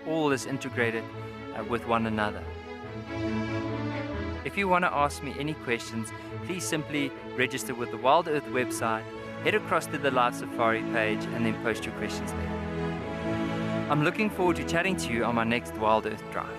all is integrated with one another. If you want to ask me any questions, please simply register with the Wild Earth website, head across to the Live Safari page, and then post your questions there. I'm looking forward to chatting to you on my next Wild Earth drive.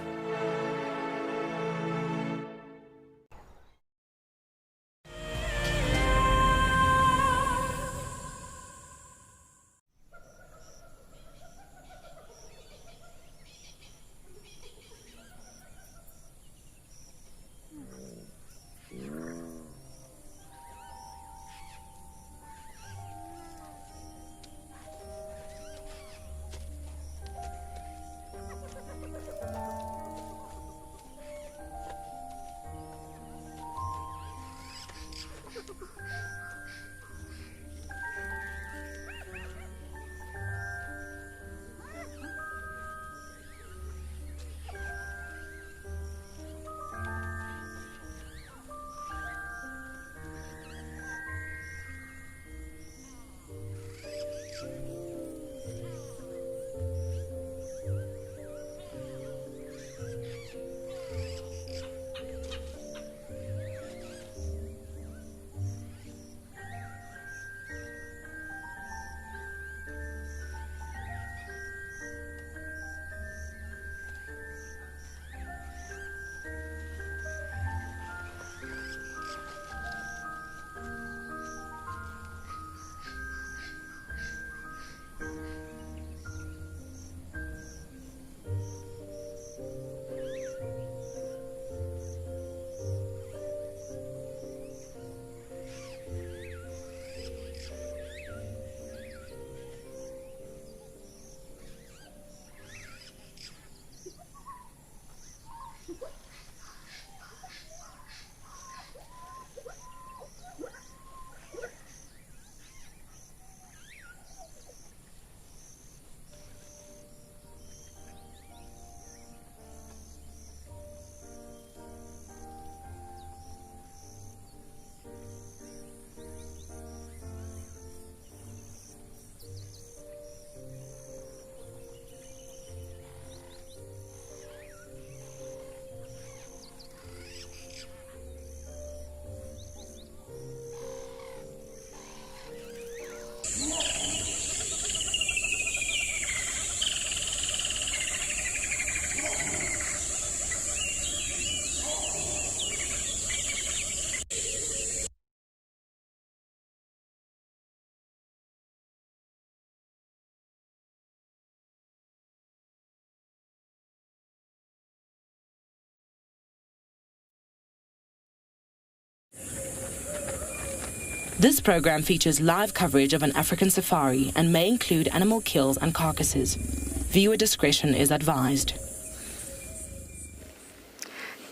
This program features live coverage of an African safari and may include animal kills and carcasses. Viewer discretion is advised.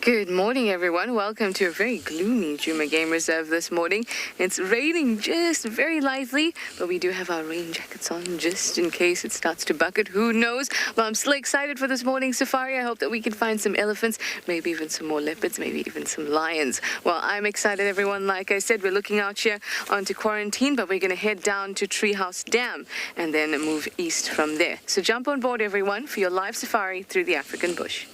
Good morning, everyone. Welcome to a very gloomy Djuma Game Reserve this morning. It's raining just very lightly, but we do have our rain jackets on just in case it starts to bucket. Who knows? Well, I'm still excited for this morning's safari. I hope that we can find some elephants, maybe even some more leopards, maybe even some lions. Well, I'm excited, everyone. Like I said, we're looking out here onto quarantine, but we're going to head down to Treehouse Dam and then move east from there. So jump on board, everyone, for your live safari through the African bush.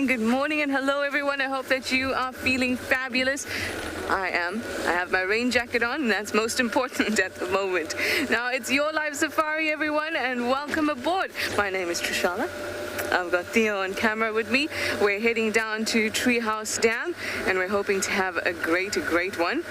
Good morning, and hello, everyone. I hope that you are feeling fabulous. I am. I have my rain jacket on, and that's most important at the moment. Now, it's your live safari, everyone, and welcome aboard. My name is Trishala. I've got Theo on camera with me. We're heading down to Treehouse Dam, and we're hoping to have a great one.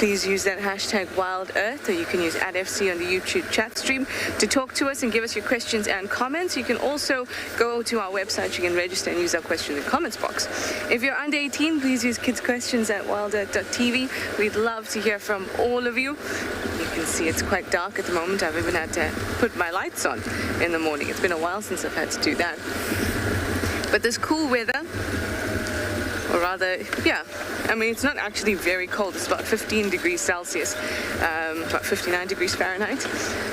please use that hashtag WildEarth, or you can use @FC on the YouTube chat stream to talk to us and give us your questions and comments. You can also go to our website. You can register and use our questions and comments box. If you're under 18, please use kidsquestions@wildearth.tv. We'd love to hear from all of you. You can see it's quite dark at the moment. I've even had to put my lights on in the morning. It's been a while since I've had to do that. But this cool weather, or rather, yeah, I mean, it's not actually very cold. It's about 15 degrees Celsius, about 59 degrees Fahrenheit.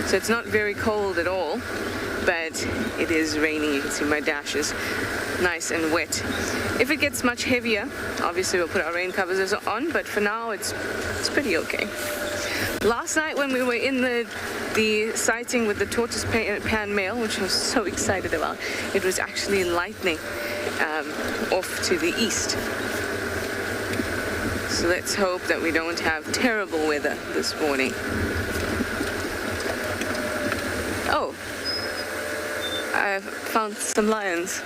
So it's not very cold at all, but it is raining. You can see my dashes, nice and wet. If it gets much heavier, obviously we'll put our rain covers on, but for now it's pretty okay. Last night when we were in the sighting with the tortoise pan male, which I was so excited about, it was actually lightning off to the east. So let's hope that we don't have terrible weather this morning. Oh, I've found some lions.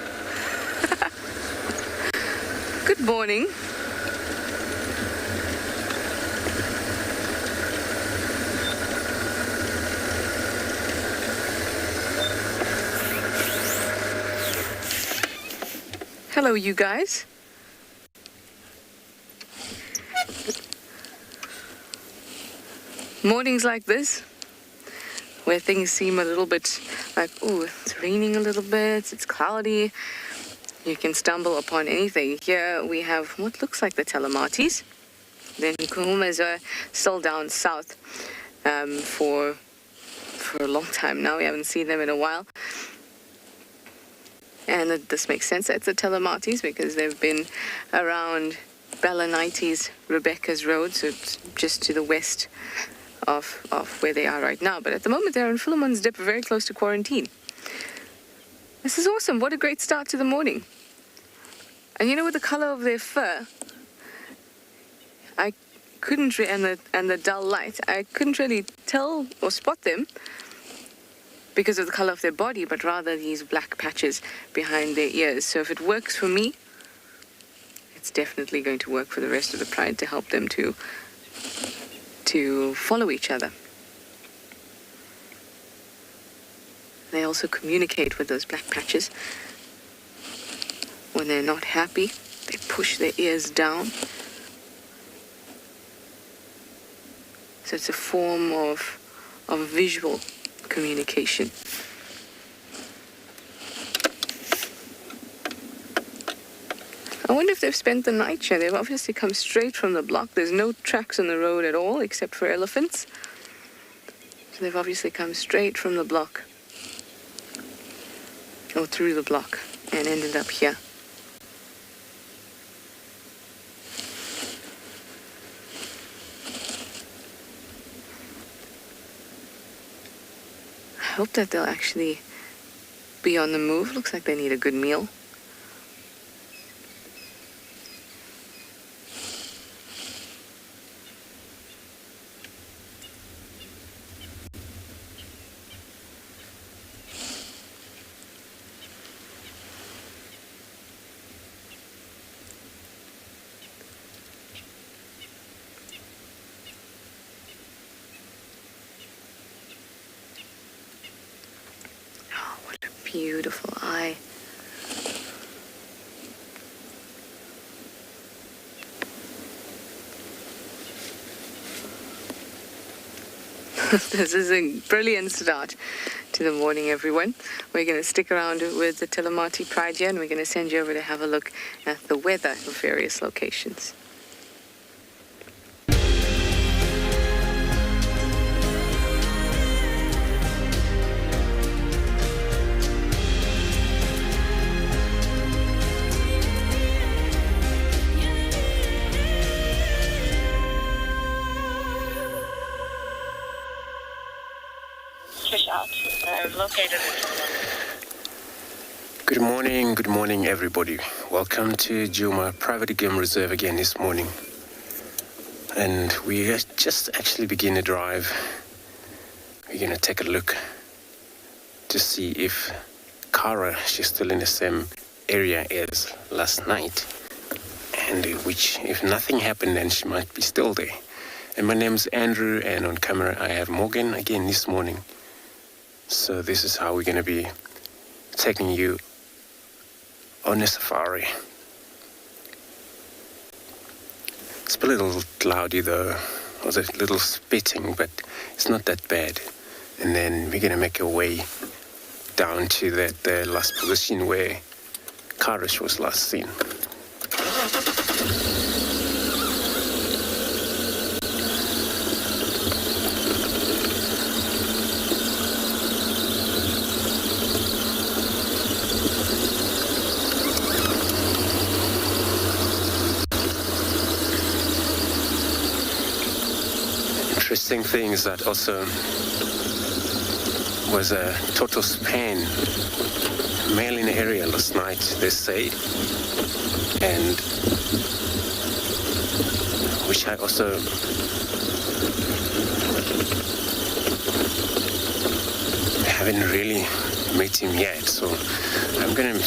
Good morning. Hello, you guys. Mornings like this, where things seem a little bit like, oh, it's raining a little bit, it's cloudy, you can stumble upon anything. Here we have what looks like the Telematis. Then Kuhumas are still down south for a long time now. We haven't seen them in a while. And this makes sense. It's the Telematis because they've been around Balanites, Rebecca's Road, so it's just to the west of where they are right now. But at the moment, they're in Philemon's Dip, very close to quarantine. This is awesome. What a great start to the morning. And you know, with the color of their fur, I couldn't, and the dull light, I couldn't really tell or spot them because of the color of their body, but rather these black patches behind their ears. So if it works for me, it's definitely going to work for the rest of the pride to help them to follow each other. They also communicate with those black patches. When they're not happy, they push their ears down. So it's a form of visual communication. I wonder if they've spent the night here. They've obviously come straight from the block. There's no tracks on the road at all except for elephants. So they've obviously come straight from the block, or through the block, and ended up here. I hope that they'll actually be on the move. Looks like they need a good meal. Beautiful eye. This is a brilliant start to the morning, everyone. We're going to stick around with the Telemati Pride here, and we're going to send you over to have a look at the weather of various locations. Good morning everybody. Welcome to Tswalu Private Game Reserve again this morning. And we just actually begin a drive. We're going to take a look to see if Kara, she's still in the same area as last night. And which, if nothing happened, then she might be still there. And my name's Andrew, and on camera I have Morgan again this morning. So this is how we're going to be taking you on a safari. It's a little cloudy though, or a little spitting, but it's not that bad. And then we're going to make our way down to the last position where Karish was last seen. Interesting thing is that also was a total span male in the area last night, they say, and which I also haven't really met him yet, so I'm gonna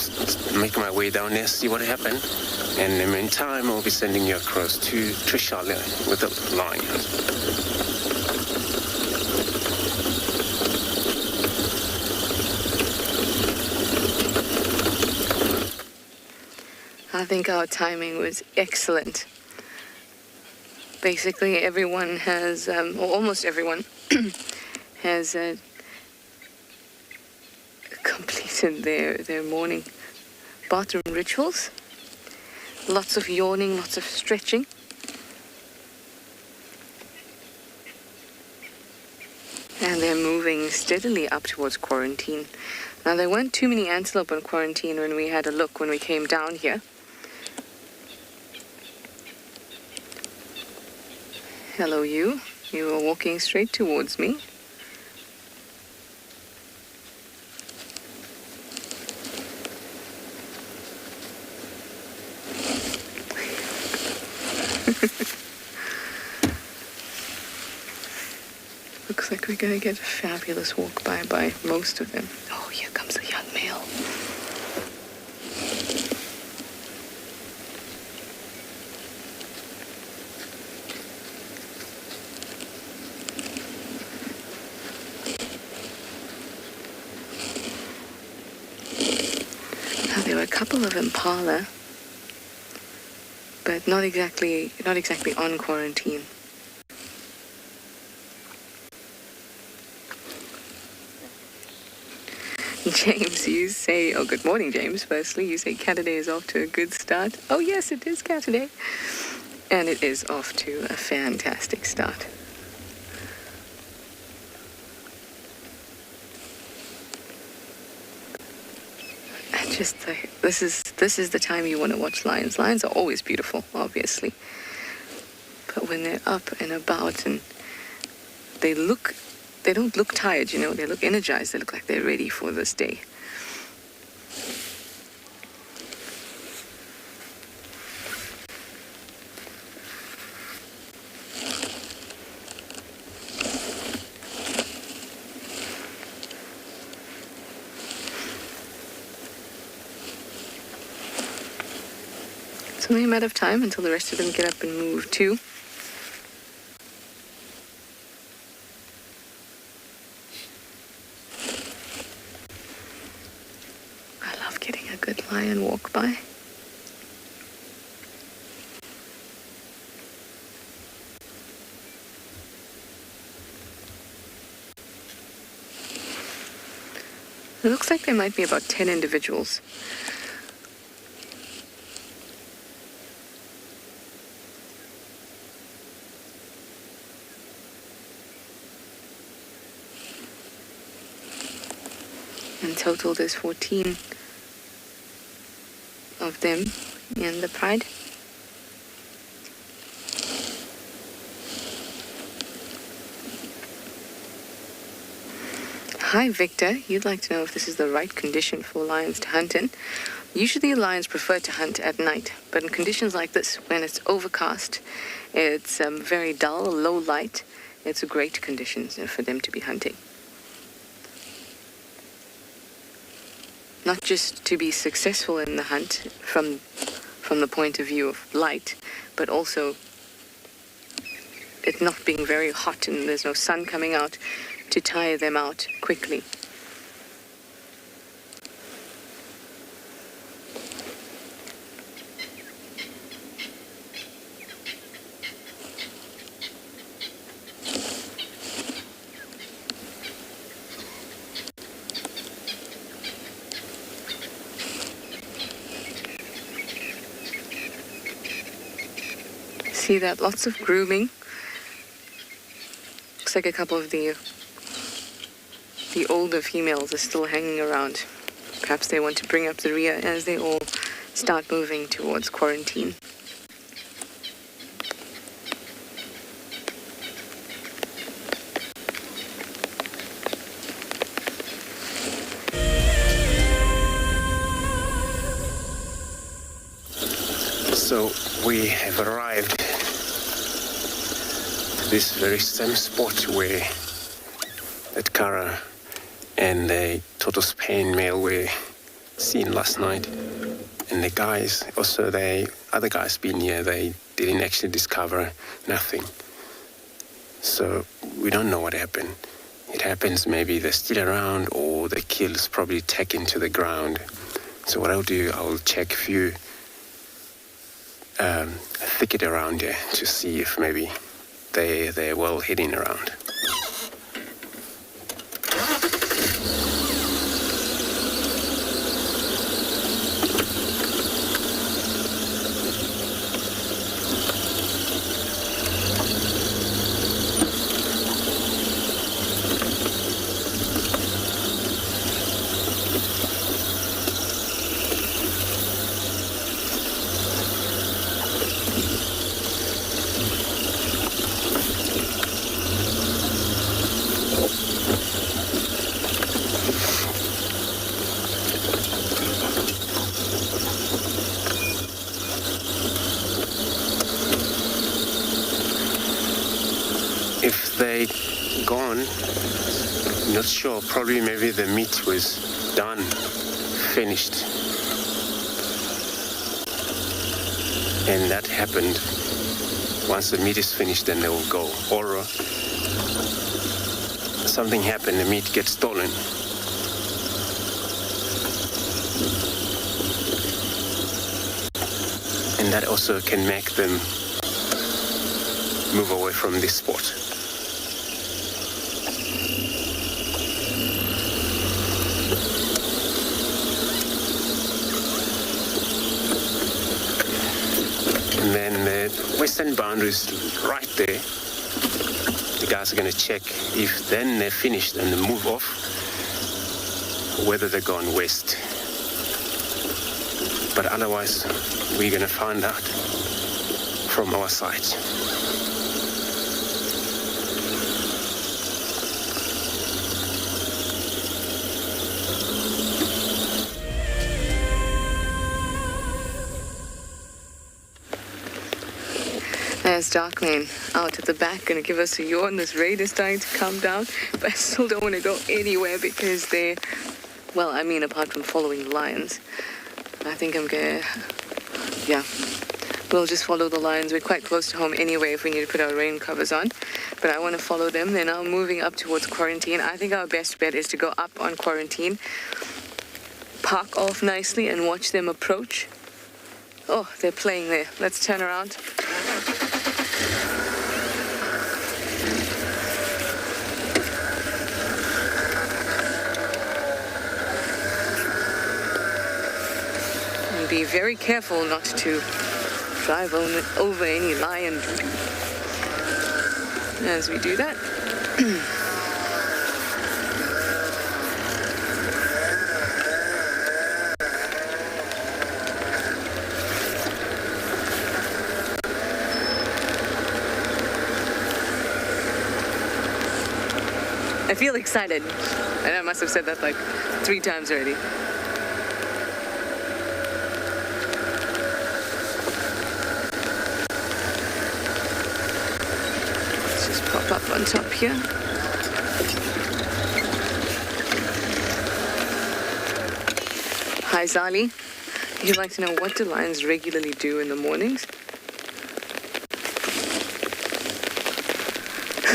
make my way down there, see what happened, and in the meantime I'll be sending you across to Tswalu with the line. I think our timing was excellent. Basically, everyone has, or almost everyone, has completed their morning bathroom rituals. Lots of yawning, lots of stretching. And they're moving steadily up towards quarantine. Now, there weren't too many antelope on quarantine when we had a look when we came down here. Hello, you. You are walking straight towards me. Looks like we're gonna get a fabulous walk by most of them. Oh, here comes a young male. There were a couple of impala, but not exactly on quarantine. James, you say, oh, good morning, James. Firstly, you say Saturday is off to a good start. Oh, yes, it is Saturday. And it is off to a fantastic start. Just this is the time you want to watch lions. Lions are always beautiful, obviously, but when they're up and about and they don't look tired, you know, they look energized. They look like they're ready for this day. It's only a matter of time until the rest of them get up and move too. I love getting a good lion walk by. It looks like there might be about 10 individuals. In total, there's 14 of them in the pride. Hi, Victor. You'd like to know if this is the right condition for lions to hunt in. Usually, lions prefer to hunt at night, but in conditions like this, when it's overcast, it's very dull, low light, it's a great condition for them to be hunting. Not just to be successful in the hunt from the point of view of light, but also it not being very hot and there's no sun coming out to tire them out quickly. See that? Lots of grooming. Looks like a couple of the older females are still hanging around. Perhaps they want to bring up the rear as they all start moving towards quarantine. So we have arrived to this very same spot where that Kara and the tortoise pain male were seen last night. And the guys, also the other guys been here, they didn't actually discover nothing. So we don't know what happened. It happens maybe they're still around or the kill's probably taken to the ground. So what I'll do, I'll check a few thicket around here to see if maybe they're well hidden around. If they gone, not sure, probably maybe the meat was done, finished. And that happened. Once the meat is finished, then they will go. Or something happened, the meat gets stolen. And that also can make them move away from this spot. And then the western boundary is right there. The guys are going to check if then they're finished and they move off, whether they're gone west. But otherwise, we're going to find out from our side. There's Darkman out at the back, going to give us a yawn. This raid is starting to calm down, but I still don't want to go anywhere because they're, well, I mean, apart from following the lions, I think I'm going to, yeah, we'll just follow the lions. We're quite close to home anyway if we need to put our rain covers on, but I want to follow them. They're now moving up towards quarantine. I think our best bet is to go up on quarantine, park off nicely and watch them approach. Oh, they're playing there. Let's turn around. And be very careful not to drive over any lion as we do that. I feel excited, and I must have said that like 3 times already. Let's just pop up on top here. Hi, Zali. You'd like to know, what do lions regularly do in the mornings?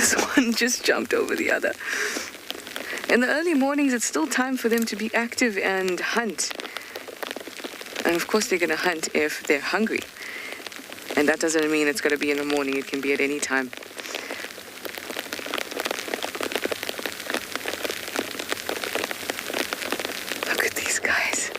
This one just jumped over the other. In the early mornings, it's still time for them to be active and hunt. And of course, they're going to hunt if they're hungry. And that doesn't mean it's going to be in the morning. It can be at any time. Look at these guys.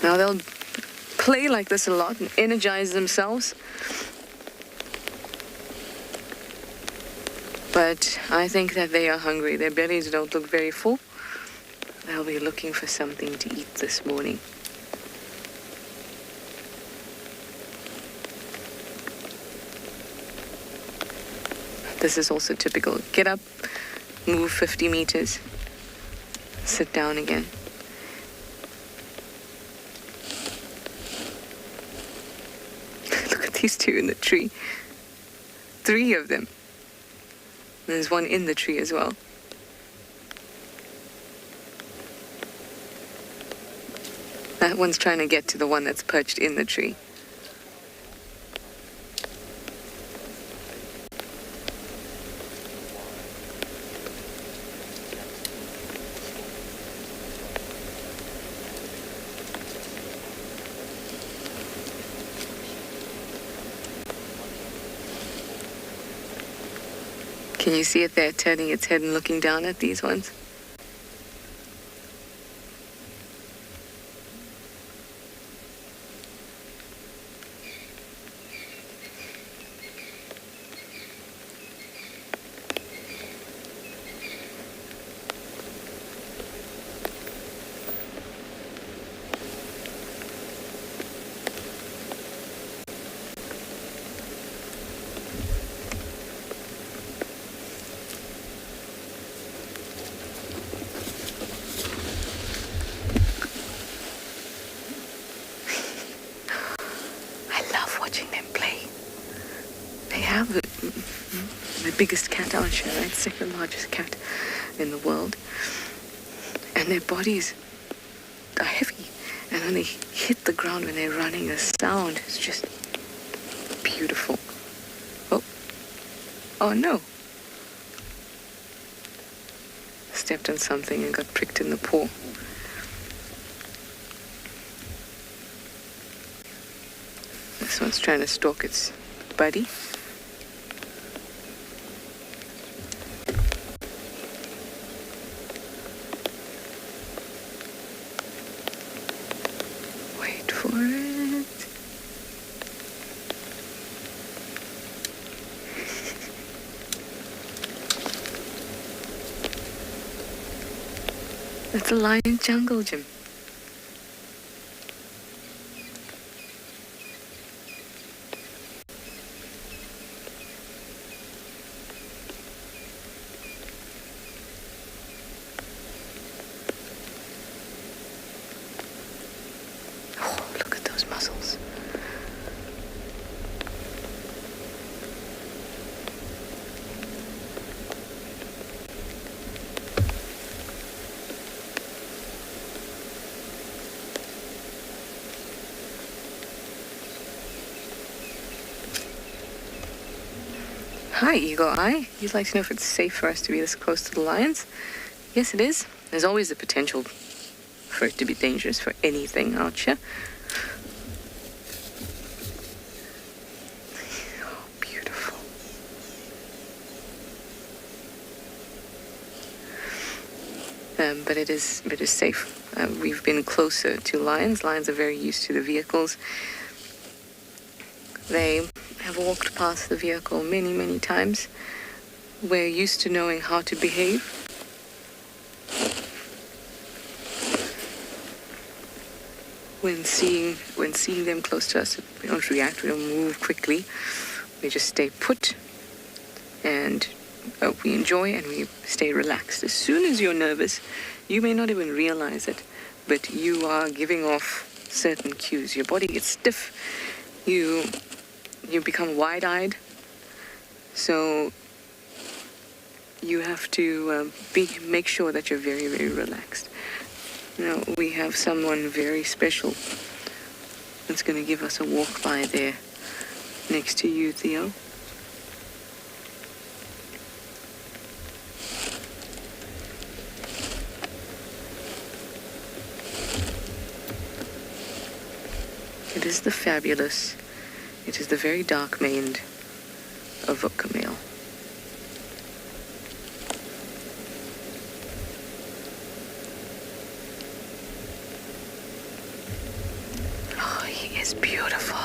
Now they'll play like this a lot and energize themselves. But I think that they are hungry. Their bellies don't look very full. They'll be looking for something to eat this morning. This is also typical. Get up, move 50 meters, sit down again. These two in the tree. 3 of them. There's one in the tree as well. That one's trying to get to the one that's perched in the tree. Can you see it there, turning its head and looking down at these ones? The biggest cat out here, right? Second largest cat in the world. And their bodies are heavy. And when they hit the ground, when they're running, the sound is just beautiful. Oh no. Stepped on something and got pricked in the paw. This one's trying to stalk its buddy. Wait for it. That's a lion jungle gym. Muscles. Hi, Eagle Eye. You'd like to know if it's safe for us to be this close to the lions? Yes, it is. There's always the potential for it to be dangerous for anything out here. But it is safe. We've been closer to lions. Lions are very used to the vehicles. They have walked past the vehicle many, many times. We're used to knowing how to behave. When seeing them close to us, we don't react, we don't move quickly. We just stay put and we enjoy and we stay relaxed. As soon as you're nervous, you may not even realize it, but you are giving off certain cues. Your body gets stiff. You become wide-eyed. So you have to make sure that you're very, very relaxed. Now, we have someone very special that's going to give us a walk by there next to you, Theo. It is the fabulous, it is the very dark-maned Avoca male. Oh, he is beautiful.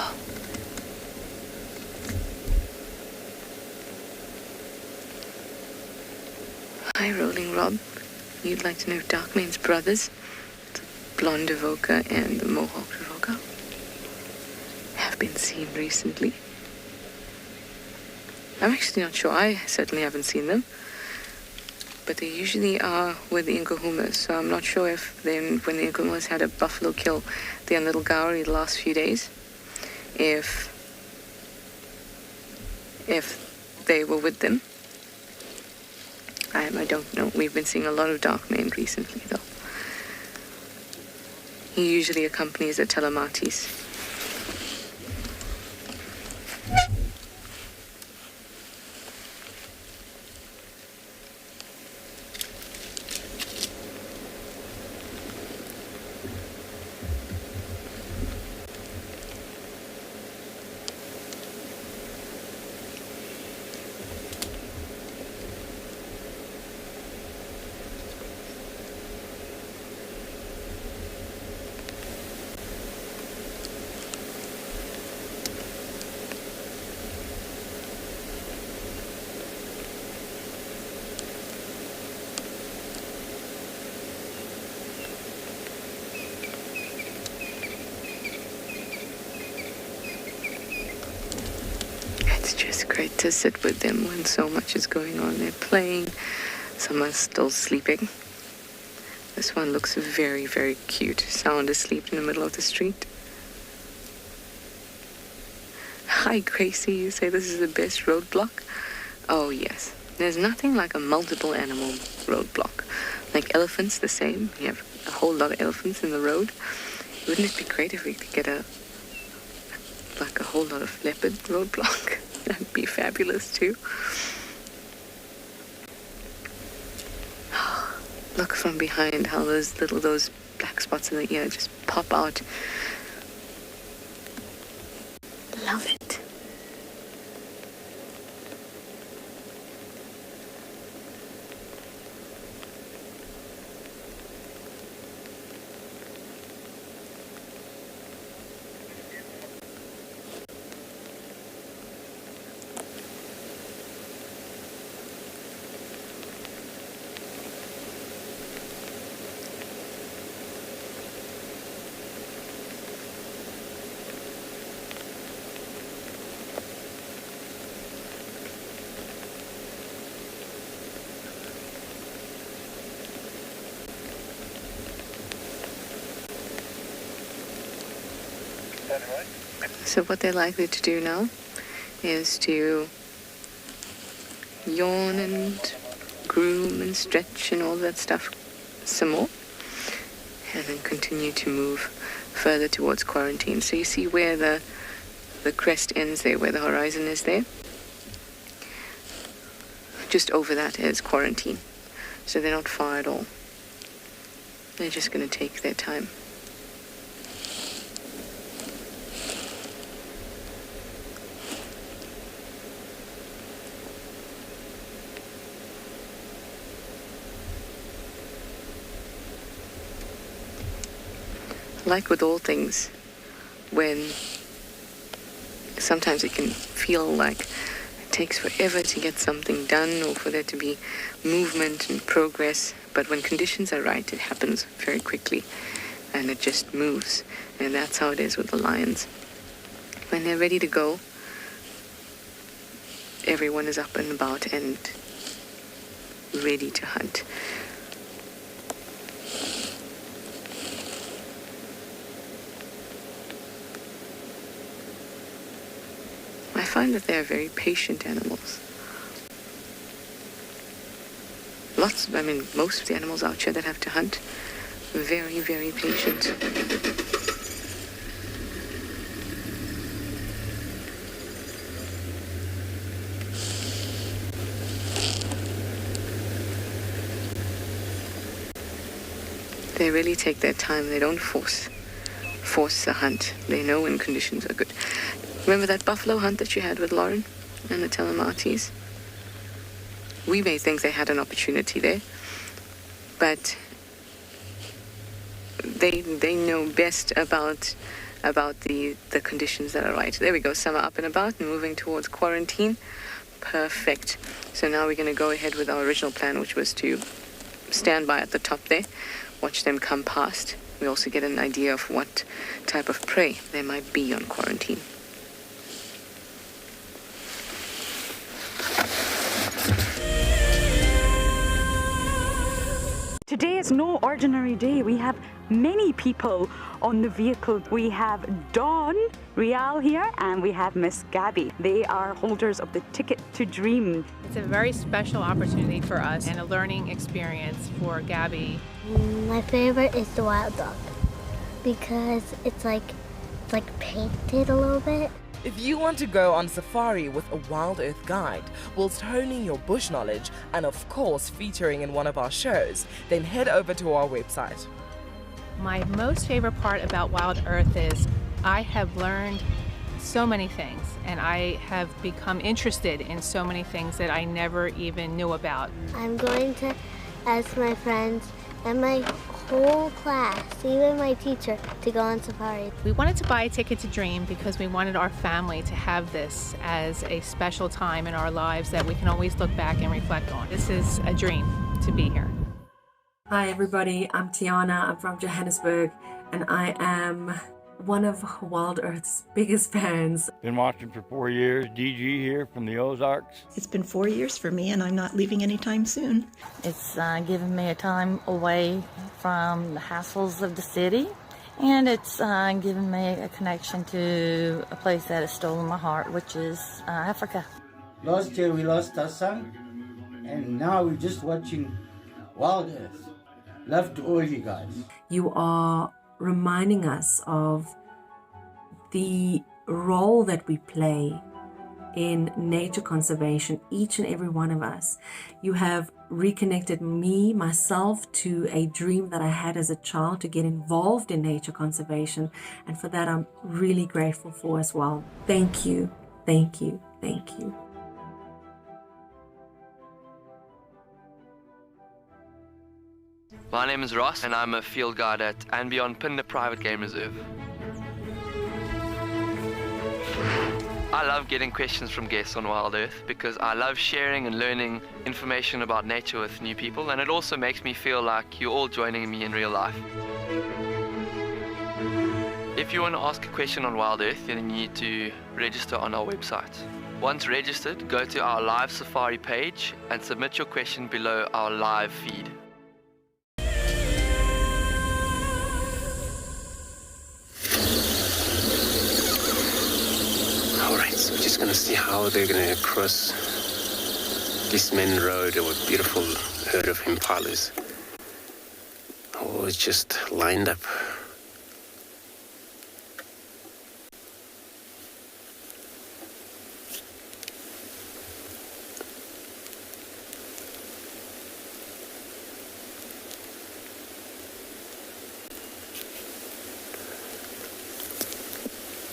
Hi, Rolling Rob. You'd like to know Darkmane's brothers, the blonde Avoca and the mohawked Avoca, have been seen recently. I'm actually not sure. I certainly haven't seen them. But they usually are with the Nkuhumas, so I'm not sure if then when the Nkuhumas had a buffalo kill there in Little Gowrie the last few days, if they were with them. I don't know. We've been seeing a lot of Darkmane recently, though. He usually accompanies the Telematis. It's just great to sit with them when so much is going on. They're playing, some are still sleeping. This one looks very, very cute, sound asleep in the middle of the street. Hi, Gracie, you say this is the best roadblock? Oh, yes. There's nothing like a multiple animal roadblock. Like elephants, the same. You have a whole lot of elephants in the road. Wouldn't it be great if we could get a whole lot of leopard roadblock? That'd be fabulous too. Look from behind how those black spots in the ear just pop out. Love it. So what they're likely to do now is to yawn and groom and stretch and all that stuff some more, and then continue to move further towards quarantine. So you see where the crest ends there, where the horizon is there? Just over that is quarantine. So they're not far at all. They're just going to take their time. Like with all things, when sometimes it can feel like it takes forever to get something done or for there to be movement and progress, but when conditions are right, it happens very quickly and it just moves. And that's how it is with the lions. When they're ready to go, everyone is up and about and ready to hunt. I find that they are very patient animals. most of the animals out here that have to hunt, very, very patient. They really take their time. They don't force the hunt. They know when conditions are good. Remember that buffalo hunt that you had with Lauren and the Telematis? We may think they had an opportunity there, but they know best about the conditions that are right. There we go. Some are up and about and moving towards quarantine. Perfect. So now we're going to go ahead with our original plan, which was to stand by at the top there, watch them come past. We also get an idea of what type of prey there might be on quarantine. Today is no ordinary day. We have many people on the vehicle. We have Dawn, Rial here, and we have Miss Gabby. They are holders of the Ticket to Dream. It's a very special opportunity for us and a learning experience for Gabby. My favorite is the wild dog because it's like painted a little bit. If you want to go on safari with a Wild Earth guide, whilst honing your bush knowledge and of course featuring in one of our shows, then head over to our website. My most favorite part about Wild Earth is I have learned so many things and I have become interested in so many things that I never even knew about. I'm going to ask my friends and my whole class, even my teacher, to go on safari. We wanted to buy a Ticket to Dream because we wanted our family to have this as a special time in our lives that we can always look back and reflect on. This is a dream to be here. Hi everybody, I'm Tiana, I'm from Johannesburg, and I am one of Wild Earth's biggest fans. Been watching for 4 years, DG here from the Ozarks. It's been 4 years for me and I'm not leaving anytime soon. It's given me a time away from the hassles of the city, and it's given me a connection to a place that has stolen my heart, which is Africa. Last year we lost our son, and now we're just watching Wild Earth. Love to all you guys. You are reminding us of the role that we play in nature conservation, each and every one of us. You have reconnected myself to a dream that I had as a child to get involved in nature conservation, and for that I'm really grateful for as well. Thank you, thank you, thank you. My name is Ross and I'm a field guide at and beyond Pinda Private Game Reserve. I love getting questions from guests on Wild Earth because I love sharing and learning information about nature with new people, and it also makes me feel like you're all joining me in real life. If you want to ask a question on Wild Earth, then you need to register on our website. Once registered, go to our live safari page and submit your question below our live feed. Alright, so we're just going to see how they're going to cross this main road with a beautiful herd of impalas. Oh, it's just lined up.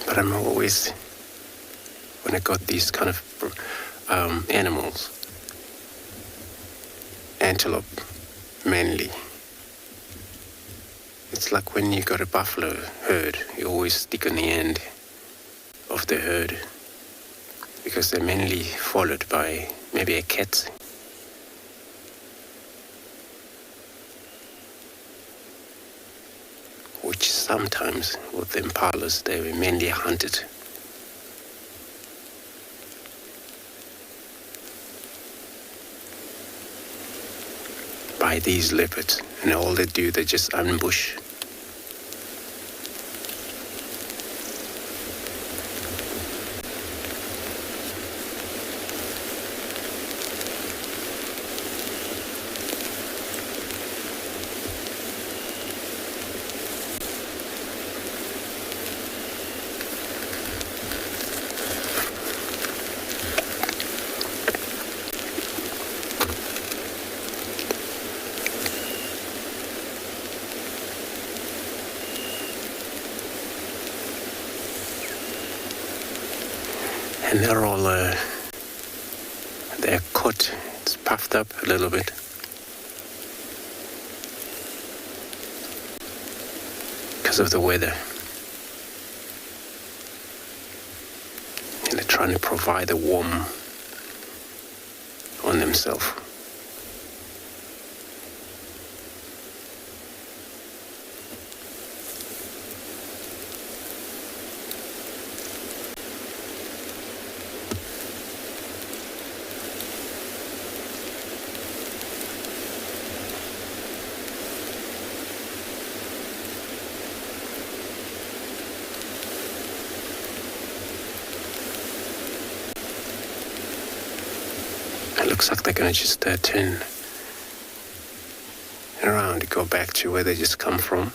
But I'm always, when I got these kind of animals, antelope mainly, it's like when you got a buffalo herd, you always stick on the end of the herd because they're mainly followed by maybe a cat. Which sometimes with the impalas they were mainly hunted. By these leopards, and all they do, they just ambush. And they're all, their coat, it's puffed up a little bit. Because of the weather. And they're trying to provide a warmth on themselves. Looks like they're going to just turn around and go back to where they just come from.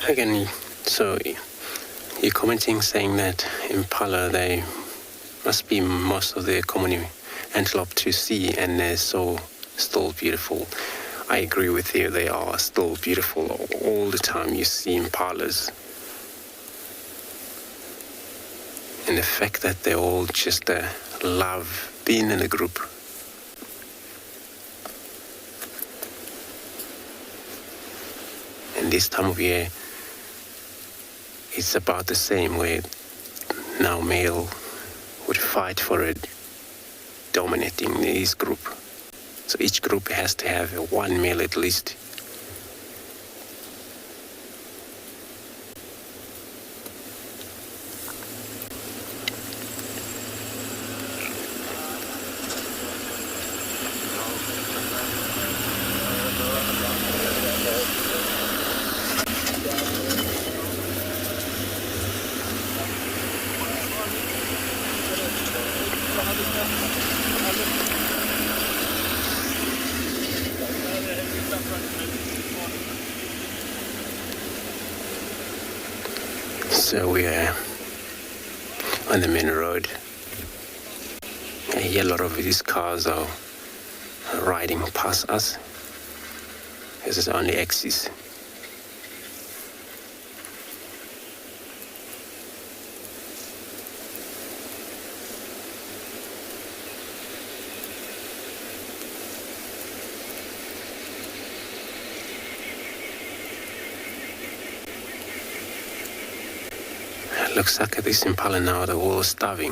Again, so you're commenting saying that impala, they must be most of the common antelope to see, and they're so still beautiful. I agree with you, they are still beautiful. All the time you see impalas. And the fact that they all just love being in a group. And this time of year, it's about the same, where now male would fight for it, dominating this group. So each group has to have one male at least. So we are on the main road. I hear a lot of these cars are riding past us. This is only axis. Looks like this impala now, they're all starving.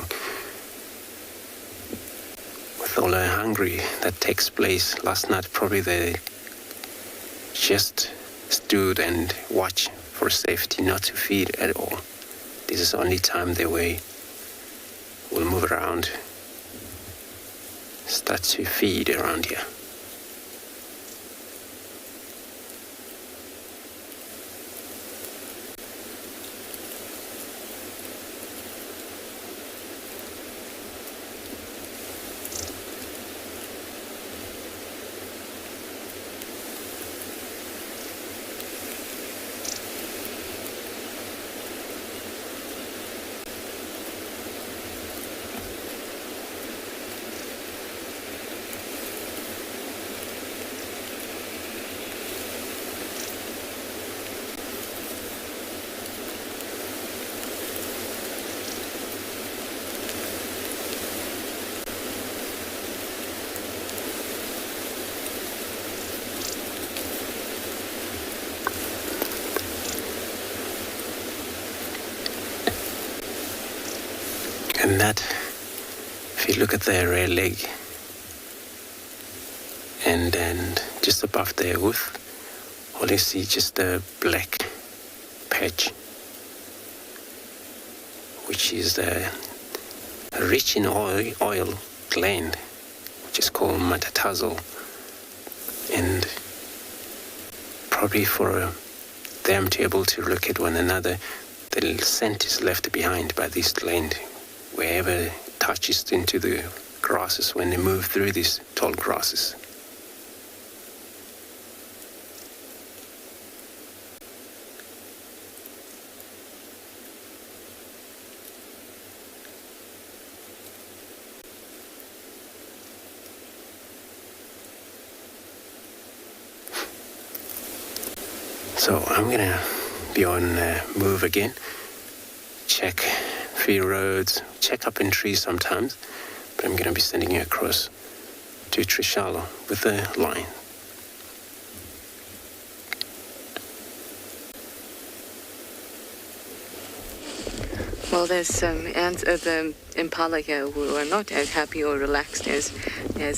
With all the hungry that takes place last night, probably they just stood and watched for safety, not to feed at all. This is the only time they will move around, start to feed around here. And that, if you look at their rear leg, and then just above their hoof, all you see just a black patch, which is rich in oil gland, which is called metatarsal. And probably for them to be able to look at one another, the scent is left behind by this gland wherever it touches into the grasses when they move through these tall grasses. So I'm going to be on move again, check few roads, check up in trees sometimes, but I'm going to be sending you across to Tswalu with the line. Well, there's some ants of the impala here who are not as happy or relaxed as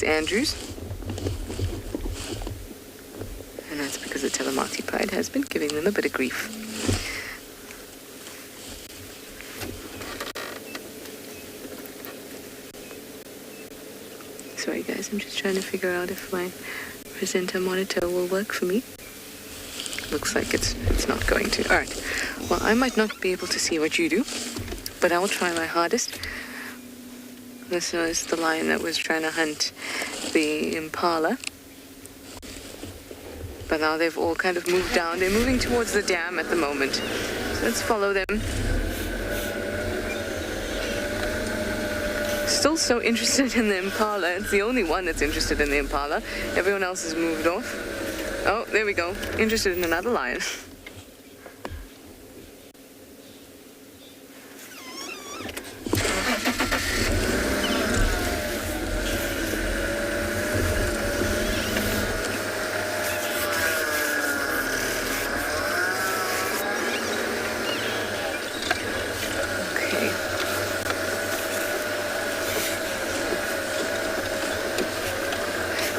Andrew's. And that's because the Talamati pride has been giving them a bit of grief. Sorry guys, I'm just trying to figure out if my presenter monitor will work for me. Looks like it's not going to. Alright, well I might not be able to see what you do, but I'll try my hardest. This was the lion that was trying to hunt the impala. But now they've all kind of moved down. They're moving towards the dam at the moment. So let's follow them. Still so interested in the impala. It's the only one that's interested in the impala. Everyone else has moved off. Oh, there we go. Interested in another lion.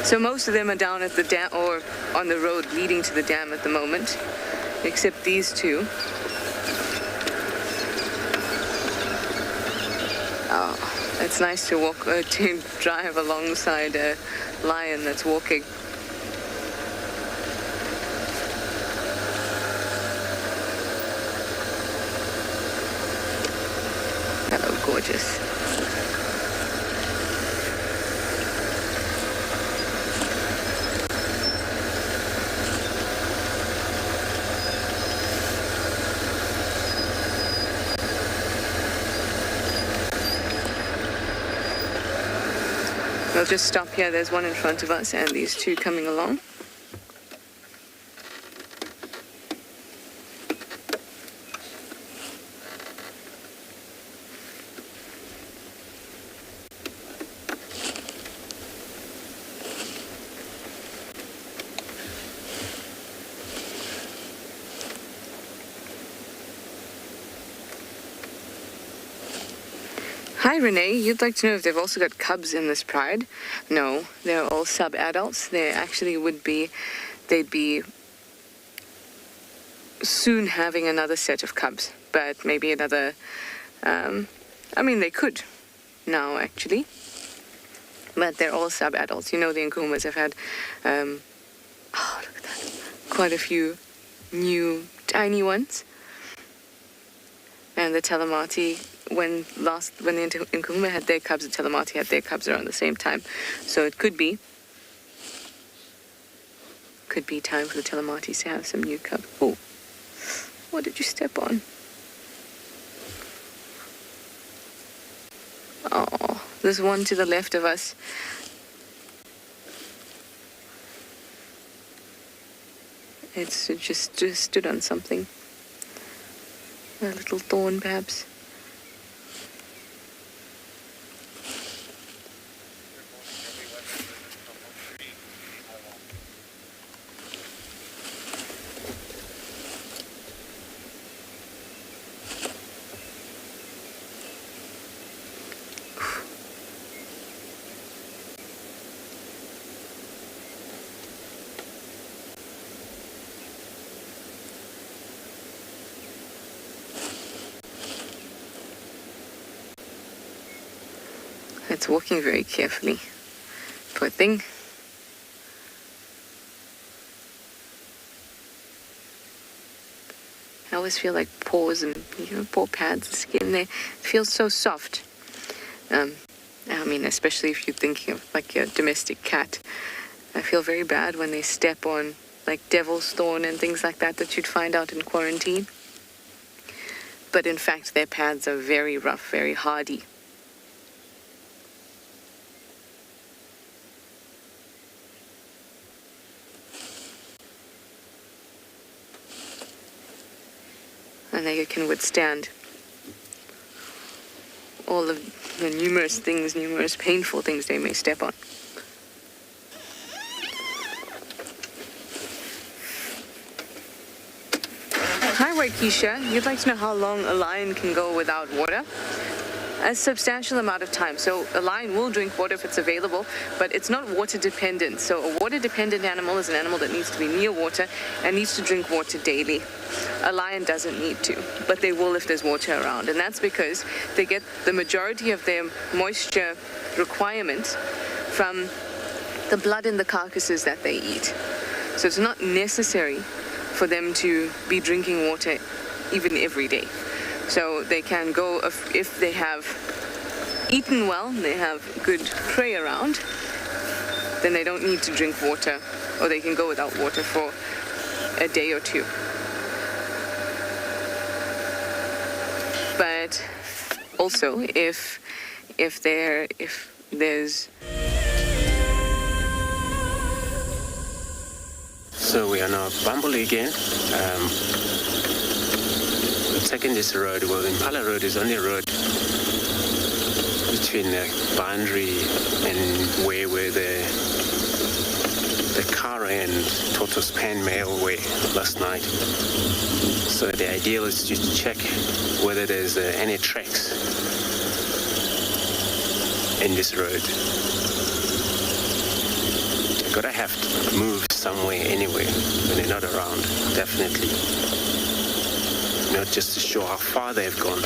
So most of them are down at the dam or on the road leading to the dam at the moment, except these two. Oh, it's nice to to drive alongside a lion that's walking. Hello, gorgeous. We'll just stop here. There's one in front of us and these two coming along. Hi Renee, you'd like to know if they've also got cubs in this pride? No, they're all sub-adults. They actually they'd be soon having another set of cubs, but maybe another, they could now actually, but they're all sub-adults. You know the Nkuhumas have had, look at that, quite a few new tiny ones, and the Talamati, when the Nkuhuma had their cubs, the Talamati had their cubs around the same time. So it could be time for the Talamatis to have some new cubs. Oh, what did you step on? Oh, there's one to the left of us. It's just stood on something. A little thorn, perhaps. It's walking very carefully. Poor thing. I always feel like paws and, paw pads, the skin there, it feels so soft. I mean, especially if you're thinking of like your domestic cat. I feel very bad when they step on like devil's thorn and things like that you'd find out in quarantine. But in fact, their pads are very rough, very hardy. And they can withstand all of the numerous painful things they may step on. Hi, Waikisha. You'd like to know how long a lion can go without water? A substantial amount of time. So a lion will drink water if it's available, but it's not water dependent. So a water dependent animal is an animal that needs to be near water and needs to drink water daily. A lion doesn't need to, but they will if there's water around. And that's because they get the majority of their moisture requirement from the blood in the carcasses that they eat. So it's not necessary for them to be drinking water even every day. So they can go if they have eaten well, they have good prey around, then they don't need to drink water, or they can go without water for a day or two. But also if there's So we are now at Bambuli again. Taking this road, well, Impala Road is only a road between the boundary and where the Kara and Tortoise Pan Mail were last night. So the ideal is to check whether there's any tracks in this road. You're gonna have to move somewhere anyway when they're not around, definitely. Not just to show how far they've gone.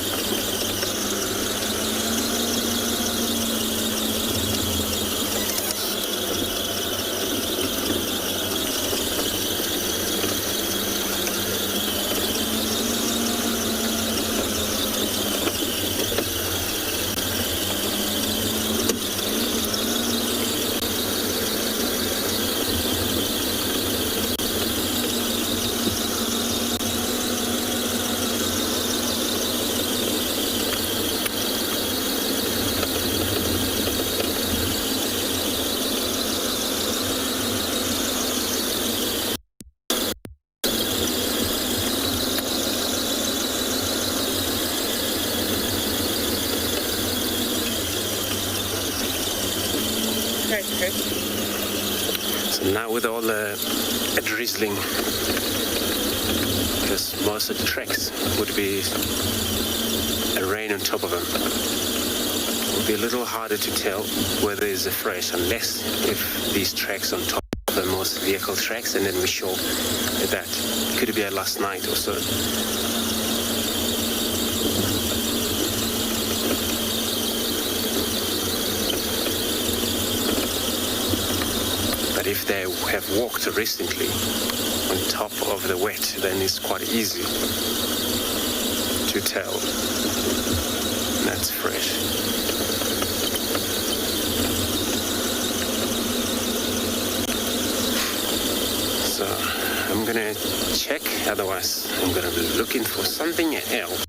So now with all the drizzling, because most of the tracks would be a rain on top of them, it would be a little harder to tell whether it's a fresh, unless if these tracks on top are most vehicle tracks, and then we show that it could be a last night or so. But if they have walked recently on top of the wet, then it's quite easy to tell. That's fresh. So I'm gonna check, otherwise I'm gonna be looking for something else.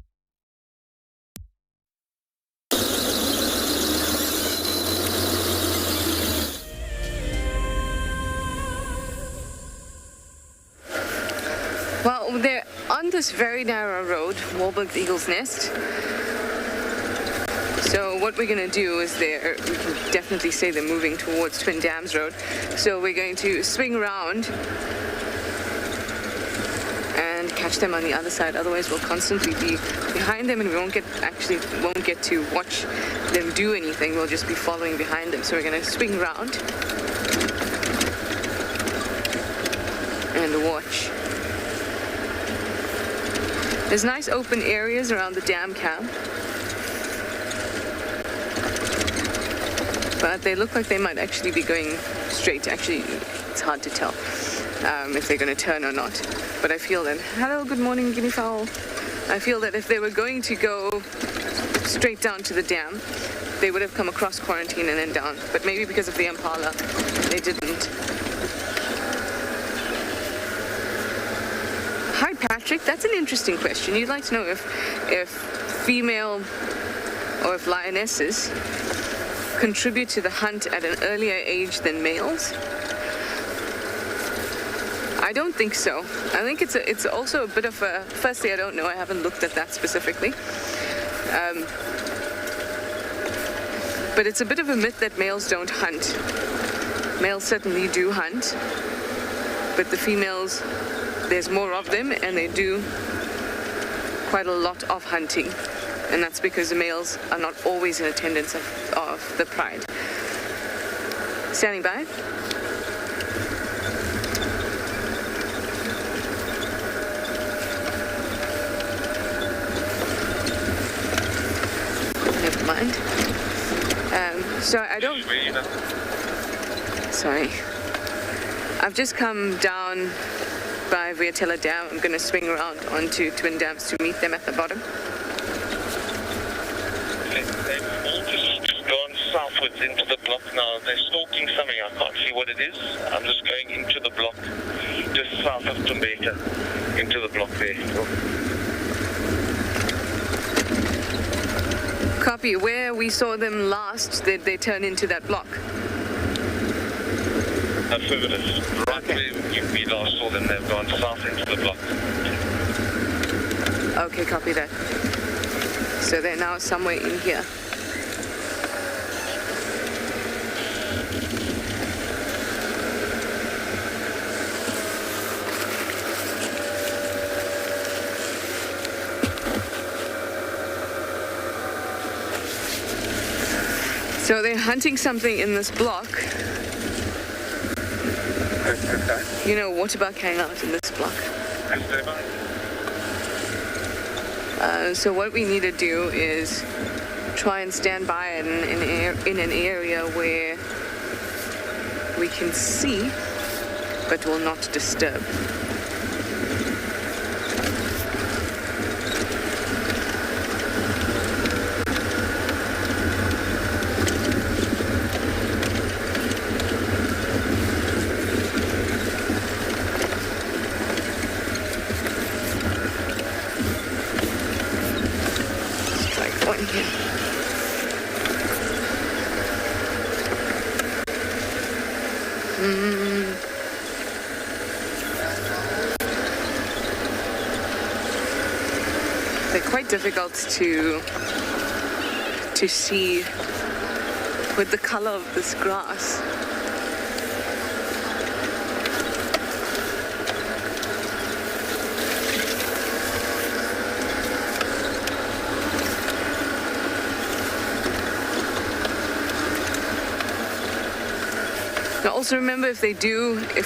Well, they're on this very narrow road, Warburg's Eagle's Nest. So what we're going to do is we can definitely say they're moving towards Twin Dams Road. So we're going to swing around and catch them on the other side. Otherwise, we'll constantly be behind them and we won't get to watch them do anything. We'll just be following behind them. So we're going to swing around and watch. There's nice open areas around the dam camp. but they look like they might actually be going straight. Actually, it's hard to tell if they're going to turn or not. But I feel that, hello, good morning, guinea fowl. I feel that if they were going to go straight down to the dam, they would have come across quarantine and then down. But maybe because of the impala, they didn't. Hi, Patrick. That's an interesting question. You'd like to know if female or if lionesses contribute to the hunt at an earlier age than males? I don't think so. I think it's also a bit of a, firstly, I don't know, I haven't looked at that specifically. But it's a bit of a myth that males don't hunt. Males certainly do hunt, but the females, there's more of them and they do quite a lot of hunting. And that's because the males are not always in attendance of the pride. Standing by. Never mind. So I don't... Sorry. I've just come down by Viatella Dam. I'm going to swing around onto Twin Dams to meet them at the bottom. They've all just gone southwards into the block now. They're stalking something. I can't see what it is. I'm just going into the block, just south of Tumbeta, into the block there. Copy. Where we saw them last, they turn into that block. Affirmative. Right where we last saw them, they've gone south into the block. Okay, copy that. So they're now somewhere in here. So they're hunting something in this block. You know, waterbuck hang out in this block. So what we need to do is try and stand by in an area where we can see, but will not disturb. They're quite difficult to see with the color of this grass. Now also remember, if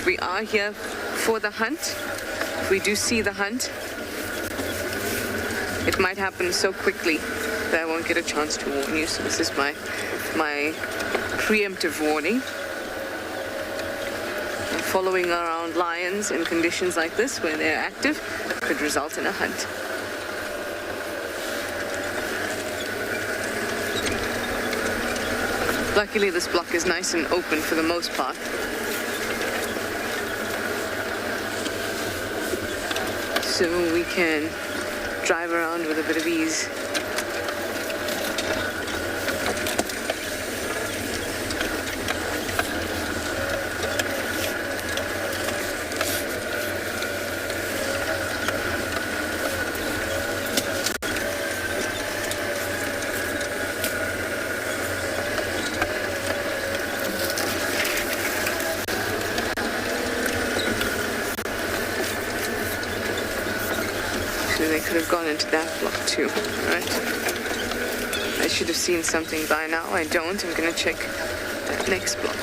we are here for the hunt, if we do see the hunt, it might happen so quickly that I won't get a chance to warn you. So this is my preemptive warning. Following around lions in conditions like this, where they're active, could result in a hunt. Luckily, this block is nice and open for the most part. So we can drive around with a bit of ease. Could have gone into that block too, right? I should have seen something by now. I don't. I'm gonna check that next block.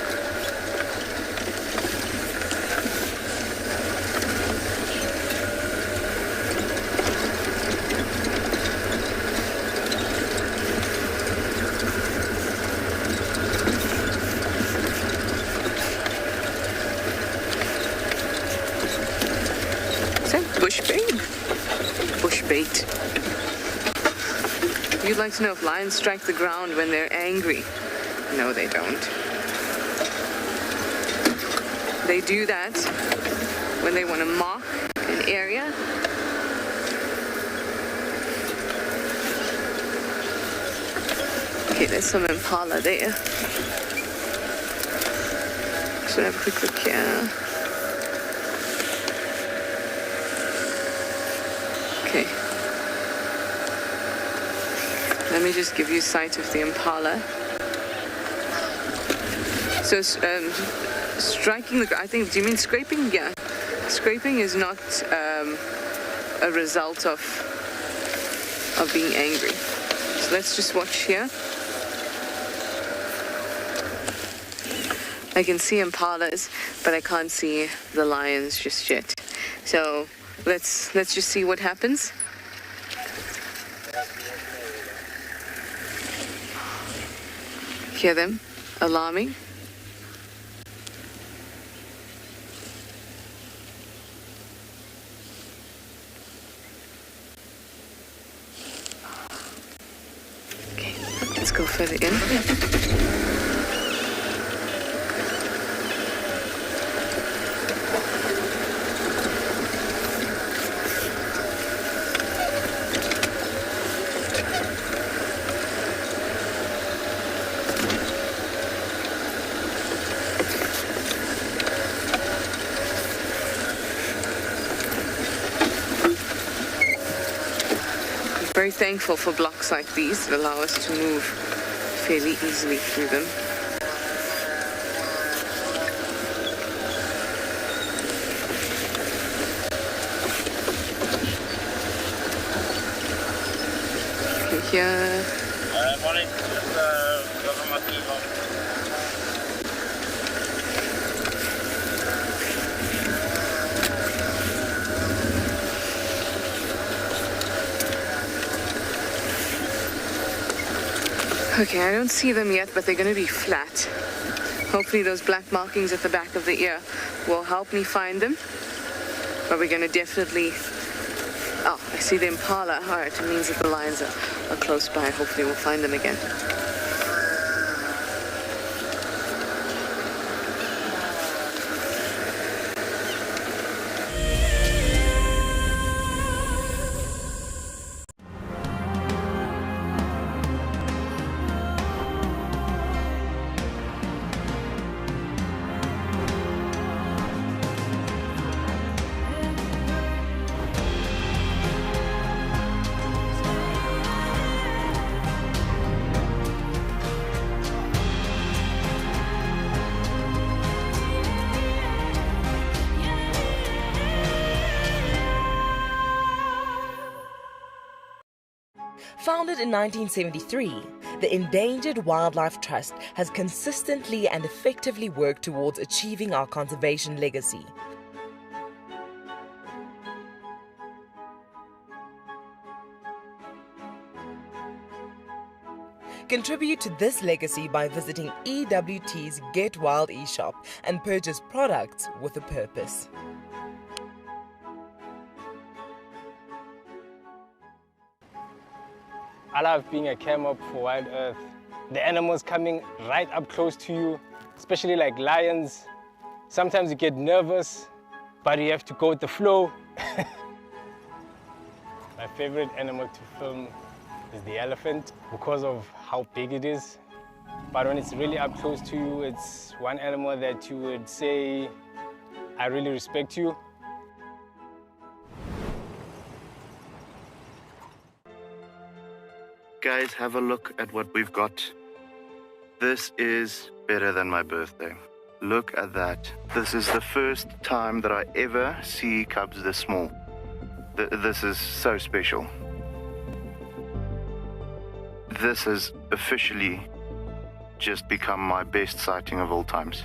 You'd like to know if lions strike the ground when they're angry. No, they don't. They do that when they want to mark an area. Okay, there's some impala there. So have a quick look here. Okay. Let me just give you sight of the impala. So, striking the, I think, do you mean scraping? Yeah. Scraping is not a result of being angry. So let's just watch here. I can see impalas, but I can't see the lions just yet. So let's just see what happens. Hear them alarming. Okay, let's go further in. Very thankful for blocks like these that allow us to move fairly easily through them. Okay, here. Morning. Okay, I don't see them yet, but they're going to be flat. Hopefully those black markings at the back of the ear will help me find them. But we're going to definitely... Oh, I see the impala. All right, it means that the lions are close by. Hopefully we'll find them again. Founded in 1973, the Endangered Wildlife Trust has consistently and effectively worked towards achieving our conservation legacy. Contribute to this legacy by visiting EWT's Get Wild eShop and purchase products with a purpose. I love being a cam op for Wild Earth. The animals coming right up close to you, especially like lions. Sometimes you get nervous, but you have to go with the flow. My favorite animal to film is the elephant because of how big it is. But when it's really up close to you, it's one animal that you would say, I really respect you. Guys, have a look at what we've got. This is better than my birthday. Look at that. This is the first time that I ever see cubs this small. This is so special. This has officially just become my best sighting of all times.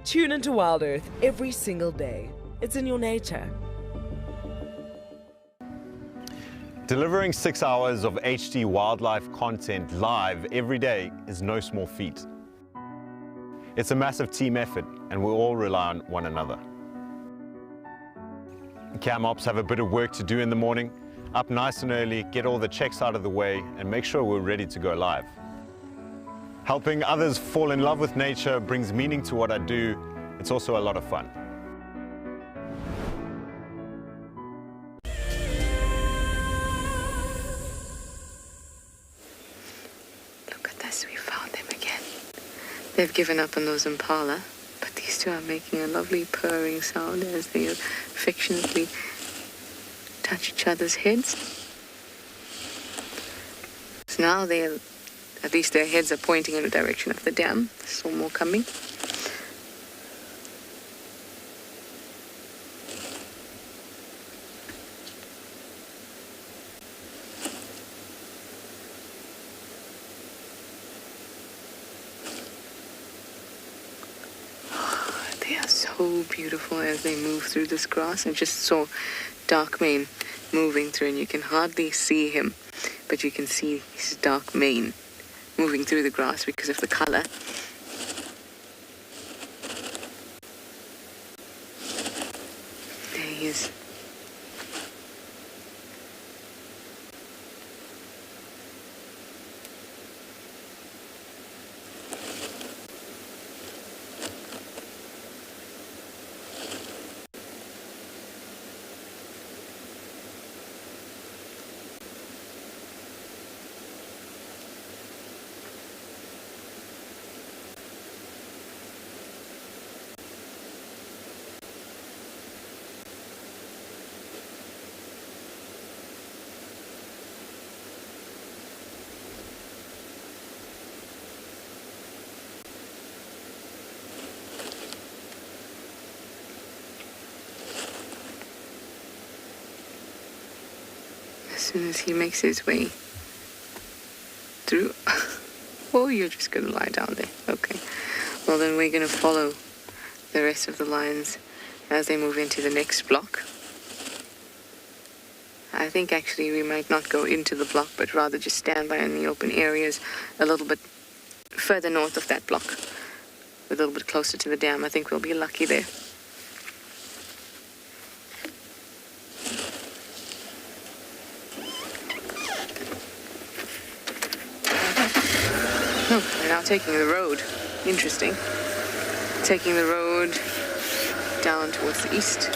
Tune into Wild Earth every single day. It's in your nature. Delivering 6 hours of HD wildlife content live every day is no small feat. It's a massive team effort, and we all rely on one another. Cam ops have a bit of work to do in the morning, up nice and early, get all the checks out of the way, and make sure we're ready to go live. Helping others fall in love with nature brings meaning to what I do. It's also a lot of fun. Look at this, we found them again. They've given up on those impala, but these two are making a lovely purring sound as they affectionately touch each other's heads. So now at least their heads are pointing in the direction of the dam. There's still more coming. They are so beautiful as they move through this grass. I just saw dark mane moving through, and you can hardly see him, but you can see his dark mane moving through the grass because of the color. There he is. As soon as he makes his way through. Oh, you're just going to lie down there. Okay. Well, then we're going to follow the rest of the lions as they move into the next block. I think actually we might not go into the block, but rather just stand by in the open areas a little bit further north of that block, a little bit closer to the dam. I think we'll be lucky there. Oh, we're now taking the road. Interesting. Taking the road down towards the east.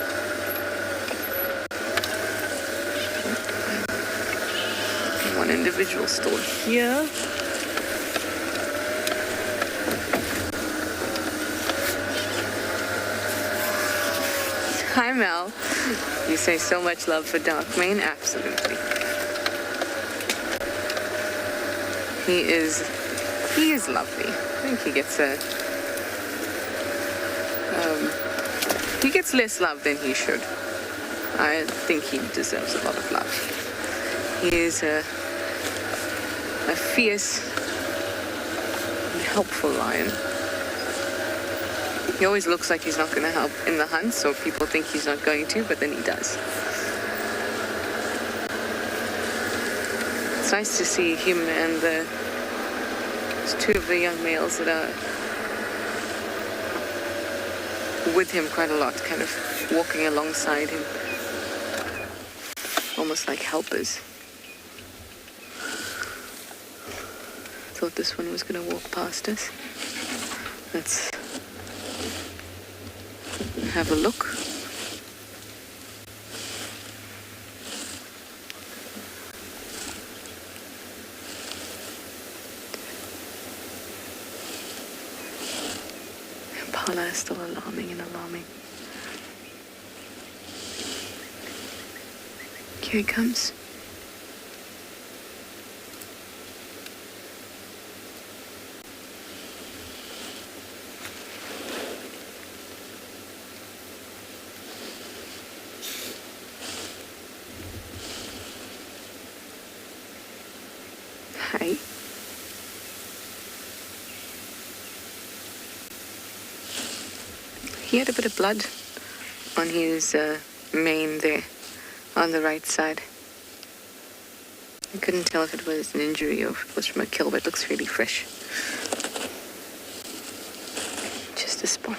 One individual store here. Hi, Mel. You say so much love for dark mane? Absolutely. He is lovely. I think he gets less love than he should. I think he deserves a lot of love. He is a fierce and helpful lion. He always looks like he's not going to help in the hunt, so people think he's not going to, but then he does. It's nice to see him and there's two of the young males that are with him quite a lot, kind of walking alongside him, almost like helpers. Thought this one was going to walk past us. Let's have a look. Impala is still alarming and alarming. Here he comes. Hi. He had a bit of blood on his mane there, on the right side. I couldn't tell if it was an injury or if it was from a kill, but it looks really fresh. Just a spot.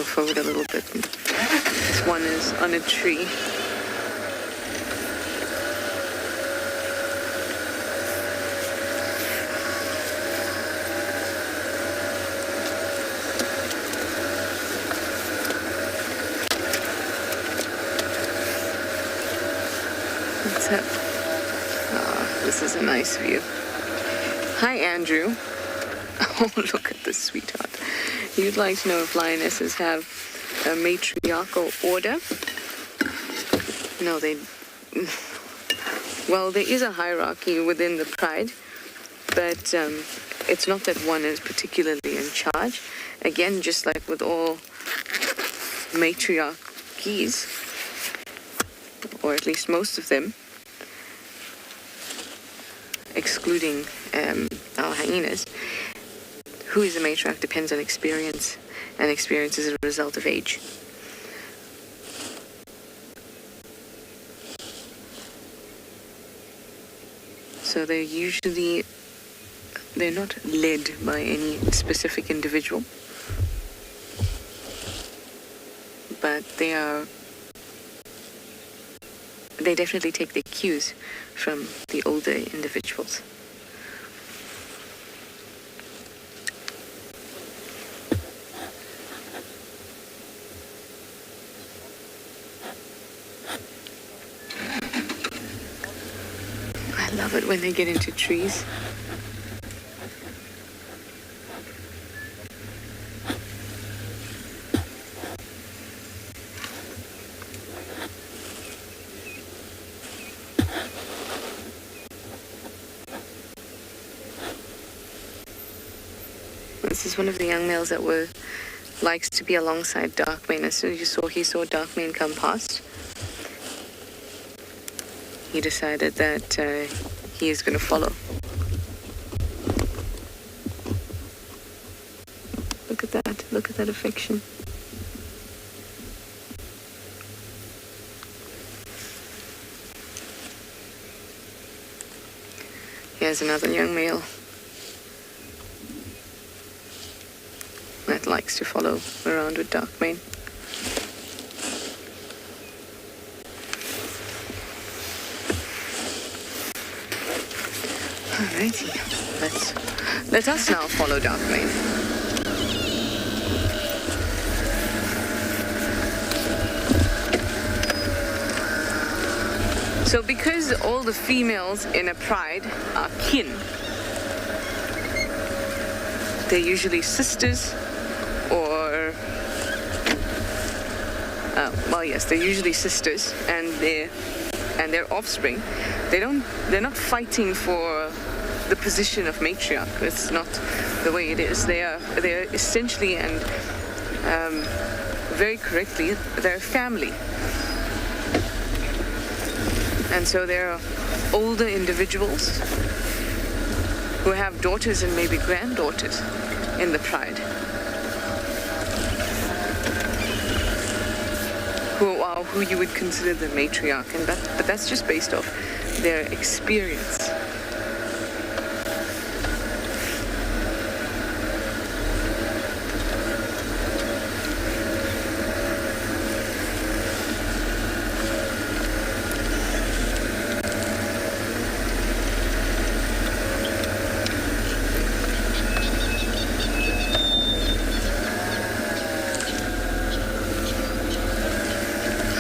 go forward a little bit. This one is on a tree. What's up? Oh, this is a nice view. Hi, Andrew. Oh, look at this sweetheart. You'd like to know if lionesses have a matriarchal order? No, well, there is a hierarchy within the pride, but it's not that one is particularly in charge. Again, just like with all matriarchies, or at least most of them, excluding our hyenas, who is a matriarch depends on experience, and experience is a result of age. So they're not led by any specific individual, but they definitely take their cues from the older individuals. I love it when they get into trees. This is one of the young males that likes to be alongside Darkmane. As soon as he saw Darkmane come past, he decided that he is going to follow. Look at that. Look at that affection. Here's another young male that likes to follow around with Darkmane. Alrighty, let us now follow Darkmane. So because all the females in a pride are kin, they're usually sisters or they're usually sisters, and their offspring. They're not fighting for the position of matriarch. It's not the way it is. They're essentially and very correctly, they're family. And so there are older individuals who have daughters and maybe granddaughters in the pride, who you would consider the matriarch, but that's just based off their experience.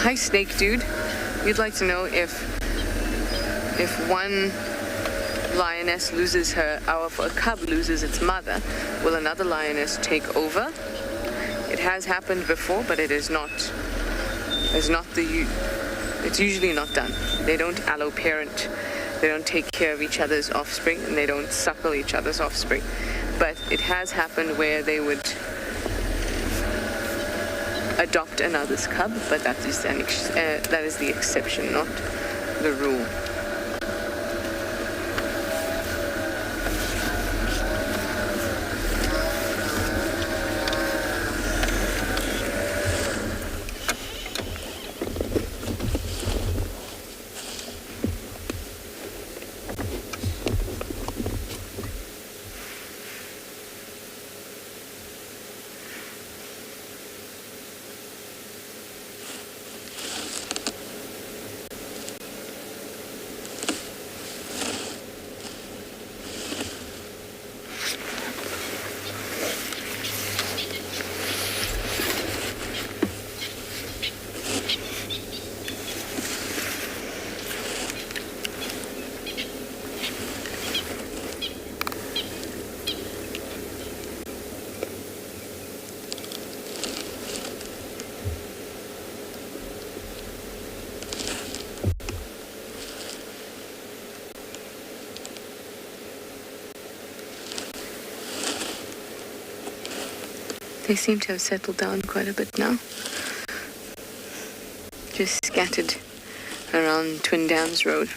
Hi, Snake Dude. We'd like to know if one lioness loses if a cub loses its mother, will another lioness take over? It has happened before, but it's usually not done. They don't alloparent. They don't take care of each other's offspring, and they don't suckle each other's offspring. But it has happened where they would adopt another's cub, but that is the exception, not the rule. They seem to have settled down quite a bit now. Just scattered around Twin Dams Road.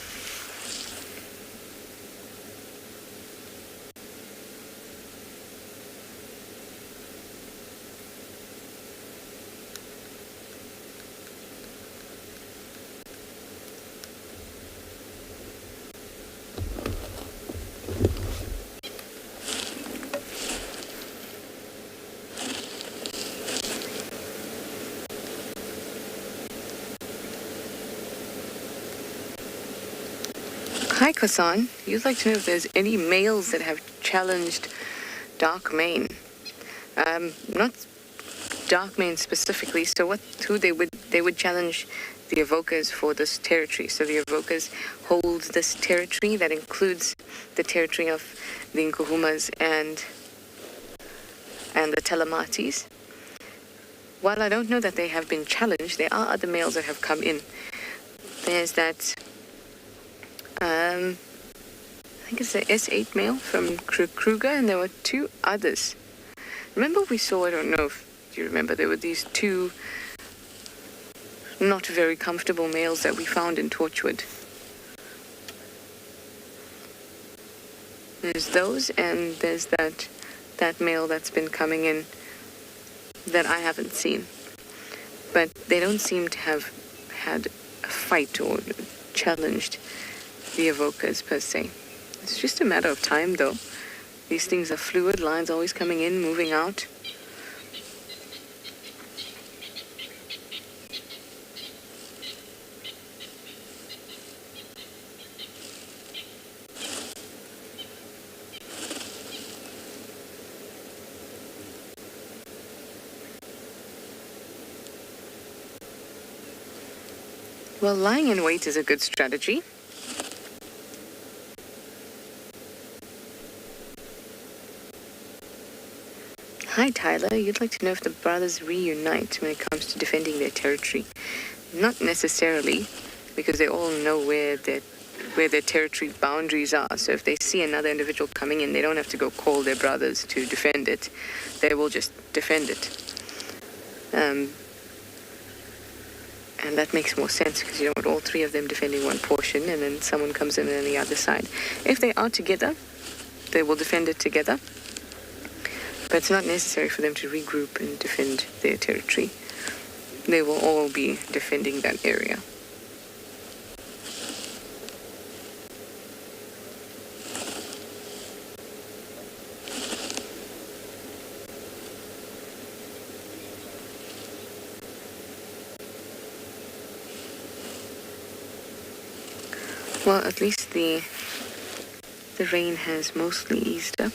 Hi, Kasan. You'd like to know if there's any males that have challenged dark mane. Not dark mane specifically. So who they would challenge the evokers for this territory. So the evokers hold this territory that includes the territory of the Nkuhumas and the Telematis. While I don't know that they have been challenged, there are other males that have come in. There's that. I think it's the S8 male from Kruger, and there were two others. Remember we saw, I don't know if you remember, there were these two not very comfortable males that we found in Torchwood. There's those, and there's that male that's been coming in that I haven't seen. But they don't seem to have had a fight or challenged the evokers per se. It's just a matter of time though. These things are fluid, lines always coming in, moving out. Well, lying in wait is a good strategy. Hi Tyler, you'd like to know if the brothers reunite when it comes to defending their territory. Not necessarily, because they all know where their territory boundaries are. So if they see another individual coming in, they don't have to go call their brothers to defend it. They will just defend it. And that makes more sense because you don't want all three of them defending one portion and then someone comes in on the other side. If they are together, they will defend it together. But it's not necessary for them to regroup and defend their territory. They will all be defending that area. Well, at least the rain has mostly eased up.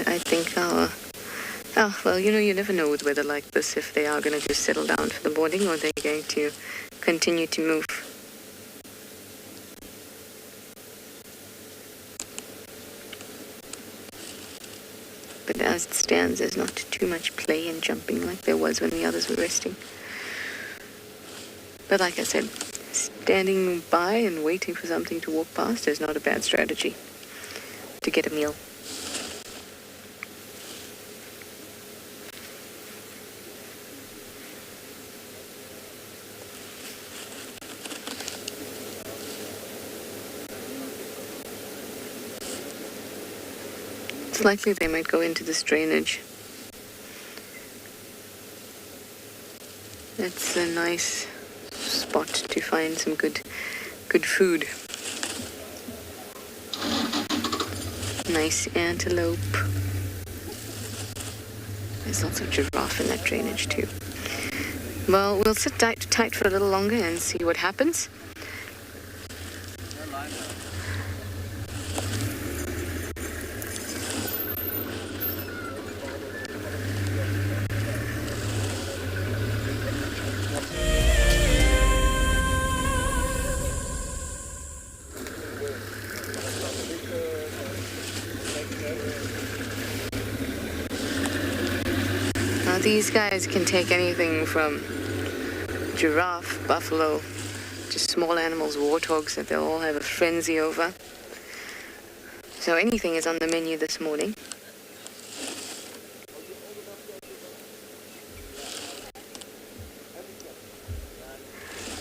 I think well, you never know with weather like this if they are going to just settle down for the morning or they're going to continue to move. But as it stands, there's not too much play and jumping like there was when the others were resting. But like I said, standing by and waiting for something to walk past is not a bad strategy to get a meal. It's likely they might go into this drainage. That's a nice spot to find some good food. Nice antelope. There's lots of giraffe in that drainage too. Well, we'll sit tight for a little longer and see what happens. Now these guys can take anything from giraffe, buffalo, just small animals, warthogs that they'll all have a frenzy over. So anything is on the menu this morning.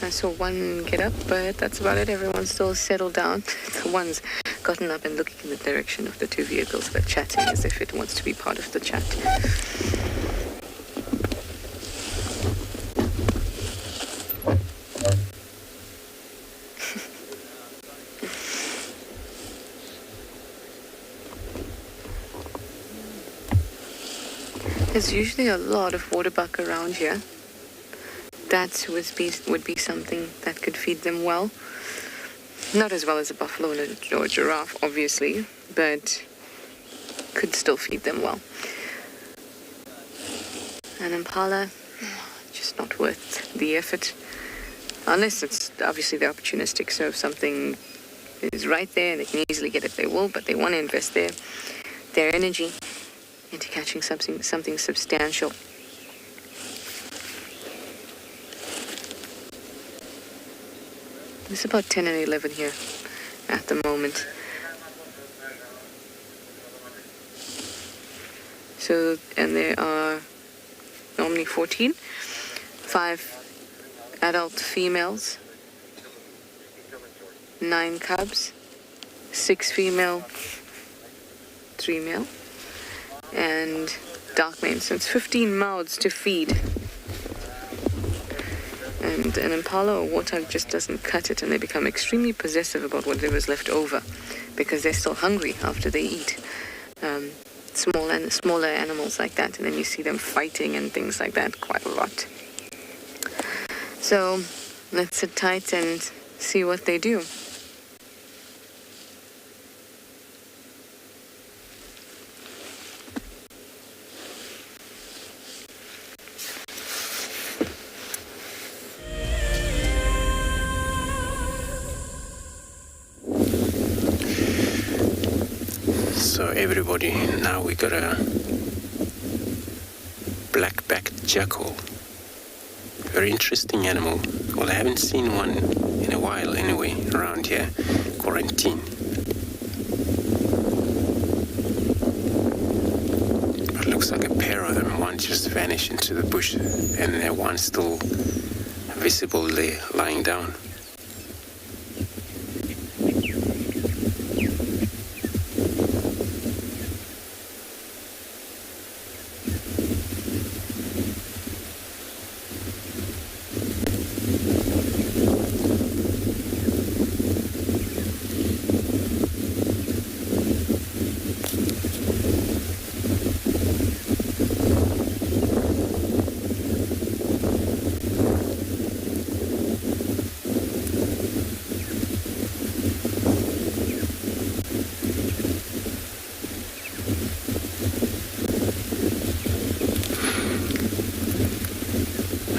I saw one get up, but that's about it. Everyone's still settled down. The one's gotten up and looking in the direction of the two vehicles. They're chatting as if it wants to be part of the chat. There's usually a lot of waterbuck around here. That would be something that could feed them well. Not as well as a buffalo or a giraffe, obviously, but could still feed them well. An impala, just not worth the effort. Unless it's obviously they're opportunistic, so if something is right there, they can easily get it if they will, but they want to invest their energy into catching something substantial. It's about 10 and 11 here at the moment. So, and there are normally 14, 5 adult females, 9 cubs, 6 female, 3 male, and dark male. So it's 15 mouths to feed. And an impala or warthog just doesn't cut it, and they become extremely possessive about whatever's left over because they're still hungry after they eat smaller animals like that, and then you see them fighting and things like that quite a lot. So let's sit tight and see what they do. So everybody, now we got a black-backed jackal. Very interesting animal. Well, I haven't seen one in a while anyway, around here, quarantine. But it looks like a pair of them. One just vanished into the bush, and one's still visible there, lying down.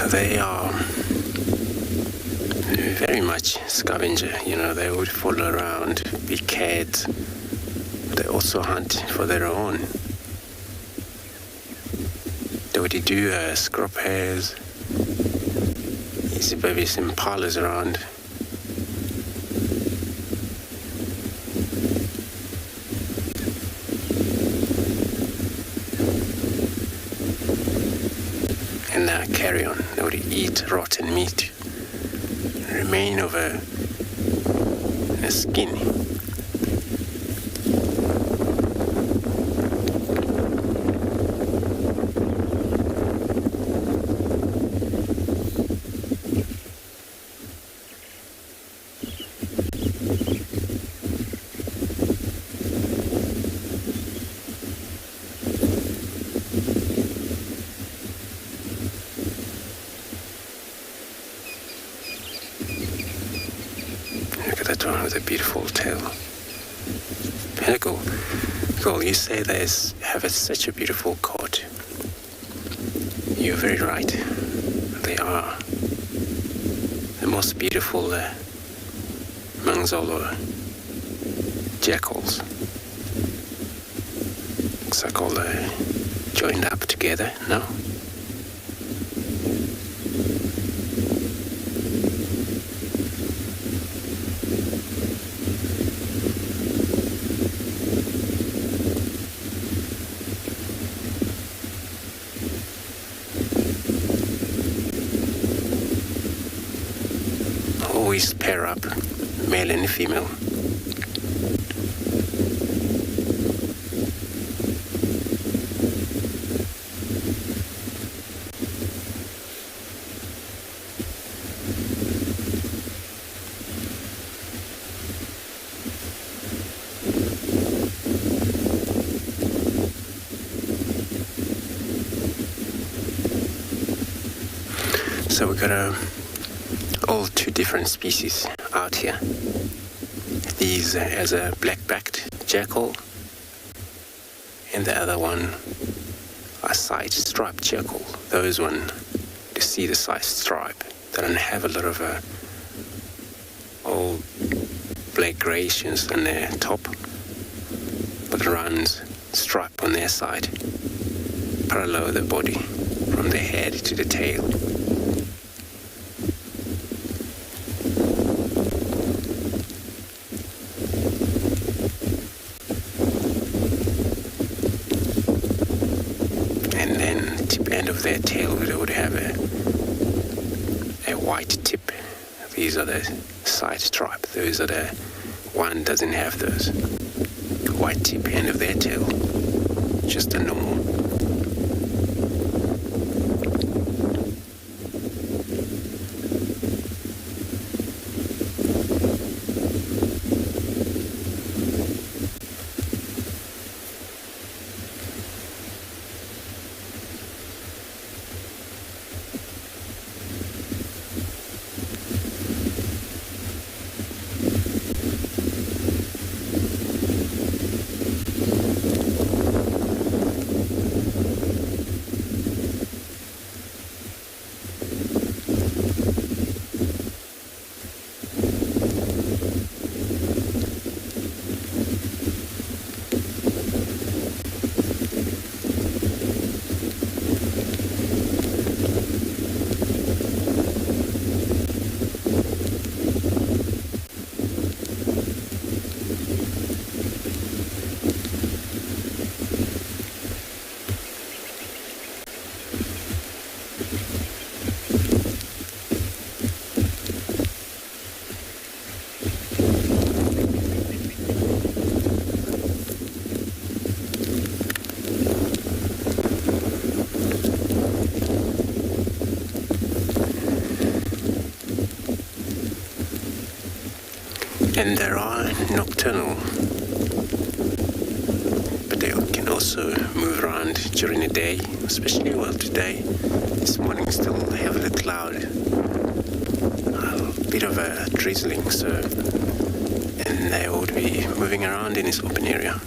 They are very much scavenger, they would follow around, be cats, but they also hunt for their own. They would do scrub hares, you see maybe some impalas around. And carry on. They would eat rotten meat, remain over the skin. That one with a beautiful tail. Pinnacle. Cool, you say they have such a beautiful coat. You're very right. They are the most beautiful amongst all jackals. Looks like all joined up together, no? always pair up, male and female. So we got all two different species out here. These as a black-backed jackal, and the other one a side-striped jackal. Those one, to see the side stripe, they don't have a lot of old black grations on their top, but it runs stripe on their side, parallel the body from the head to the tail. Their tail would have a white tip. These are the side stripe. Those are the one doesn't have those white tip end of their tail. Just a normal. And there are nocturnal, but they can also move around during the day, especially today. This morning still heavily cloud, a bit of a drizzling, so, and they would be moving around in this open area.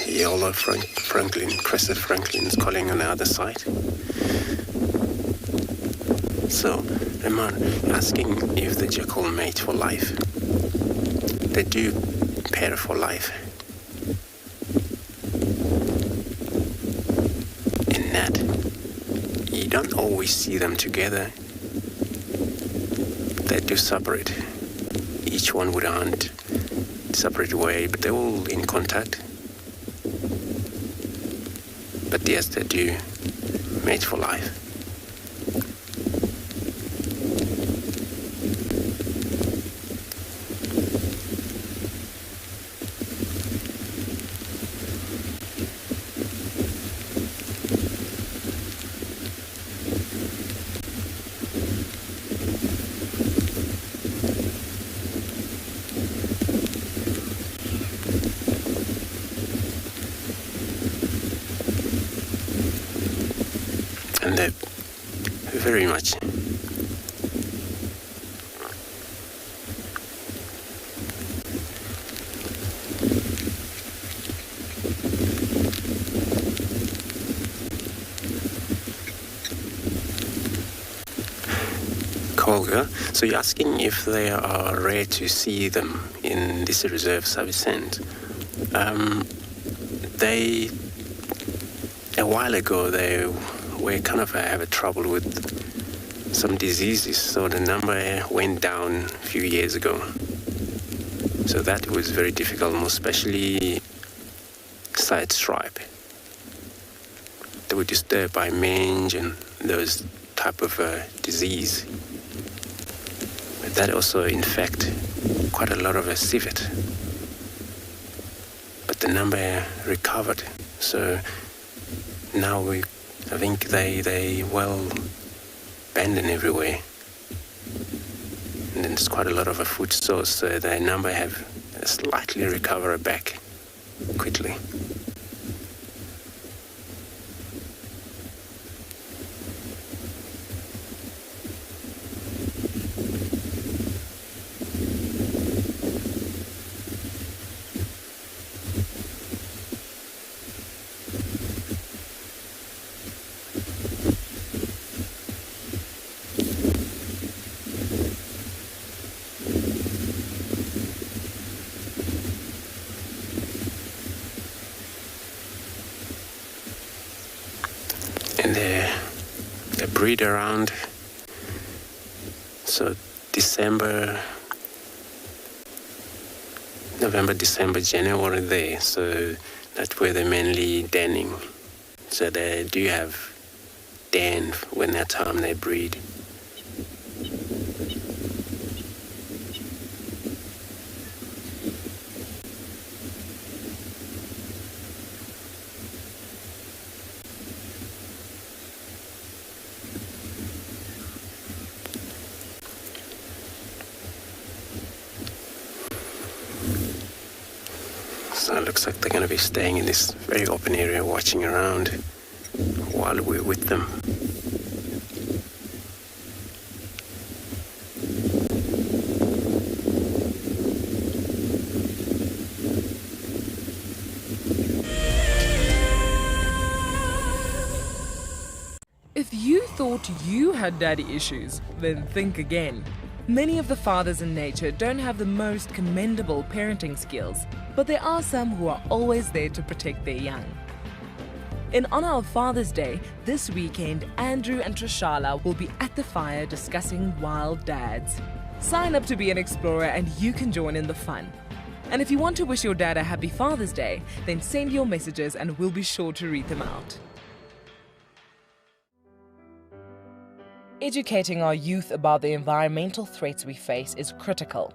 Yellow Franklin, crested Franklin's calling on the other side. So, Ramon, asking if the jackal mate for life. They do pair for life. In that, you don't always see them together. They do separate. Each one would hunt separate way, but they're all in contact. But yes, they do mate for life. And they're very much Holger. So you're asking if they are rare to see them in this reserve, Savicent. A while ago, they were kind of have a trouble with some diseases, so the number went down a few years ago. So that was very difficult, most especially side stripe. They were disturbed by mange and those type of disease. But that also infect quite a lot of civet. But the number recovered. So now I think they well abandoned everywhere. And then there's quite a lot of a food source, so their number have slightly recovered back quickly. And they breed around, so November, December, January there, so that's where they're mainly denning. So they do have den when that time they breed. So it looks like they're going to be staying in this very open area, watching around while we're with them. If you thought you had daddy issues, then think again. Many of the fathers in nature don't have the most commendable parenting skills, but there are some who are always there to protect their young. In honor of Father's Day, this weekend, Andrew and Trishala will be at the fire discussing wild dads. Sign up to be an explorer and you can join in the fun. And if you want to wish your dad a happy Father's Day, then send your messages and we'll be sure to read them out. Educating our youth about the environmental threats we face is critical.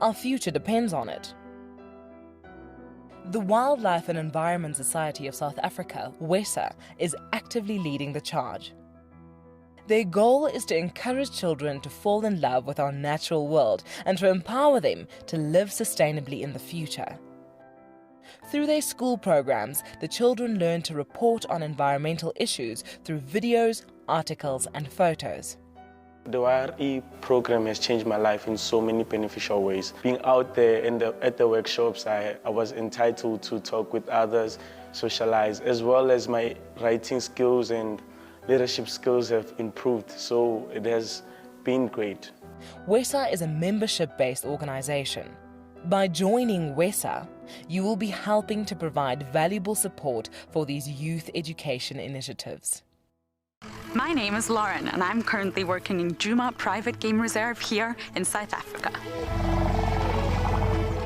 Our future depends on it. The Wildlife and Environment Society of South Africa, WESA, is actively leading the charge. Their goal is to encourage children to fall in love with our natural world and to empower them to live sustainably in the future. Through their school programs, the children learn to report on environmental issues through videos, articles and photos. The YRE program has changed my life in so many beneficial ways. Being out there at the workshops, I was entitled to talk with others, socialize, as well as my writing skills and leadership skills have improved, so it has been great. WESA is a membership-based organization. By joining WESA, you will be helping to provide valuable support for these youth education initiatives. My name is Lauren and I'm currently working in Djuma Private Game Reserve here in South Africa.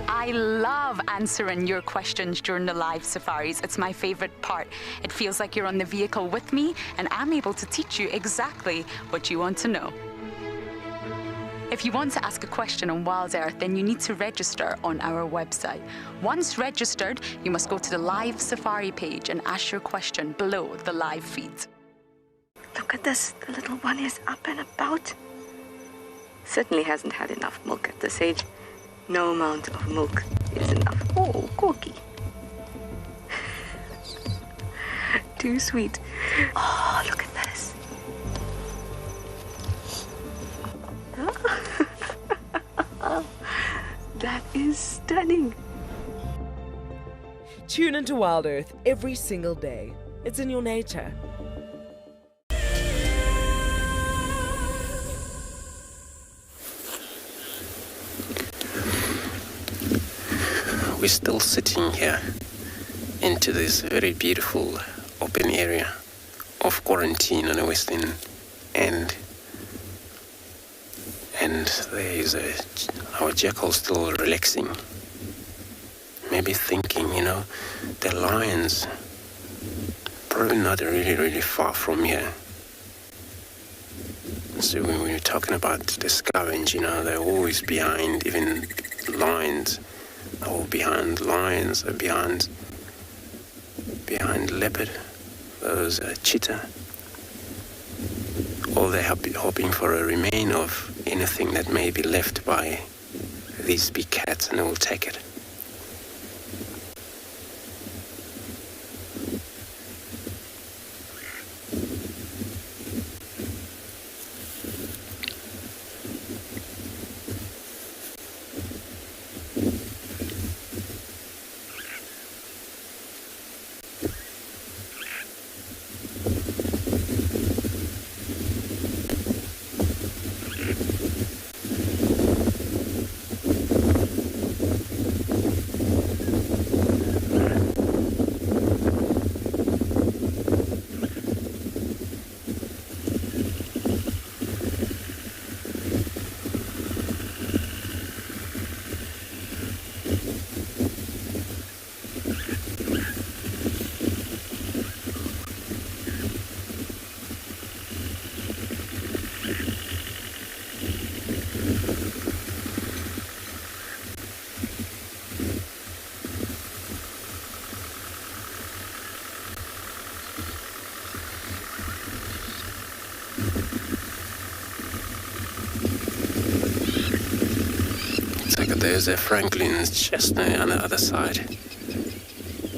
I love answering your questions during the live safaris. It's my favorite part. It feels like you're on the vehicle with me and I'm able to teach you exactly what you want to know. If you want to ask a question on Wild Earth, then you need to register on our website. Once registered, you must go to the live safari page and ask your question below the live feed. Look at this, the little one is up and about. Certainly hasn't had enough milk at this age. No amount of milk is enough. Oh, Corky. Too sweet. Oh, look at this. That is stunning. Tune into Wild Earth every single day. It's in your nature. we're still sitting here into this very beautiful open area of quarantine on the western end. And there is our jackal still relaxing, maybe thinking, the lions probably not really, really far from here. So when we were talking about the scavenge, they're always behind, even lions, or behind lions, or behind leopard, those cheetah. Or they're hoping for a remain of anything that may be left by these big cats, and they will take it. There's a Franklin's chestnut on the other side,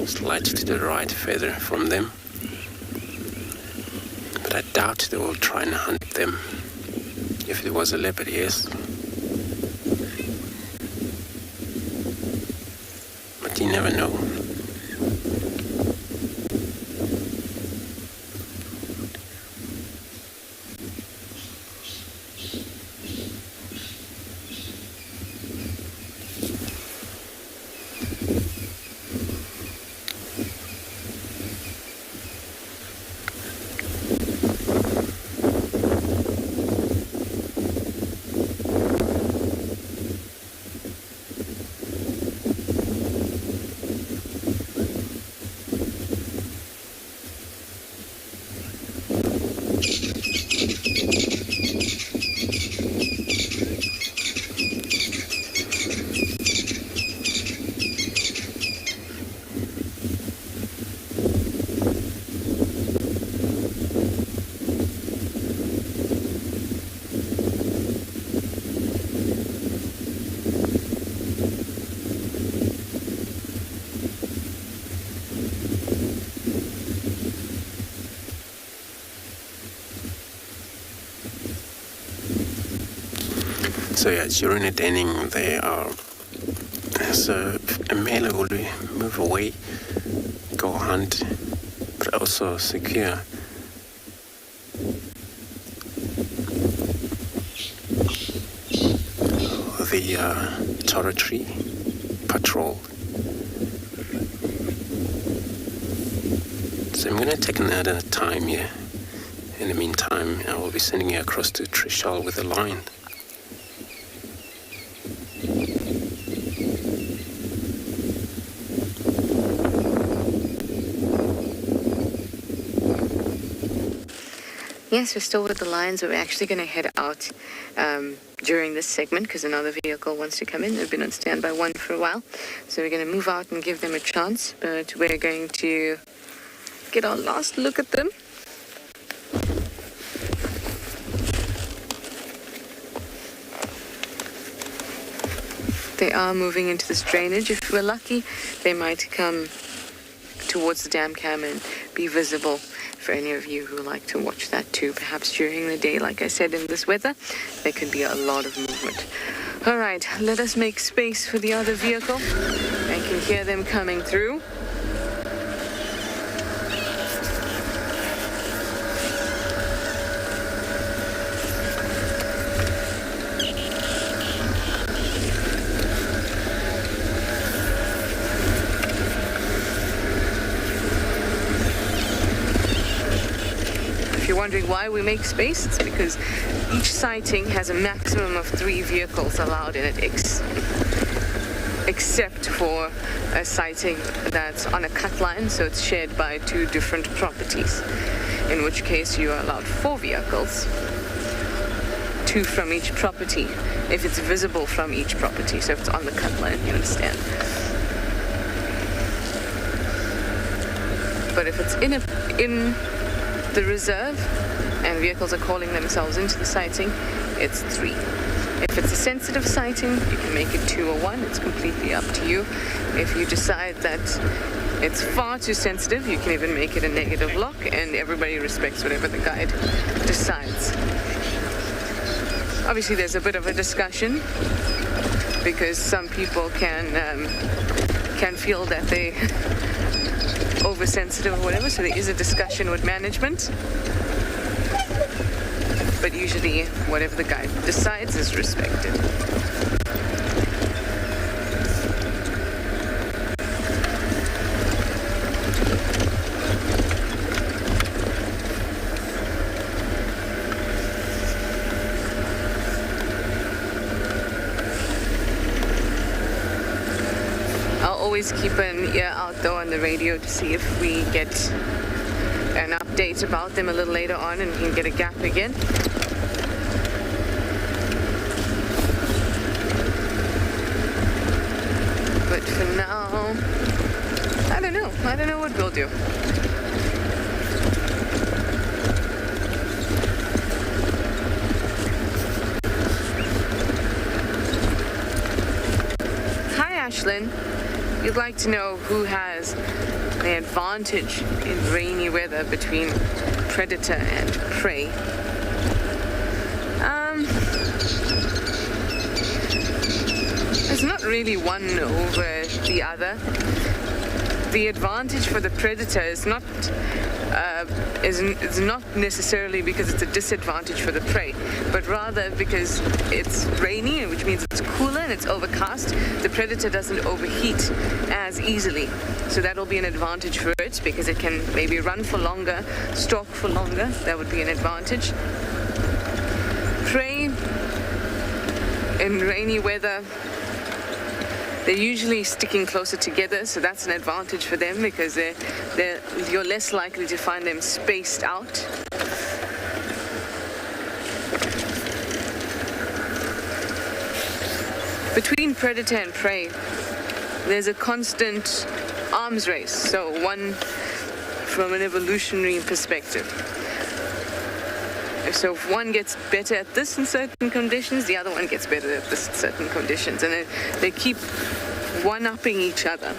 slightly to the right, further from them. But I doubt they will try and hunt them. If there was a leopard, yes. But you never know. So yeah, during the denning, so a male will move away, go hunt, but also secure the territory patrol. So I'm going to take another time here. In the meantime, I will be sending you across to Trishal with a line. Yes, we're still with the lions, but we're actually going to head out during this segment because another vehicle wants to come in. They've been on standby one for a while. So we're going to move out and give them a chance, but we're going to get our last look at them. They are moving into this drainage. If we're lucky, they might come towards the dam cam and be visible for any of you who like to watch that too. Perhaps during the day, like I said, in this weather, there could be a lot of movement. All right, let us make space for the other vehicle. I can hear them coming through. you're wondering why we make space, it's because each sighting has a maximum of 3 vehicles allowed in it, except for a sighting that's on a cut line, so it's shared by 2 different properties, in which case you are allowed 4 vehicles, 2 from each property, if it's visible from each property, so if it's on the cut line, you understand. But if it's in the reserve and vehicles are calling themselves into the sighting, it's 3. If it's a sensitive sighting, you can make it 2 or 1. It's completely up to you. If you decide that it's far too sensitive, you can even make it a negative lock, and everybody respects whatever the guide decides. Obviously, there's a bit of a discussion because some people can feel that they oversensitive or whatever, so there is a discussion with management. But usually, whatever the guide decides is respected. Always keep an ear out though on the radio to see if we get an update about them a little later on and we can get a gap again. But for now, I don't know what we'll do. Hi Ashlyn. You'd like to know who has the advantage in rainy weather between predator and prey. It's not really one over the other. The advantage for the predator is not necessarily because it's a disadvantage for the prey, but rather because it's rainy, which means it's cooler and it's overcast. The predator doesn't overheat as easily, so that'll be an advantage for it because it can maybe run for longer, stalk for longer. That would be an advantage. Prey in rainy weather, they're usually sticking closer together, so that's an advantage for them because you're less likely to find them spaced out. Between predator and prey, there's a constant arms race, so one from an evolutionary perspective. So if one gets better at this in certain conditions, the other one gets better at this in certain conditions. And they keep one-upping each other.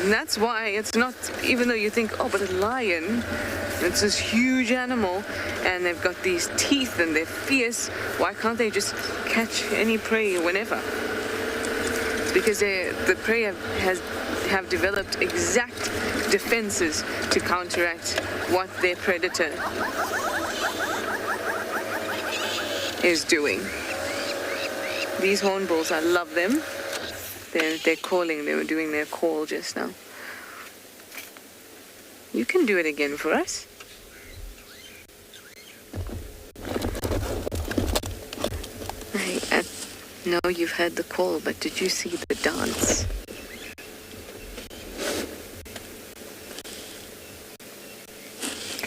And that's why it's not, even though you think, oh, but a lion, it's this huge animal, and they've got these teeth and they're fierce, why can't they just catch any prey whenever? It's because the prey have developed exact defenses to counteract what their predator is doing. These hornbills, I love them. They're calling. They were doing their call just now. You can do it again for us. I know you've heard the call, but did you see the dance?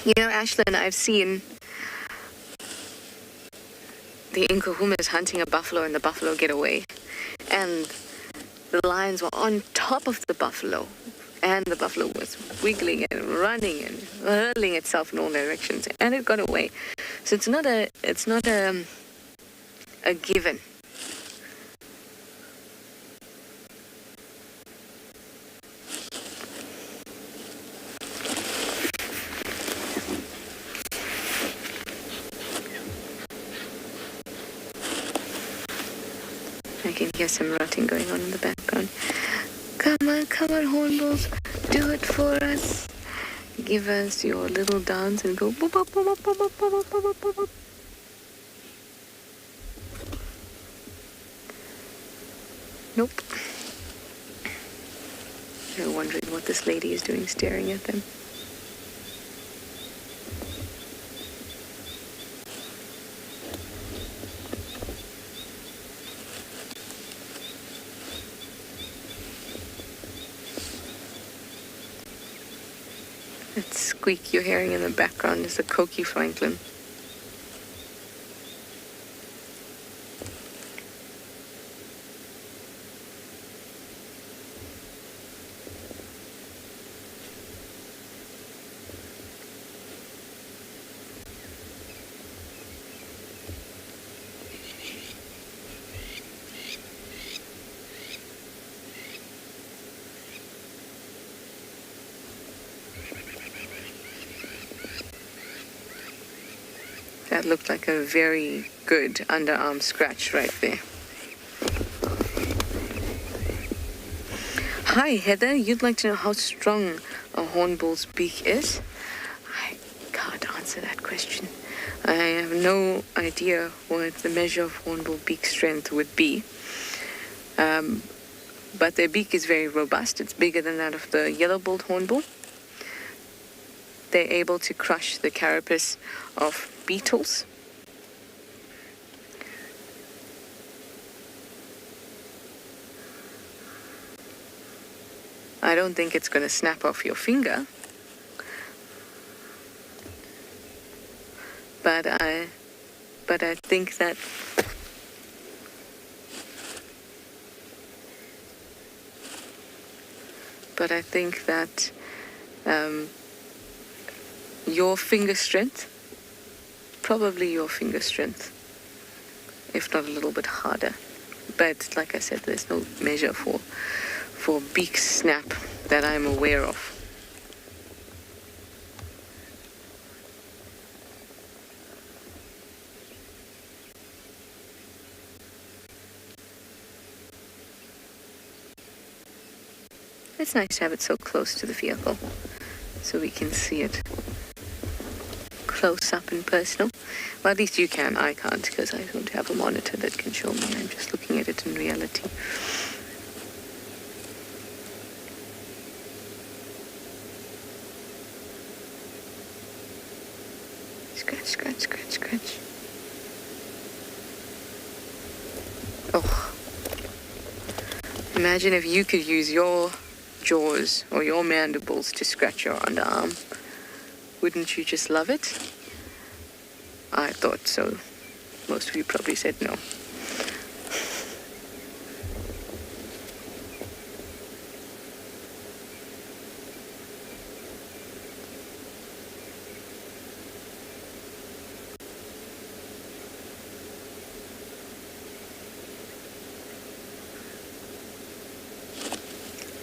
You know, Ashlyn, I've seen the Inkahumas hunting a buffalo and the buffalo get away. And the lions were on top of the buffalo. And the buffalo was wiggling and running and hurling itself in all directions. And it got away. So it's not a given. I can hear some rotting going on in the background. Come on, hornbills, do it for us. Give us your little dance and go boop, boop, boop, boop, boop, boop, boop, boop, boop, boop. Nope. They're wondering what this lady is doing, staring at them. That squeak you're hearing in the background is the Cokie Franklin. That looked like a very good underarm scratch right there. Hi, Heather. You'd like to know how strong a hornbill's beak is? I can't answer that question. I have no idea what the measure of hornbill beak strength would be. But their beak is very robust. It's bigger than that of the yellow-billed hornbill. They're able to crush the carapace of beetles. I don't think it's going to snap off your finger. But I think that your finger strength, probably your finger strength, if not a little bit harder. But like I said, there's no measure for beak snap that I'm aware of. It's nice to have it so close to the vehicle so we can see it close up and personal. Well, at least you can. I can't because I don't have a monitor that can show me. I'm just looking at it in reality. Scratch, scratch, scratch, scratch. Oh. Imagine if you could use your jaws or your mandibles to scratch your underarm. Wouldn't you just love it? I thought so. Most of you probably said no.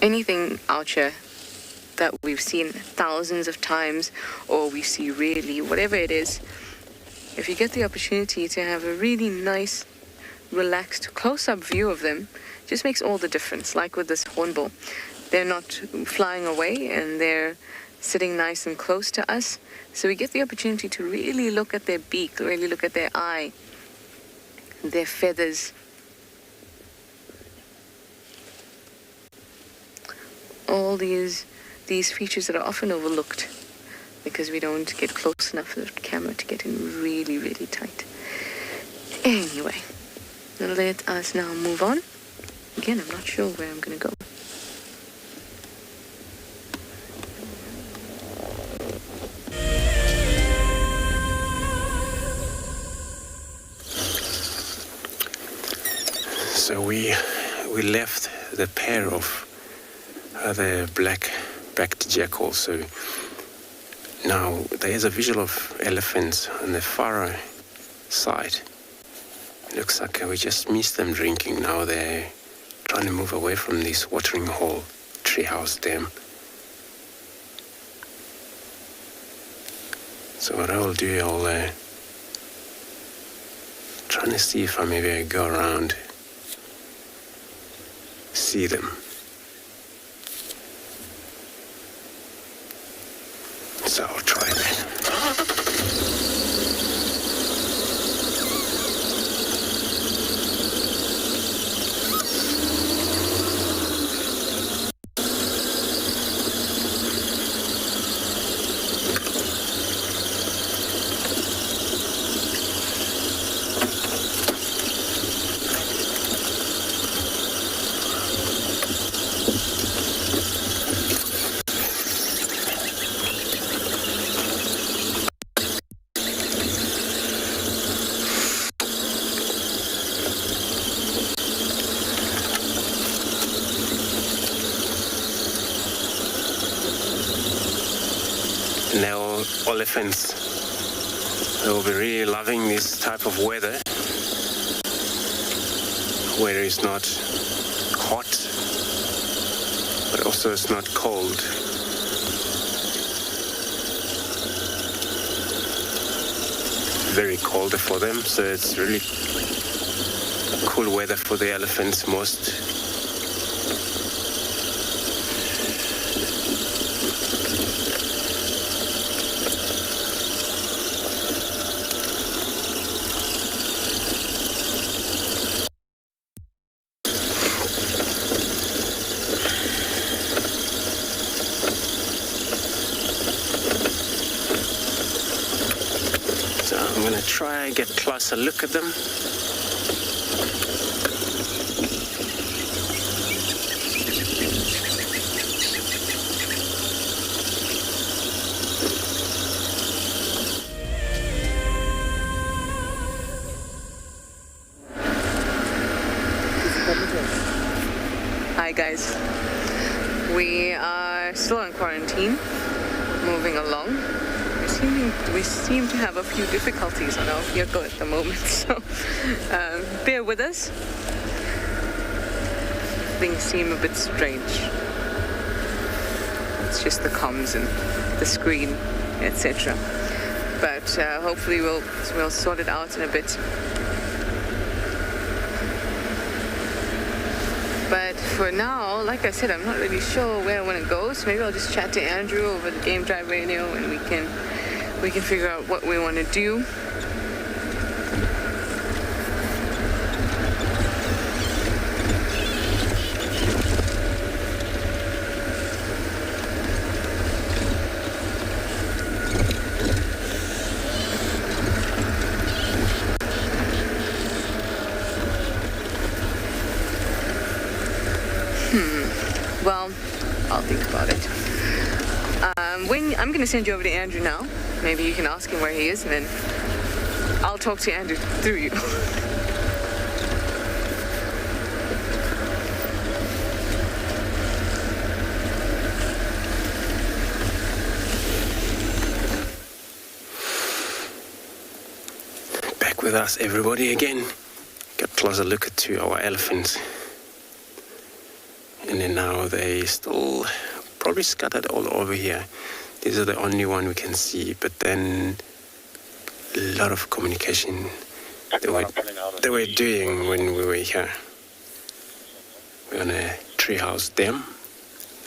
Anything out here that we've seen thousands of times, or we see rarely, whatever it is, if you get the opportunity to have a really nice, relaxed, close-up view of them, just makes all the difference. Like with this hornbill, they're not flying away and they're sitting nice and close to us. So we get the opportunity to really look at their beak, really look at their eye, their feathers. All these features that are often overlooked because we don't get close enough with the camera to get in really, really tight. Anyway, let us now move on. Again, I'm not sure where I'm going to go. So we left the pair of the black-backed jackals. So now there is a visual of elephants on the far side. It looks like we just missed them drinking. Now they're trying to move away from this watering hole, treehouse dam. So what I'll do, I'll try to see if I go around, see them. So I'll try that. Now, elephants, they will be really loving this type of weather, where it's not hot, but also it's not cold. Very cold for them, so it's really cool weather for the elephants most. So I'm going to try and get a closer look at them. Hi guys, we are still in quarantine, moving along. We seem to have a few difficulties on our vehicle at the moment, so bear with us. Things seem a bit strange. It's just the comms and the screen, etc. But hopefully we'll sort it out in a bit. But for now, like I said, I'm not really sure where I want to go, so maybe I'll just chat to Andrew over the Game Drive radio and we can figure out what we want to do. Well, I'll think about it. I'm going to send you over to Andrew now. Maybe you can ask him where he is, and then I'll talk to Andrew through you. Back with us, everybody, again. Got a closer look at our elephants. And then now they still probably scattered all over here. These are the only one we can see, but then a lot of communication they were doing when we were here. We're on a treehouse dam,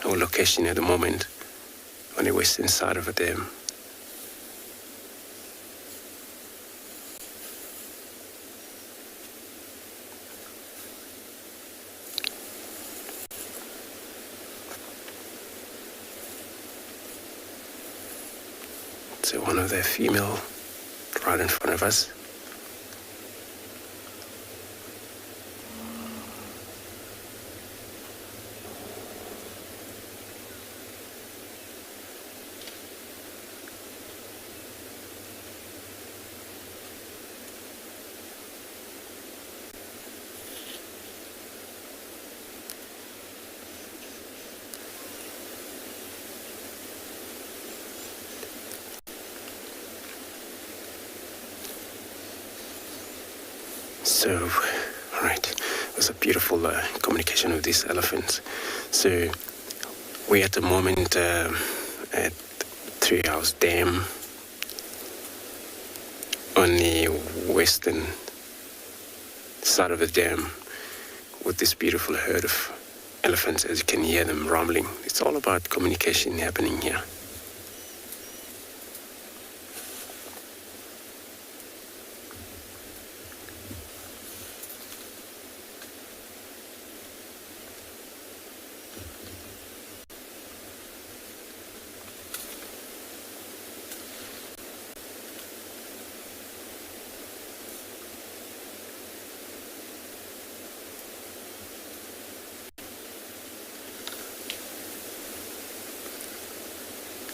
our location at the moment, on the western side of a dam. So one of the female right in front of us. So, all right, it was a beautiful communication with these elephants. So, we're at the moment at Treehouse Dam on the western side of the dam with this beautiful herd of elephants, as you can hear them rumbling. It's all about communication happening here.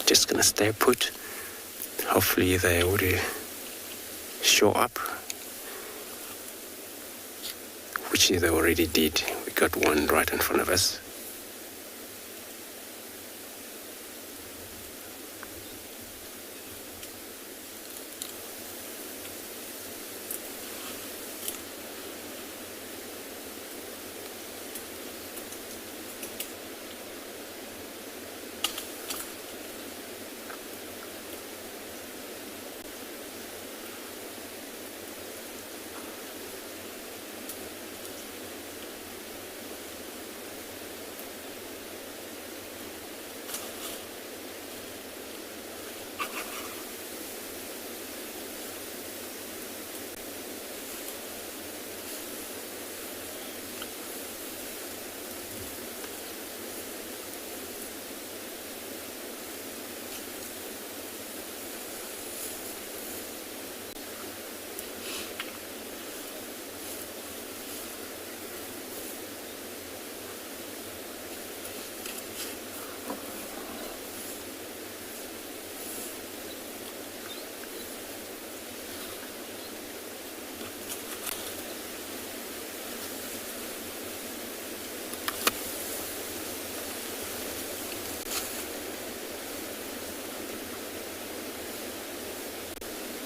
Just gonna stay put. Hopefully they would show up, which they already did. We got one right in front of us.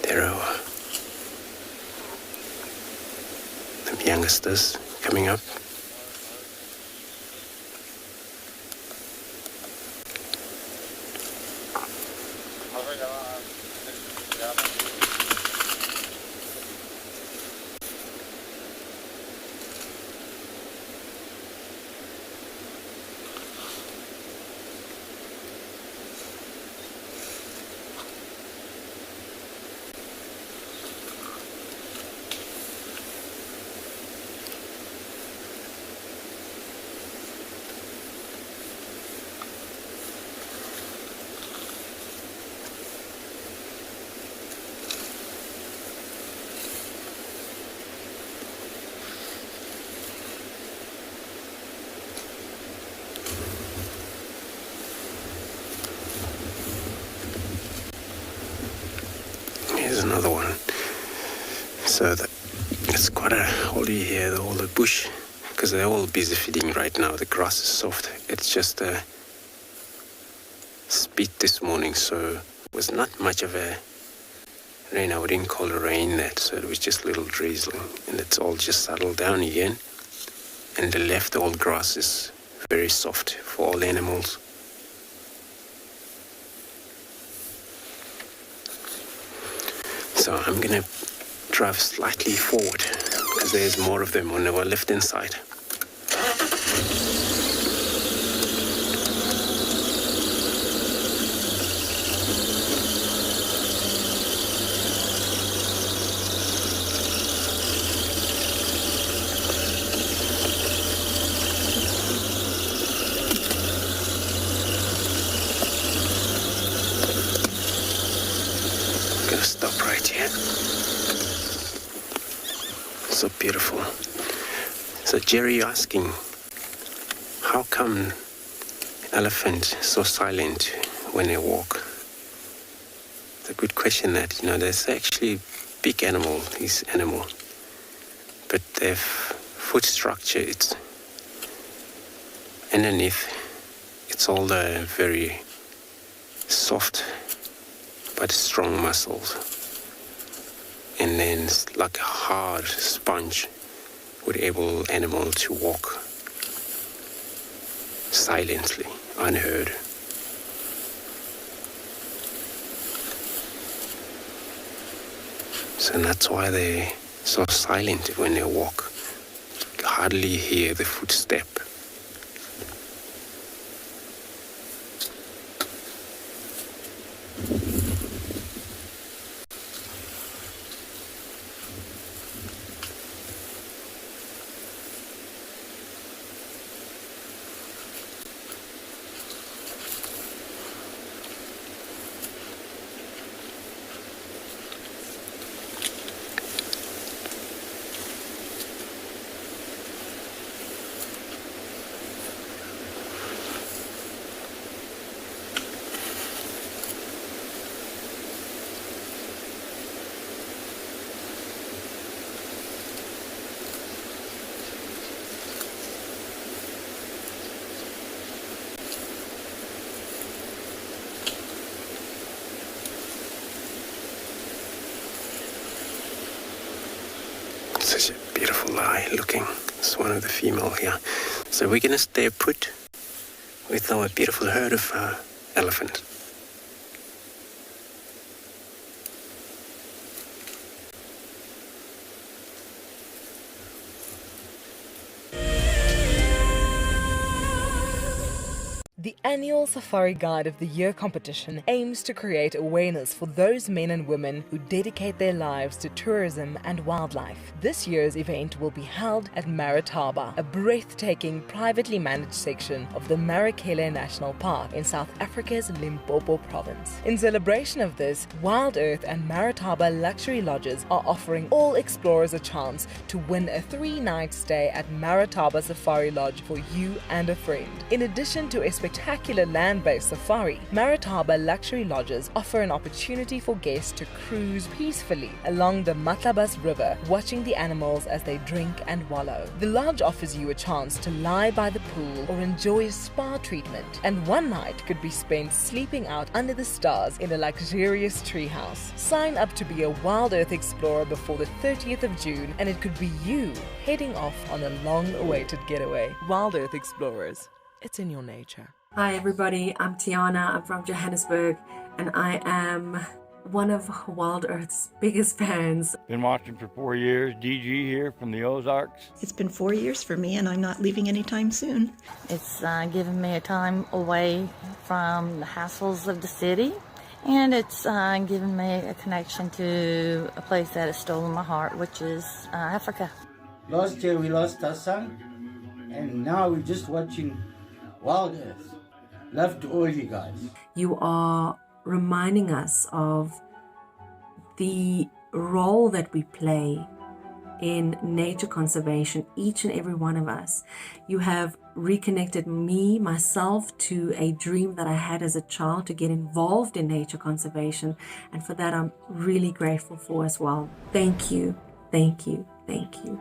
There are the youngsters coming up. Here's another one. So it's quite a holiday here, all the bush, because they're all busy feeding right now. The grass is soft. It's just a spit this morning, so it was not much of a rain. I wouldn't call it rain that, so it was just a little drizzling, and it's all just settled down again. And the left old grass is very soft for all animals. So I'm gonna drive slightly forward because there's more of them on our left-hand side. Stop right here. So beautiful. So Jerry asking, how come elephant so silent when they walk? It's a good question that, there's actually big animal, this animal, but their foot structure, it's underneath, it's all the very soft but strong muscles, and then it's like a hard sponge would enable animal to walk silently, unheard. So that's why they're so silent when they walk. You hardly hear the footstep. Such a beautiful eye looking. It's one of the female here. So we're going to stay put with our beautiful herd of elephant. The annual Safari Guide of the Year competition aims to create awareness for those men and women who dedicate their lives to tourism and wildlife. This year's event will be held at Marataba, a breathtaking privately managed section of the Marakele National Park in South Africa's Limpopo province. In celebration of this, Wild Earth and Marataba Luxury Lodges are offering all explorers a chance to win a 3-night stay at Marataba Safari Lodge for you and a friend. In addition to a spectacular spectacular land-based safari, Maritaba luxury lodges offer an opportunity for guests to cruise peacefully along the Matlabas River, watching the animals as they drink and wallow. The lodge offers you a chance to lie by the pool or enjoy a spa treatment, and one night could be spent sleeping out under the stars in a luxurious treehouse. Sign up to be a Wild Earth Explorer before the 30th of June, and it could be you heading off on a long-awaited getaway. Wild Earth Explorers, it's in your nature. Hi everybody, I'm Tiana, I'm from Johannesburg, and I am one of Wild Earth's biggest fans. Been watching for 4 years. DG here from the Ozarks. It's been 4 years for me, and I'm not leaving anytime soon. It's given me a time away from the hassles of the city, and it's given me a connection to a place that has stolen my heart, which is Africa. Last year we lost our son, and now we're just watching Wild Earth. Love to all you guys. You are reminding us of the role that we play in nature conservation, each and every one of us. You have reconnected myself to a dream that I had as a child to get involved in nature conservation, and for that I'm really grateful for as well. Thank you, thank you, thank you.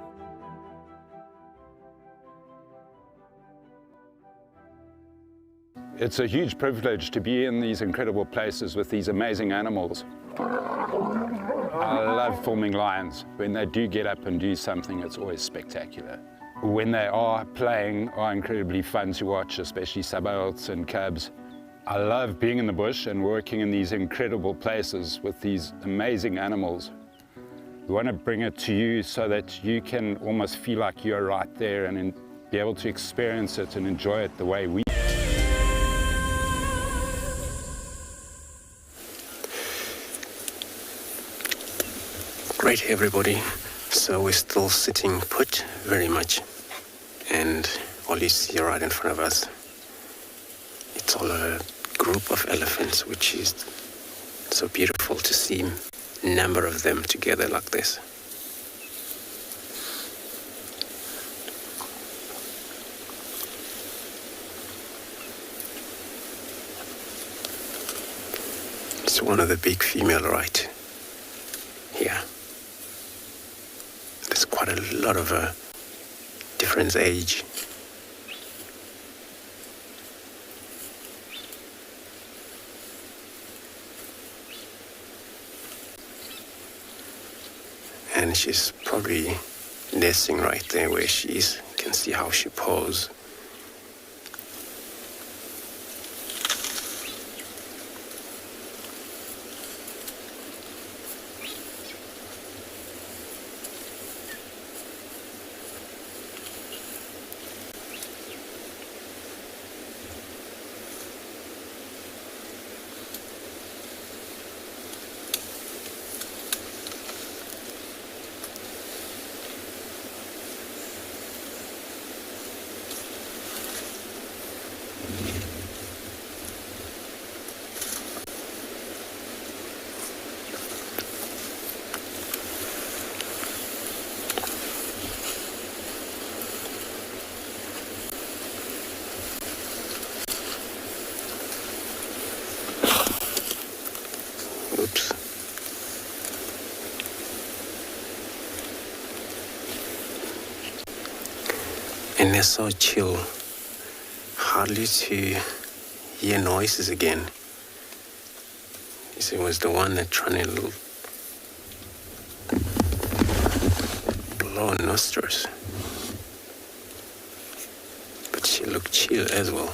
It's a huge privilege to be in these incredible places with these amazing animals. I love filming lions. When they do get up and do something, it's always spectacular. When they are playing, are incredibly fun to watch, especially subalterns and cubs. I love being in the bush and working in these incredible places with these amazing animals. We want to bring it to you so that you can almost feel like you're right there and be able to experience it and enjoy it the way we do. Great, everybody. So we're still sitting put very much, and all you see right in front of us, it's all a group of elephants, which is so beautiful to see a number of them together like this. It's one of the big female right here. There's quite a lot of different age. And she's probably nesting right there where she is. You can see how she poses. Oops. And they're so chill, hardly to hear noises again. You see, it was the one that trying to blow nostrils, but she looked chill as well.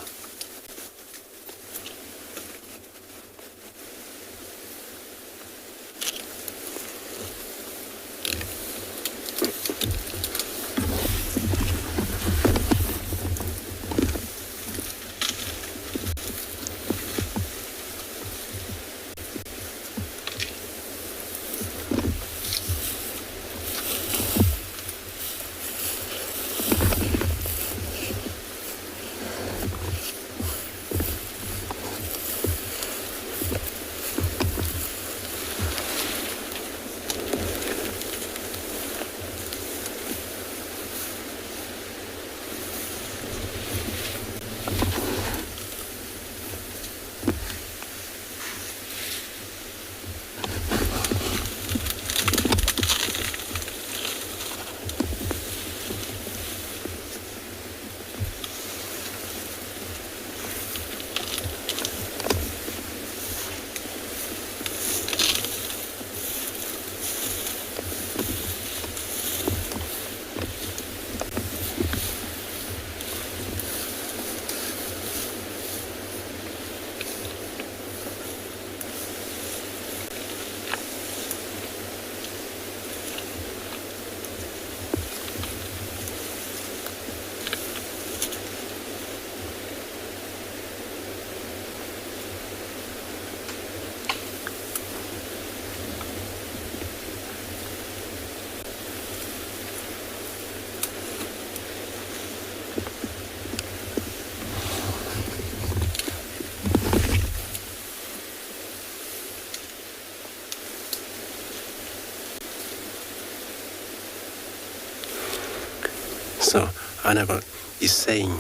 So Annabelle is saying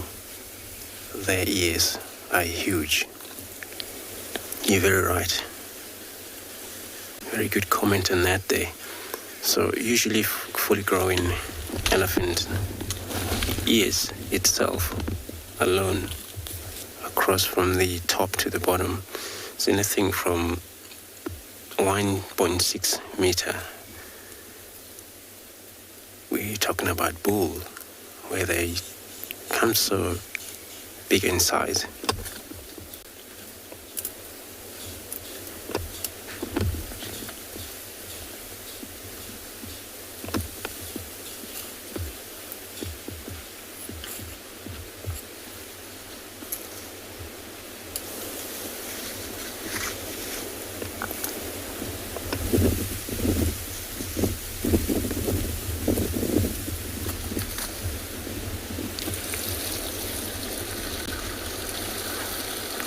their ears are huge. You're very right. Very good comment on that there. So usually fully growing elephant ears itself alone across from the top to the bottom is anything from 1.6 meter. We're talking about bull, where they come so big in size.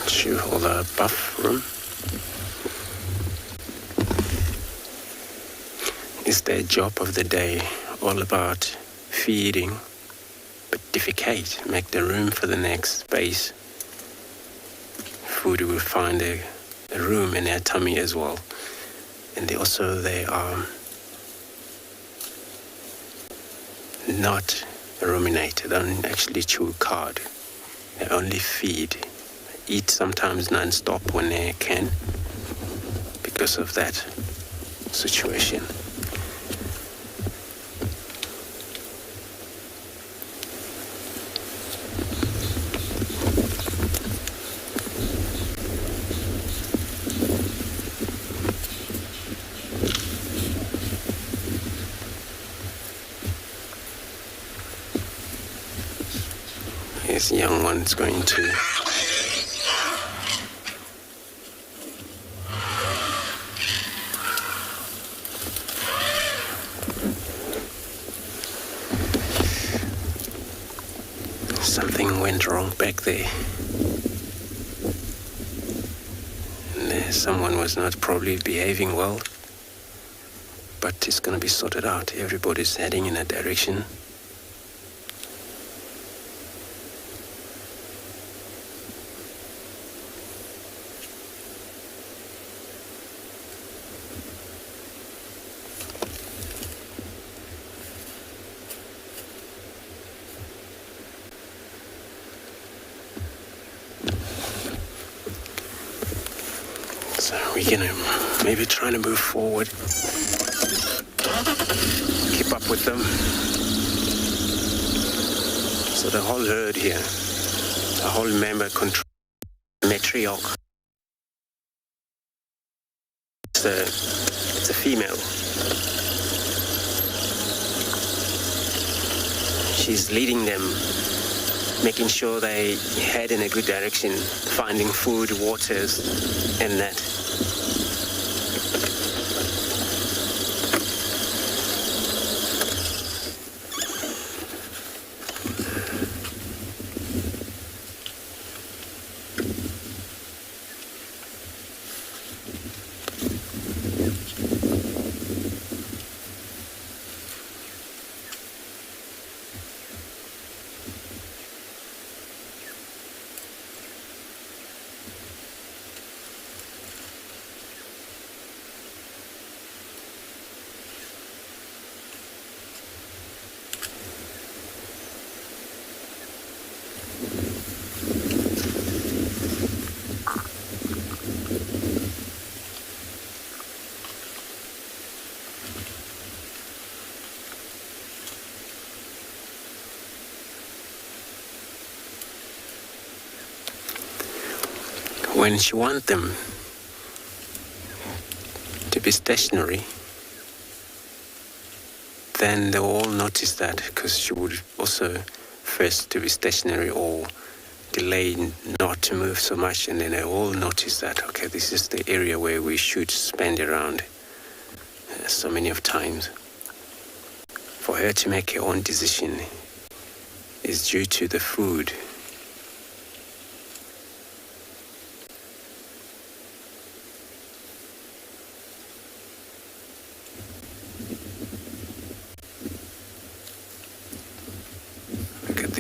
Shoeholder buff room is their job of the day, all about feeding, but defecate, make the room for the next space. Food will find a room in their tummy as well. And they are not ruminate, they don't actually chew cud, they only feed. Eat sometimes non-stop when they can because of that situation. This young one's going to something went wrong back there. And someone was not probably behaving well, but it's going to be sorted out. Everybody's heading in a direction. So we're gonna maybe try to move forward, keep up with them. So the whole herd here, the whole member control matriarch. It's a female. She's leading them, making sure they head in a good direction, finding food, waters, and that. When she wants them to be stationary, then they all notice that, because she would also first to be stationary or delay not to move so much, and then they all notice that, okay, this is the area where we should spend around so many of times. For her to make her own decision is due to the food.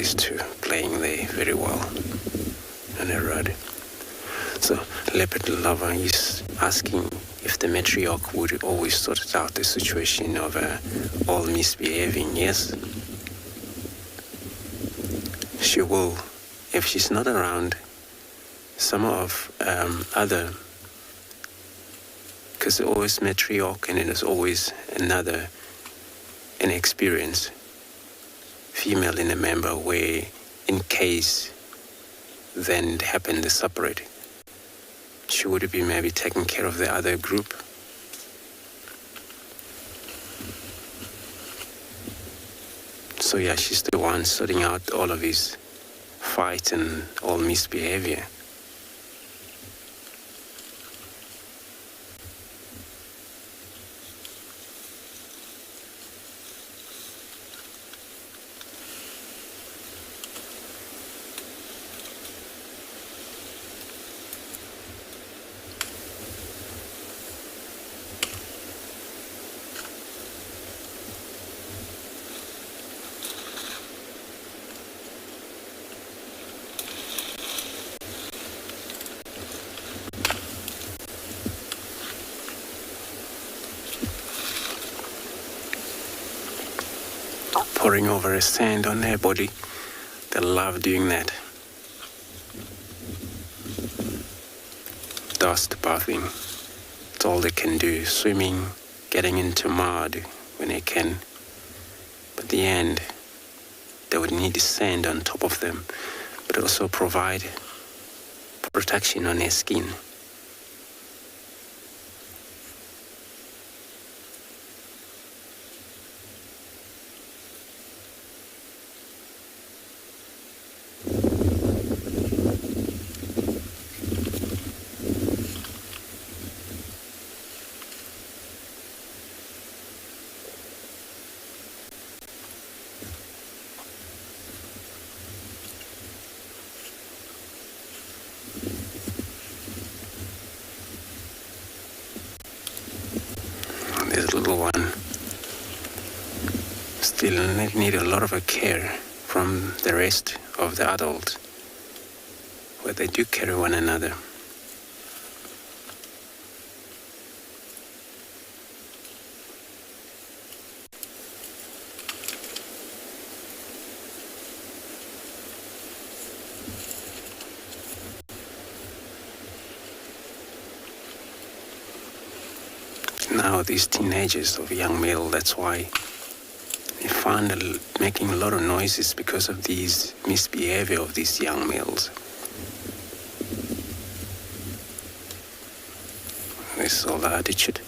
these two playing there very well on a rod. So Leopard Lover is asking if the matriarch would always sort out the situation of all misbehaving. Yes, she will. If she's not around, some of other, because there's always matriarch and then there's always another inexperienced female in a member where in case then it happened to separate, she would be maybe taking care of the other group. So yeah, she's the one sorting out all of his fight and all misbehavior. Pouring over a sand on their body. They love doing that. Dust bathing. It's all they can do. Swimming, getting into mud when they can. But at the end, they would need the sand on top of them, but also provide protection on their skin. This little one still need a lot of care from the rest of the adults, where they do carry one another. Now these teenagers of young male, that's why they find making a lot of noises because of these misbehavior of these young males. This is all the attitude.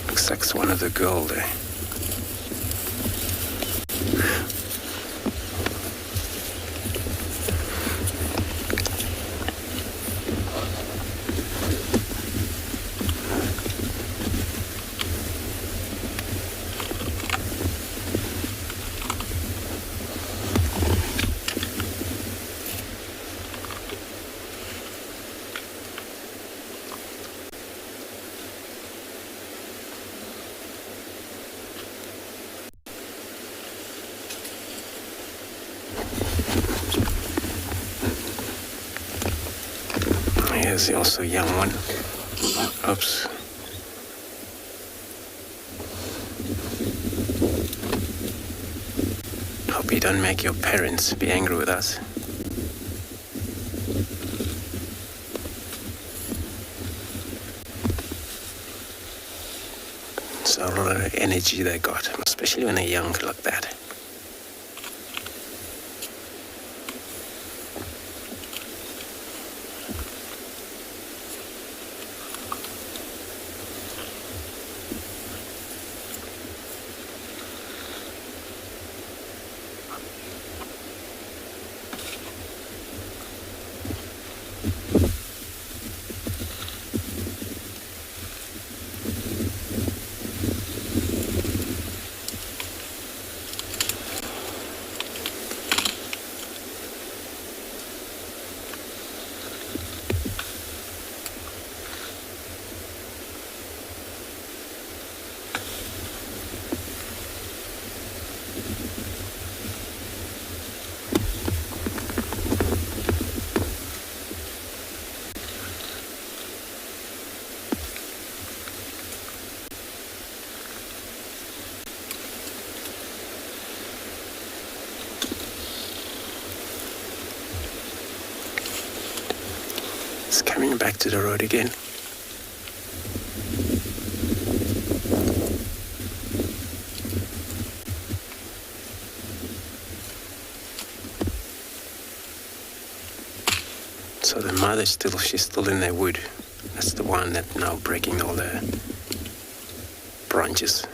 Looks like one of the girl there. Here's also a young one. Oops. Hope you don't make your parents be angry with us. It's a lot of energy they got, especially when they're young like that. It's coming back to the road again. So the mother she's still in the wood. That's the one that's now breaking all the branches.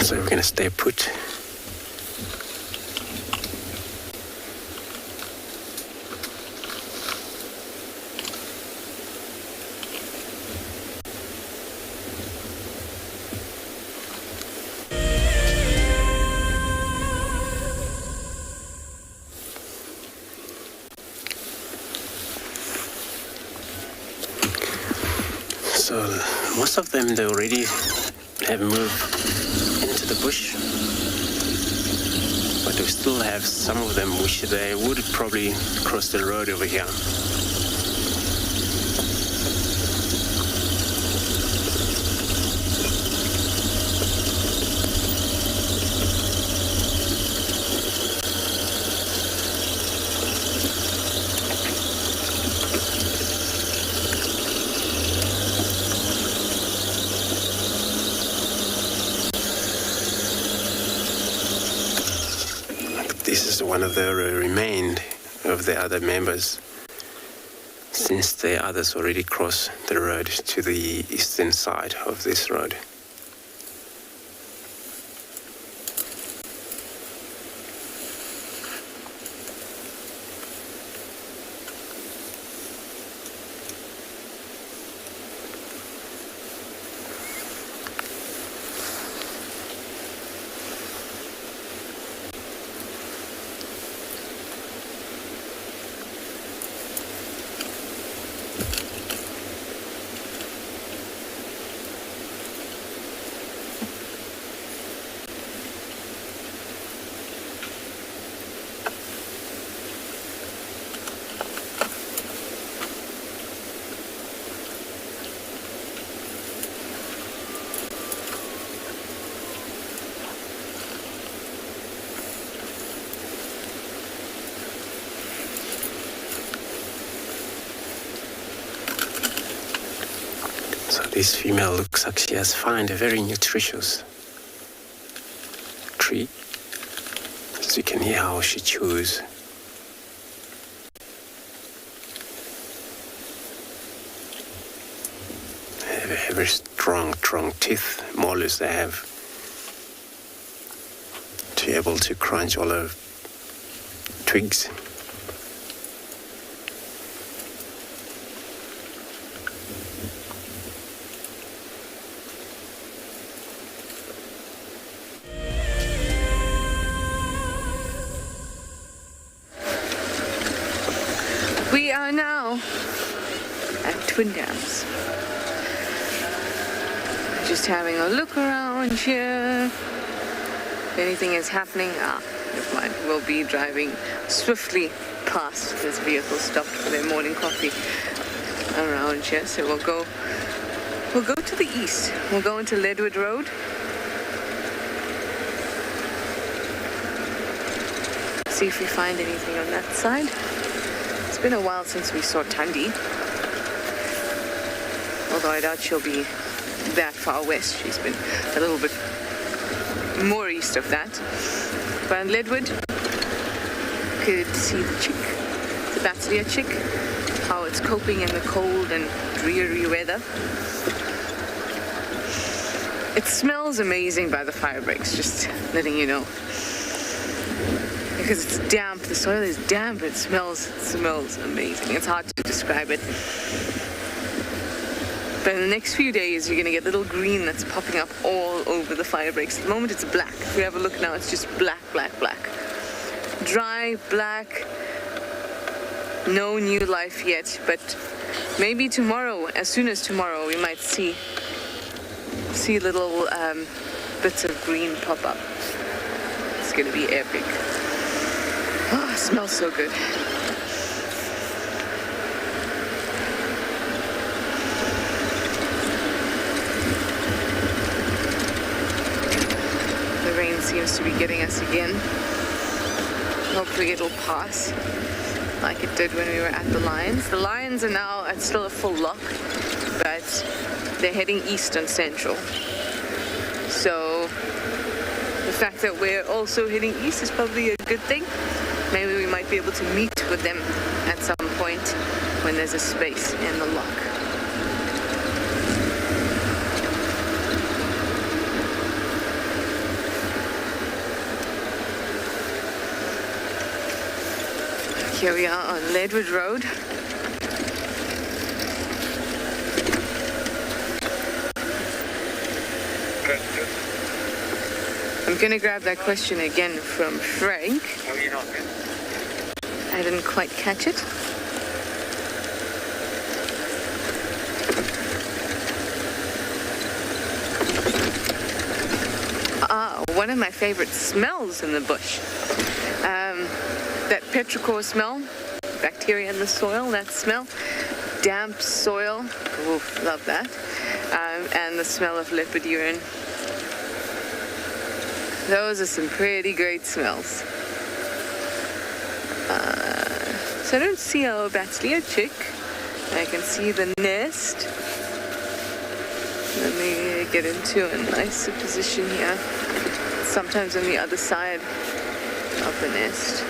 So we're gonna stay put. So most of them, they already have moved into the bush, but we still have some of them which they would probably cross the road over here. This is one of the remained of the other members, since the others already crossed the road to the eastern side of this road. So this female looks like she has found a very nutritious tree. As you can hear how she chews. They have a very strong teeth, molars they have, to be able to crunch all the twigs. We are now at Twin Dams. Just having a look around here. If anything is happening, never mind. We'll be driving swiftly past this vehicle stopped for their morning coffee around here. So we'll go to the east. We'll go into Ledwood Road. See if we find anything on that side. It's been a while since we saw Thandi, although I doubt she'll be that far west. She's been a little bit more east of that. But in Ledwood, could see the chick, the Batteria chick, how it's coping in the cold and dreary weather. It smells amazing by the fire breaks, just letting you know. Because it's damp, the soil is damp, it smells amazing. It's hard to describe it. But in the next few days, you're gonna get little green that's popping up all over the fire breaks. At the moment, it's black. If you have a look now, it's just black, black, black. Dry, black, no new life yet, but maybe tomorrow, as soon as tomorrow, we might see little bits of green pop up. It's gonna be epic. Oh, smells so good. The rain seems to be getting us again. Hopefully it'll pass like it did when we were at the Lions. The Lions are now at still a full lock, but they're heading east on Central. So the fact that we're also heading east is probably a good thing. Maybe we might be able to meet with them at some point when there's a space in the lock. Here we are on Leadwood Road. I'm gonna grab that question again from Frank. I didn't quite catch it. One of my favorite smells in the bush. That petrichor smell, bacteria in the soil, that smell. Damp soil, ooh, love that. And the smell of leopard urine. Those are some pretty great smells. So I don't see our Batslea chick. I can see the nest. Let me get into a nicer position here. Sometimes on the other side of the nest.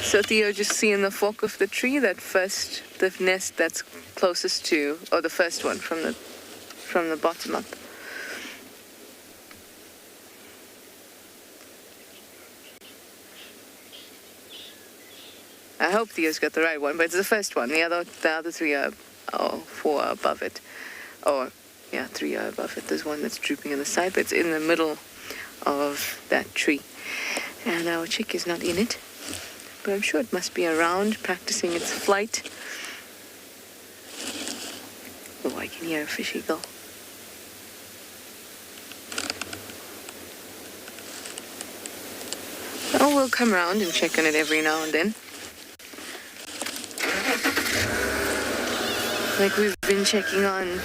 So Theo, just seeing the fork of the tree, the nest that's closest to, or the first one from the bottom up. I hope Theo's got the right one, but it's the first one. The other three are, four are above it. Or, yeah, 3 are above it. There's one that's drooping on the side, but it's in the middle of that tree. And our chick is not in it, but I'm sure it must be around practicing its flight. Oh, I can hear a fish eagle. Oh, we'll come around and check on it every now and then. Like we've been checking on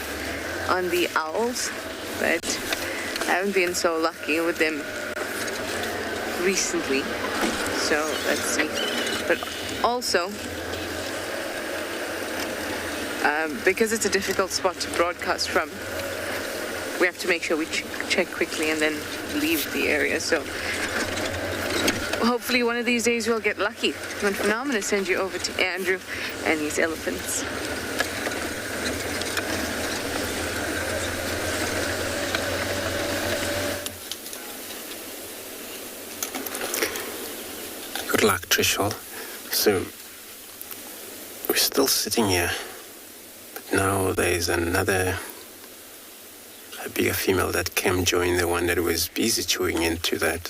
the owls, but I haven't been so lucky with them recently. So let's see. But also, because it's a difficult spot to broadcast from, we have to make sure we check quickly and then leave the area. So hopefully one of these days we'll get lucky. But for now, I'm going to send you over to Andrew and his elephants. Good luck, Trishul. So, we're still sitting here, but now there's a bigger female that came join the one that was busy chewing into that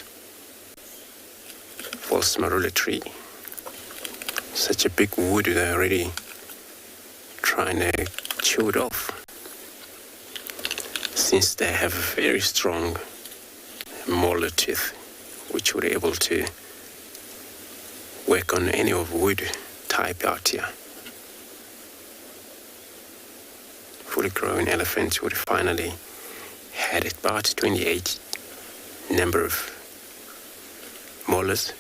false marula tree. Such a big wood, they're already trying to chew it off. Since they have very strong molar teeth, which were able to work on any of wood type out here. Fully grown elephants would finally had about 28 number of molars.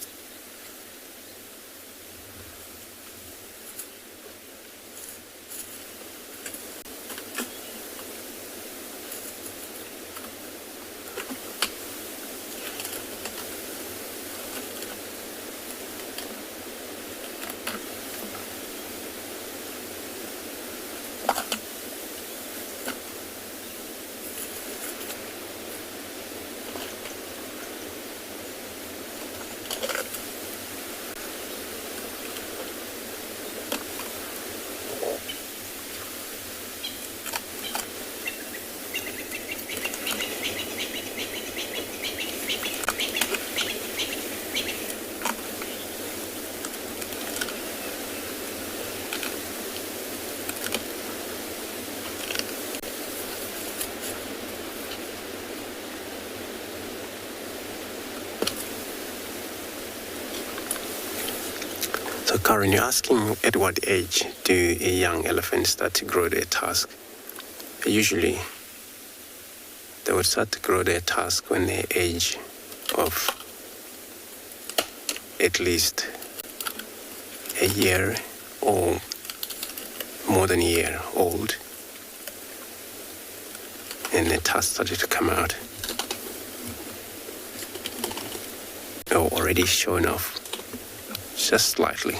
So Karen, you're asking at what age do a young elephant start to grow their tusk? Usually, they would start to grow their tusk when they're age of at least a year or more than a year old. And the tusk started to come out. Or already showing off, just slightly.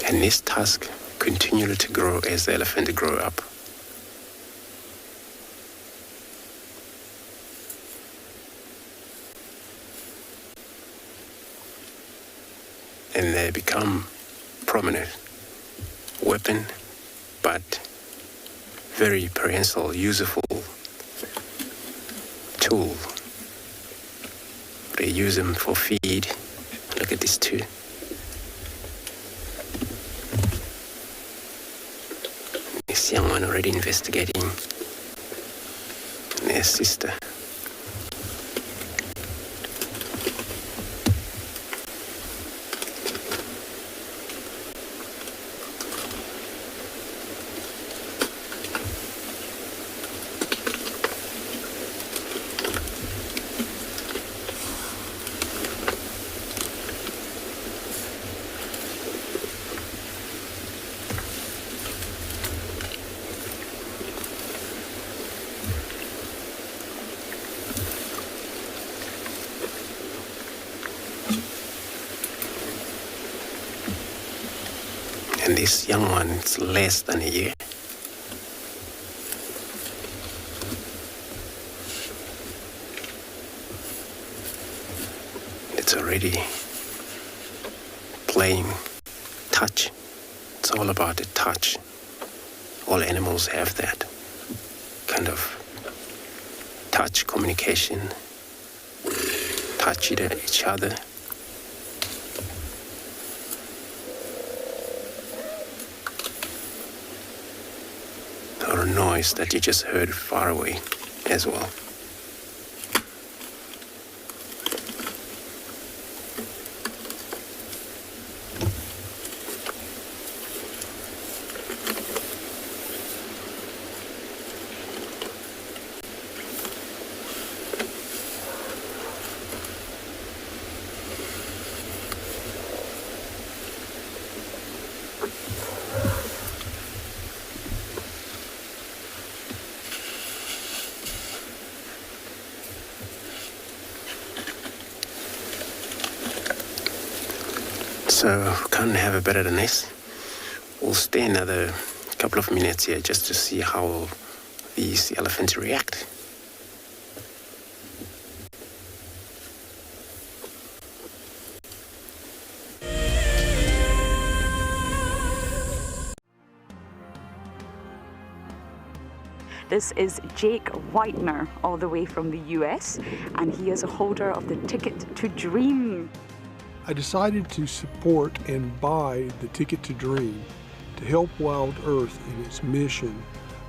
And this tusk continued to grow as the elephant grew up. And they become prominent weapon, but very prehensile, useful tool. They use them for feed. Look at these two. This young one already investigating their sister. And this young one is less than a year. It's already playing touch. It's all about the touch. All animals have that kind of touch communication, touch each other. Or a noise that you just heard far away as well. So can't have it better than this. We'll stay another couple of minutes here just to see how these elephants react. This is Jake Whitener, all the way from the US, and he is a holder of the Ticket to Dream. I decided to support and buy the Ticket to Dream to help Wild Earth in its mission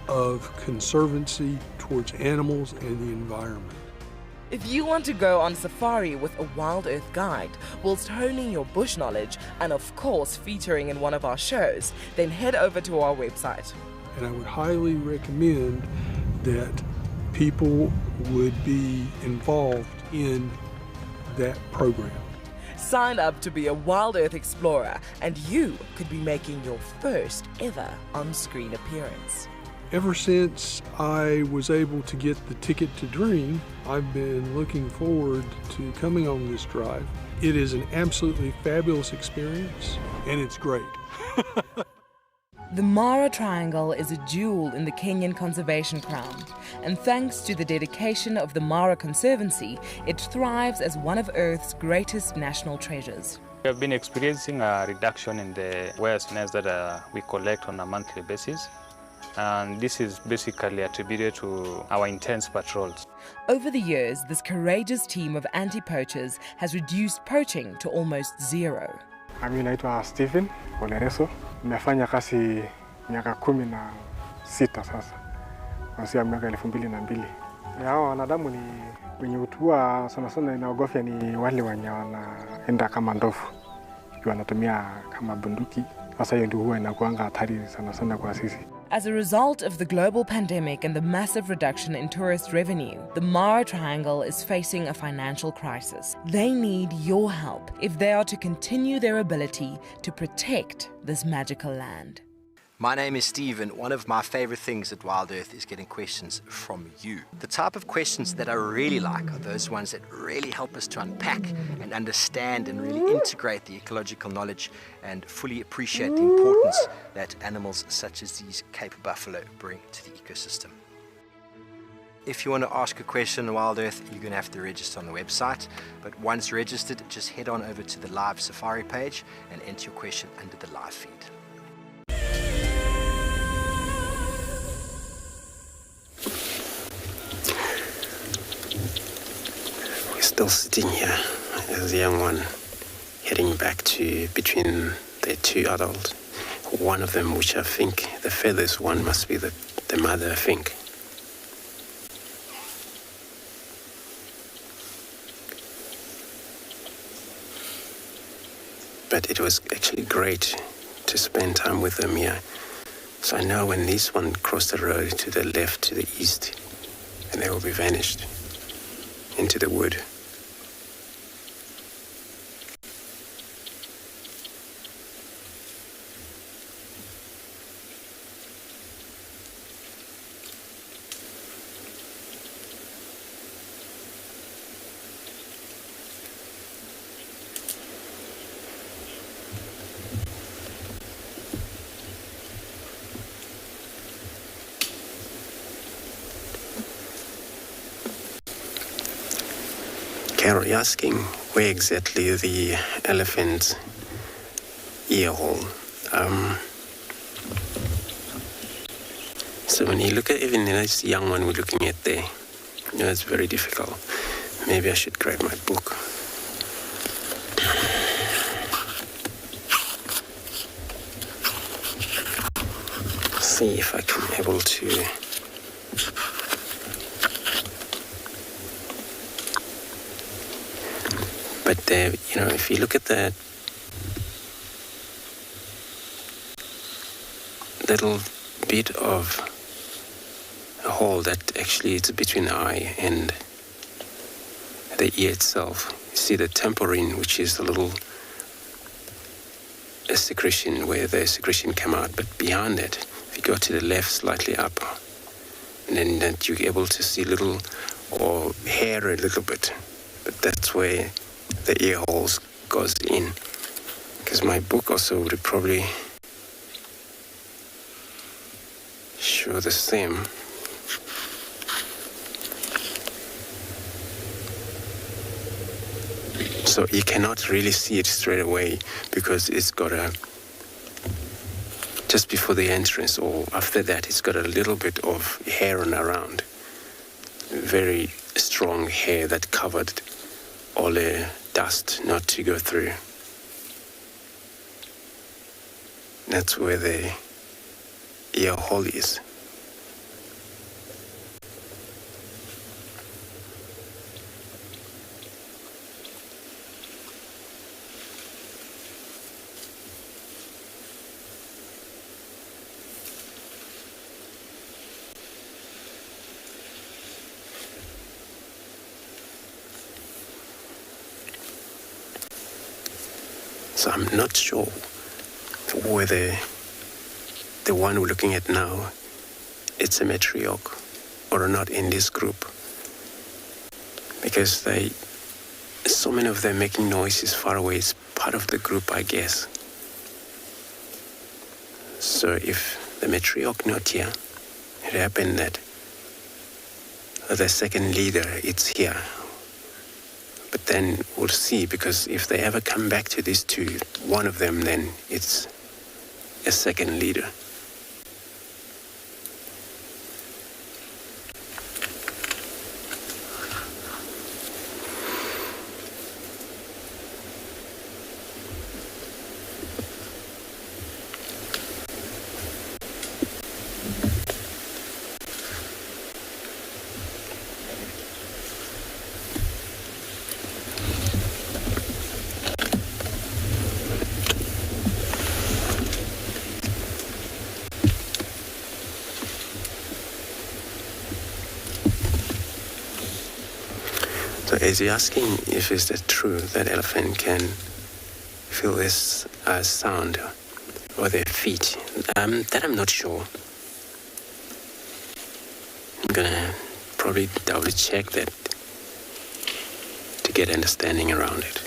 of conservancy towards animals and the environment. If you want to go on safari with a Wild Earth guide, whilst honing your bush knowledge and of course featuring in one of our shows, then head over to our website. And I would highly recommend that people would be involved in that program. Sign up to be a Wild Earth explorer and you could be making your first ever on-screen appearance. Ever since I was able to get the Ticket to Dream, I've been looking forward to coming on this drive. It is an absolutely fabulous experience and it's great. The Mara Triangle is a jewel in the Kenyan conservation crown, and thanks to the dedication of the Mara Conservancy, it thrives as one of Earth's greatest national treasures. We have been experiencing a reduction in the wire snails that we collect on a monthly basis, and this is basically attributed to our intense patrols. Over the years, this courageous team of anti-poachers has reduced poaching to almost zero. Mimi naitwa Stephen Olereso. Nimefanya kazi miaka 16 sasa. Kuanzia miaka 2002. Hao wanadamu ni wenye utua sana inaogofya ni wale wenye wanaenda kama ndovu. Wanatumia kama bunduki. Sasa hiyo ndio huwa inakuanga hatari sana kwa sisi. As a result of the global pandemic and the massive reduction in tourist revenue, the Mara Triangle is facing a financial crisis. They need your help if they are to continue their ability to protect this magical land. My name is Steve, and one of my favorite things at Wild Earth is getting questions from you. The type of questions that I really like are those ones that really help us to unpack and understand and really integrate the ecological knowledge and fully appreciate the importance that animals such as these Cape buffalo bring to the ecosystem. If you want to ask a question on Wild Earth, you're going to have to register on the website. But once registered, just head on over to the live safari page and enter your question under the live feed. Still sitting here as a young one, heading back to between the two adults. One of them, which I think the furthest one, must be the mother, I think. But it was actually great to spend time with them here. So I know when this one crossed the road to the left, to the east, and they will be vanished into the wood. Carol, you're asking where exactly the elephant's ear hole. So when you look at even this young one we're looking at there, it's very difficult. Maybe I should grab my book. See if I can be able to But if you look at that little bit of a hole that actually is between the eye and the ear itself, you see the temporine, which is a little secretion where the secretion come out. But beyond it, if you go to the left, slightly up, and then that you're able to see little or hair a little bit. But that's where the ear holes goes in, because my book also would probably show the same. So you cannot really see it straight away because it's got just before the entrance or after that, it's got a little bit of hair on around, very strong hair that covered all the dust not to go through. That's where the ear hole is. So I'm not sure whether the one we're looking at now, it's a matriarch or not in this group. Because so many of them making noises far away is part of the group, I guess. So if the matriarch not here, it happened that the second leader, it's here. But then we'll see, because if they ever come back to these two, one of them, then it's a second leader. So is he asking if is that true that elephant can feel this sound or their feet? That I'm not sure. I'm gonna probably double check that to get understanding around it.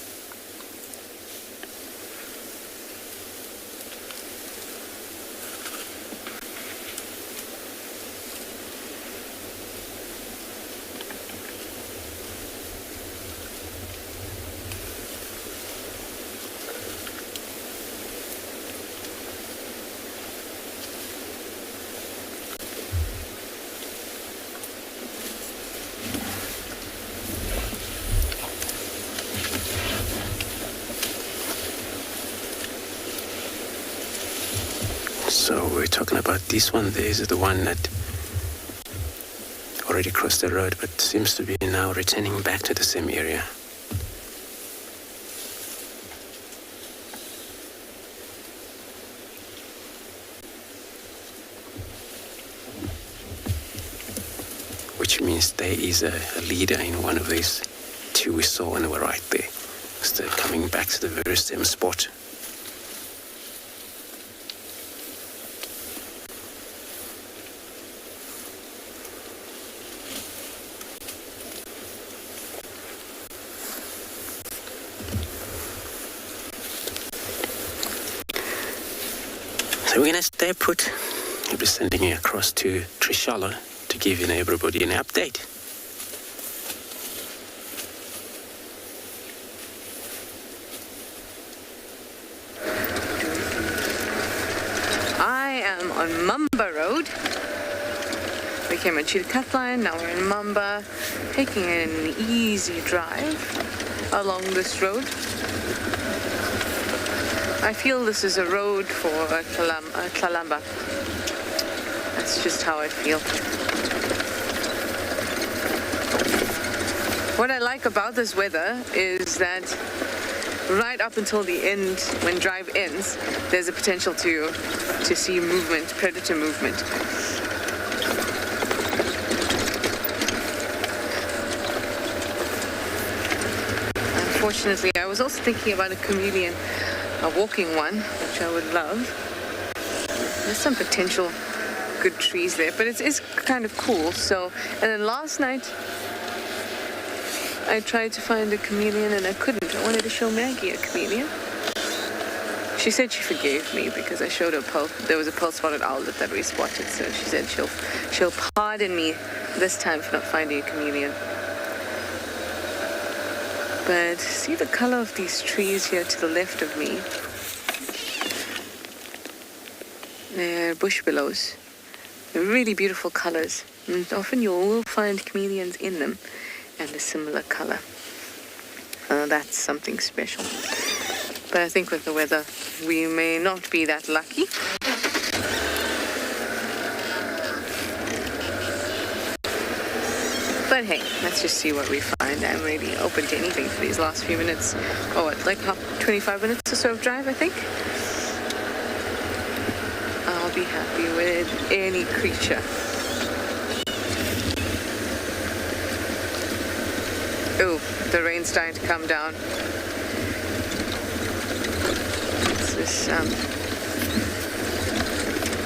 So we're talking about this one. This is the one that already crossed the road, but seems to be now returning back to the same area. Which means there is a leader in one of these two we saw and they were right there. So they're coming back to the very same spot. So we're going to stay put. We'll be sending it across to Tswalu to give everybody an update. I am on Mamba Road. We came on Cut Line, now we're in Mamba, taking an easy drive along this road. I feel this is a road for Kalamba. That's just how I feel. What I like about this weather is that right up until the end, when drive ends, there's a potential to see movement, predator movement. Unfortunately, I was also thinking about a chameleon. A walking one, which I would love. There's some potential good trees there, but it's kind of cool. So, and then last night, I tried to find a chameleon and I couldn't. I wanted to show Maggie a chameleon. She said she forgave me because I showed her there was a pearl-spotted owlet that we spotted. So she said she'll pardon me this time for not finding a chameleon. But see the color of these trees here to the left of me? They're bush willows. They're really beautiful colors. And often you will find chameleons in them and a similar color. That's something special. But I think with the weather, we may not be that lucky. But hey, let's just see what we find. I'm really open to anything for these last few minutes. Oh, what, like 25 minutes or so of drive, I think? I'll be happy with any creature. Oh, the rain's starting to come down.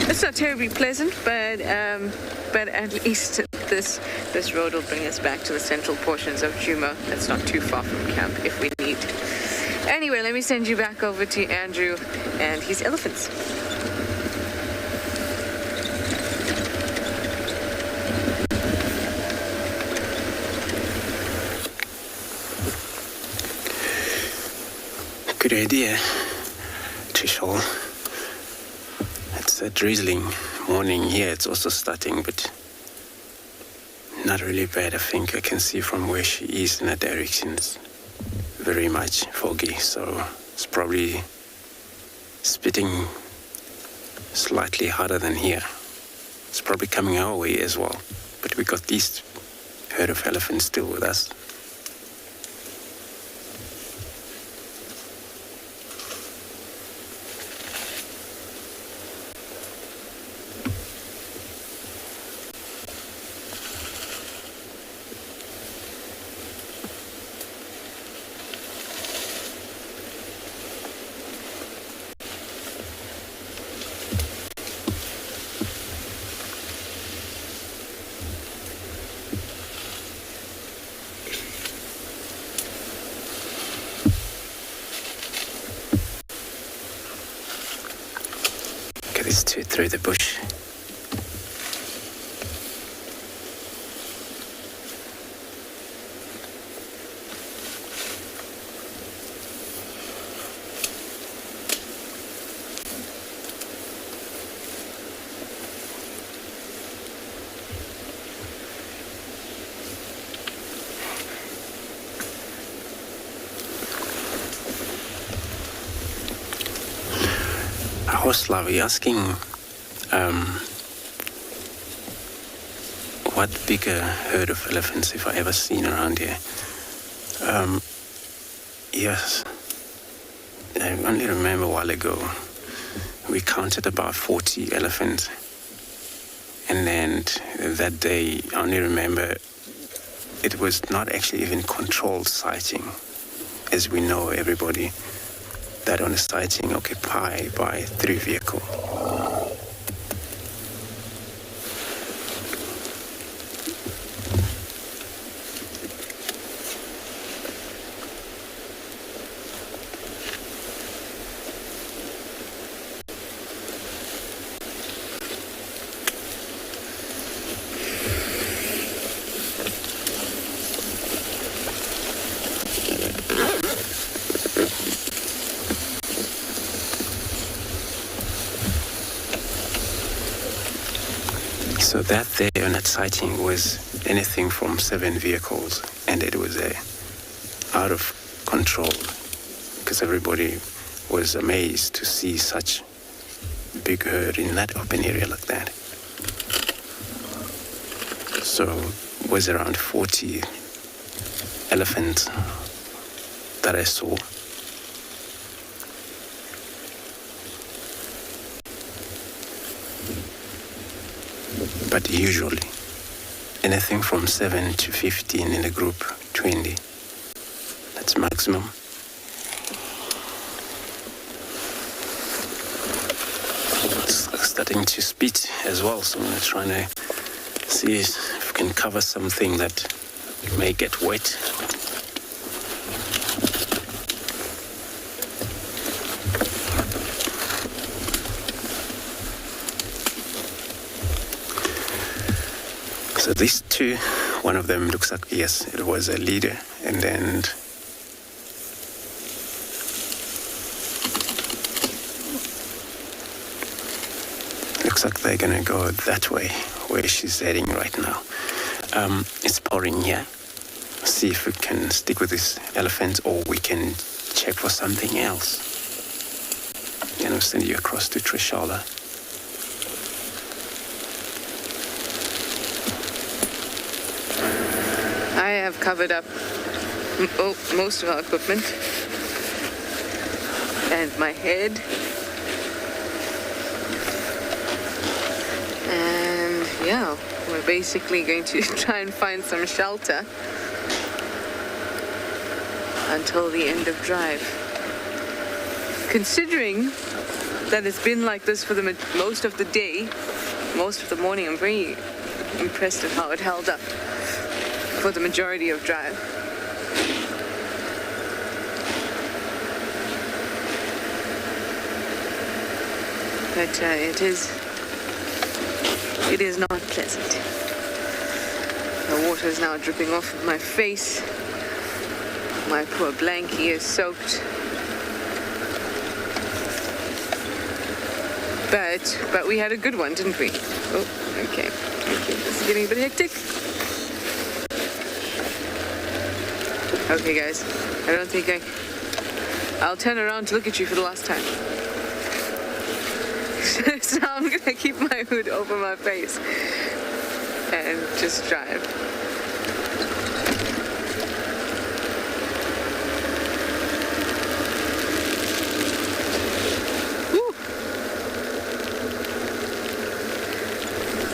It's not terribly pleasant, but at least this road will bring us back to the central portions of Djuma. That's not too far from camp if we need. Anyway, let me send you back over to Andrew and his elephants. Good idea, Tswalu. It's a drizzling morning here. It's also starting, but not really bad. I think I can see from where she is in that direction. It's very much foggy, so it's probably spitting slightly harder than here. It's probably coming our way as well. But we got this herd of elephants still with us. is to through the bush. Horse Lavi asking what bigger herd of elephants have I ever seen around here. Yes, I only remember a while ago we counted about 40 elephants, and then that day I only remember it was not actually even controlled sighting, as we know everybody that on a sighting occupied by 3 vehicles. So that day on that sighting was anything from 7 vehicles, and it was out of control because everybody was amazed to see such big herd in that open area like that. So it was around 40 elephants that I saw. But usually, anything from 7 to 15 in a group, 20. That's maximum. It's starting to spit as well, so I'm trying to see if we can cover something that may get wet. So these 2, one of them looks like, yes, it was a leader, and then looks like they're gonna go that way, where she's heading right now. It's pouring here. See if we can stick with this elephant, or we can check for something else. And I'll send you across to Trishala. I have covered up most of our equipment and my head, and yeah, we're basically going to try and find some shelter until the end of drive. Considering that it's been like this for most of the day, most of the morning, I'm very impressed at how it held up for the majority of drive. But it is not pleasant. The water is now dripping off of my face. My poor blankie is soaked. But we had a good one, didn't we? Oh, okay. This is getting a bit hectic. Okay, guys, I don't think I'll turn around to look at you for the last time. So I'm gonna keep my hood over my face and just drive. Woo.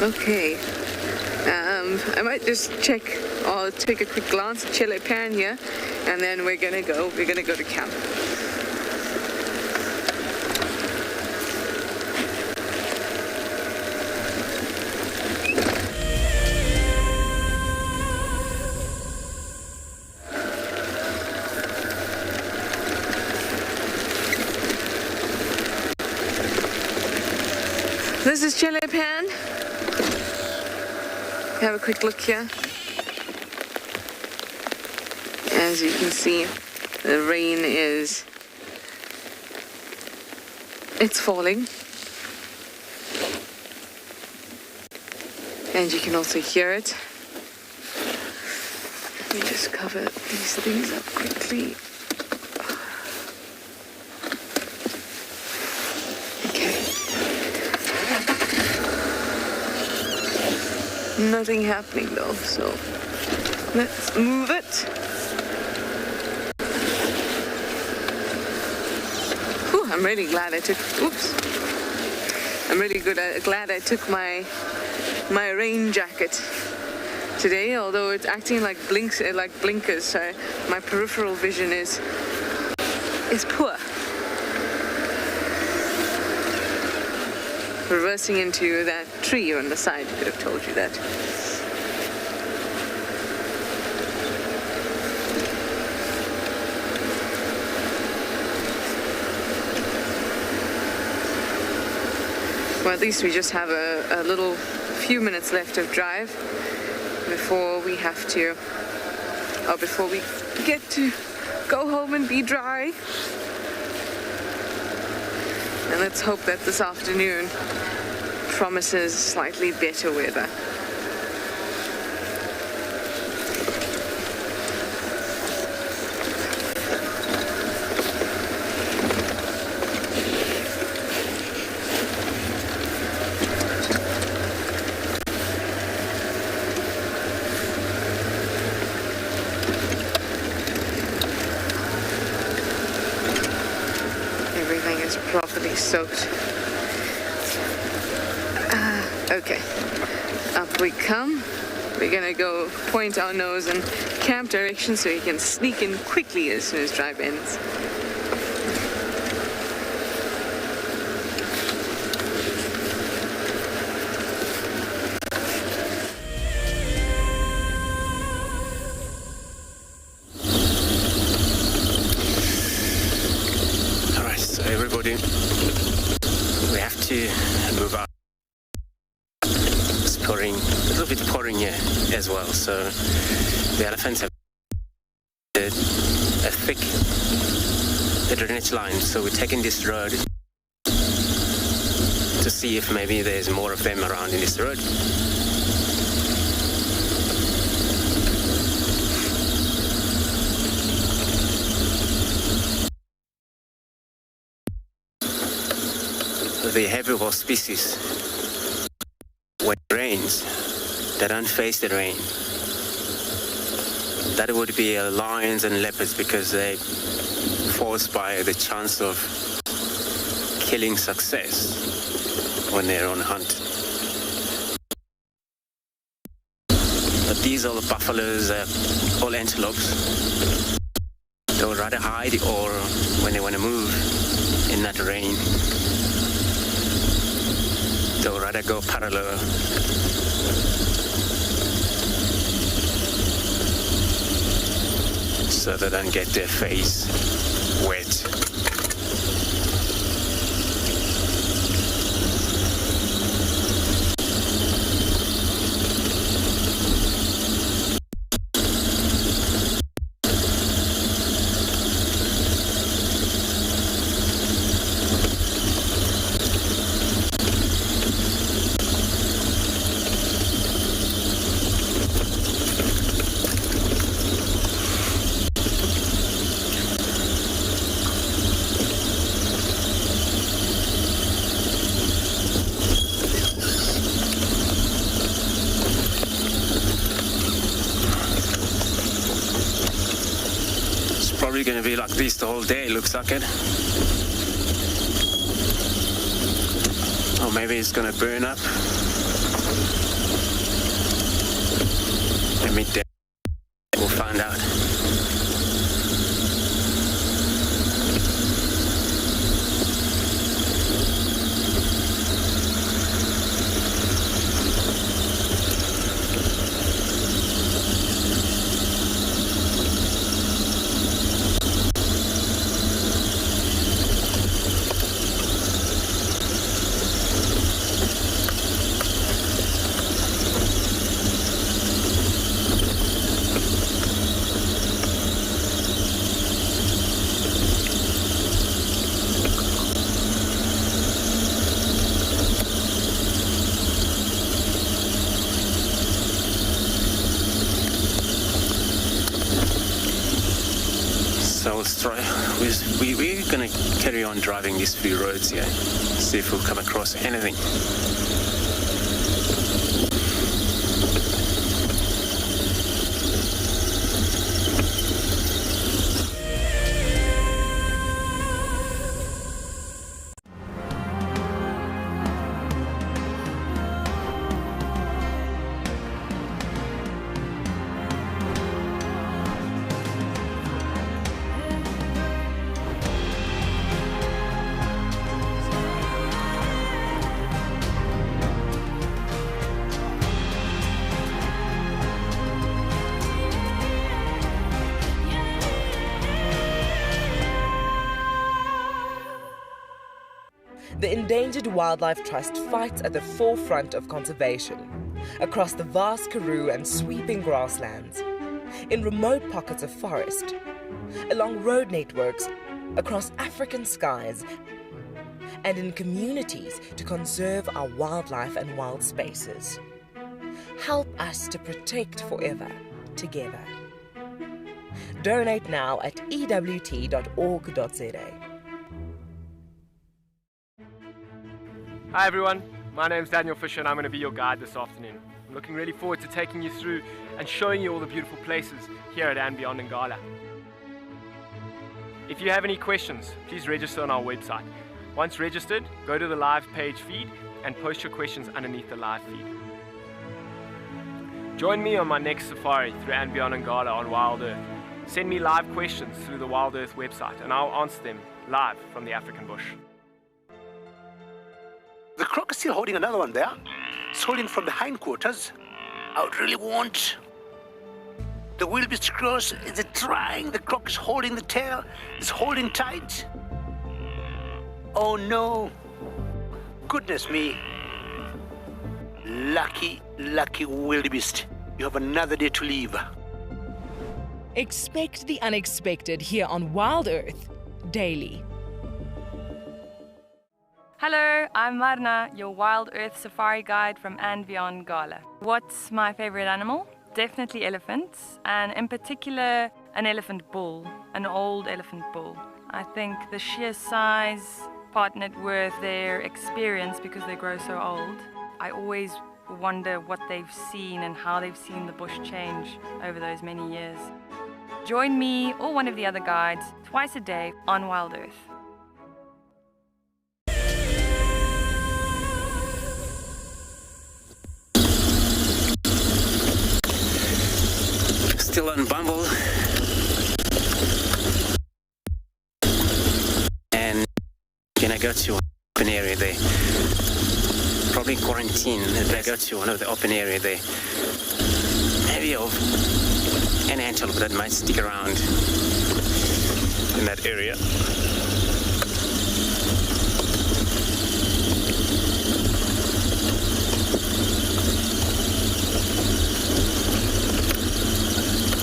Okay. I might just check. I'll take a quick glance at Chile Pan here, and then we're gonna go to camp. This is Chile Pan. Have a quick look here. As you can see, the rain it's falling. And you can also hear it. Let me just cover these things up quickly. Okay. Nothing happening though, so let's move it. Whew, I'm really glad I took, I'm really glad I took my rain jacket today, although it's acting like blinkers, so my peripheral vision is poor. Reversing into that tree on the side could have told you that. Well, at least we just have a little few minutes left of drive before we have to, or before we get to go home and be dry. And let's hope that this afternoon promises slightly better weather. Properly soaked. Okay, up we come. We're gonna go point our nose in camp direction so we can sneak in quickly as soon as drive ends. We have to move out. It's pouring, a little bit pouring here as well, so the elephants have a thick drainage line, so we're taking this road to see if maybe there's more of them around in this road. The herbivore species, when it rains, they don't face the rain. That would be lions and leopards because they forced by the chance of killing success when they're on hunt. But these are the buffaloes, all antelopes. They'll rather hide or when they want to move in that rain, they'll rather go parallel. So they don't get their face wet. Probably going to be like this the whole day, looks like it. Or maybe it's going to burn up. At midday, we'll find out. let's try. We're gonna carry on driving these few roads here, see if we'll come across anything. The Endangered Wildlife Trust fights at the forefront of conservation, across the vast Karoo and sweeping grasslands, in remote pockets of forest, along road networks, across African skies, and in communities to conserve our wildlife and wild spaces. Help us to protect forever, together. Donate now at ewt.org.za. Hi everyone, my name's Daniel Fisher and I'm going to be your guide this afternoon. I'm looking really forward to taking you through and showing you all the beautiful places here at and beyond Ngala. If you have any questions, please register on our website. Once registered, go to the live page feed and post your questions underneath the live feed. Join me on my next safari through and beyond Ngala on Wild Earth. Send me live questions through the Wild Earth website and I'll answer them live from the African bush. The croc is still holding another one there. It's holding from the hindquarters. I would really want. The wildebeest cross is trying. The croc is holding the tail. It's holding tight. Oh no. Goodness me. Lucky, lucky wildebeest. You have another day to live. Expect the unexpected here on Wild Earth, daily. Hello, I'm Marna, your Wild Earth Safari Guide from and beyond Ngala. What's my favorite animal? Definitely elephants, and in particular, an elephant bull, an old elephant bull. I think the sheer size partnered with their experience because they grow so old. I always wonder what they've seen and how they've seen the bush change over those many years. Join me or one of the other guides twice a day on Wild Earth. Still on Bumble. And gonna go to open area there. Probably quarantine. I go to one of the open area there. Maybe an antelope that might stick around in that area.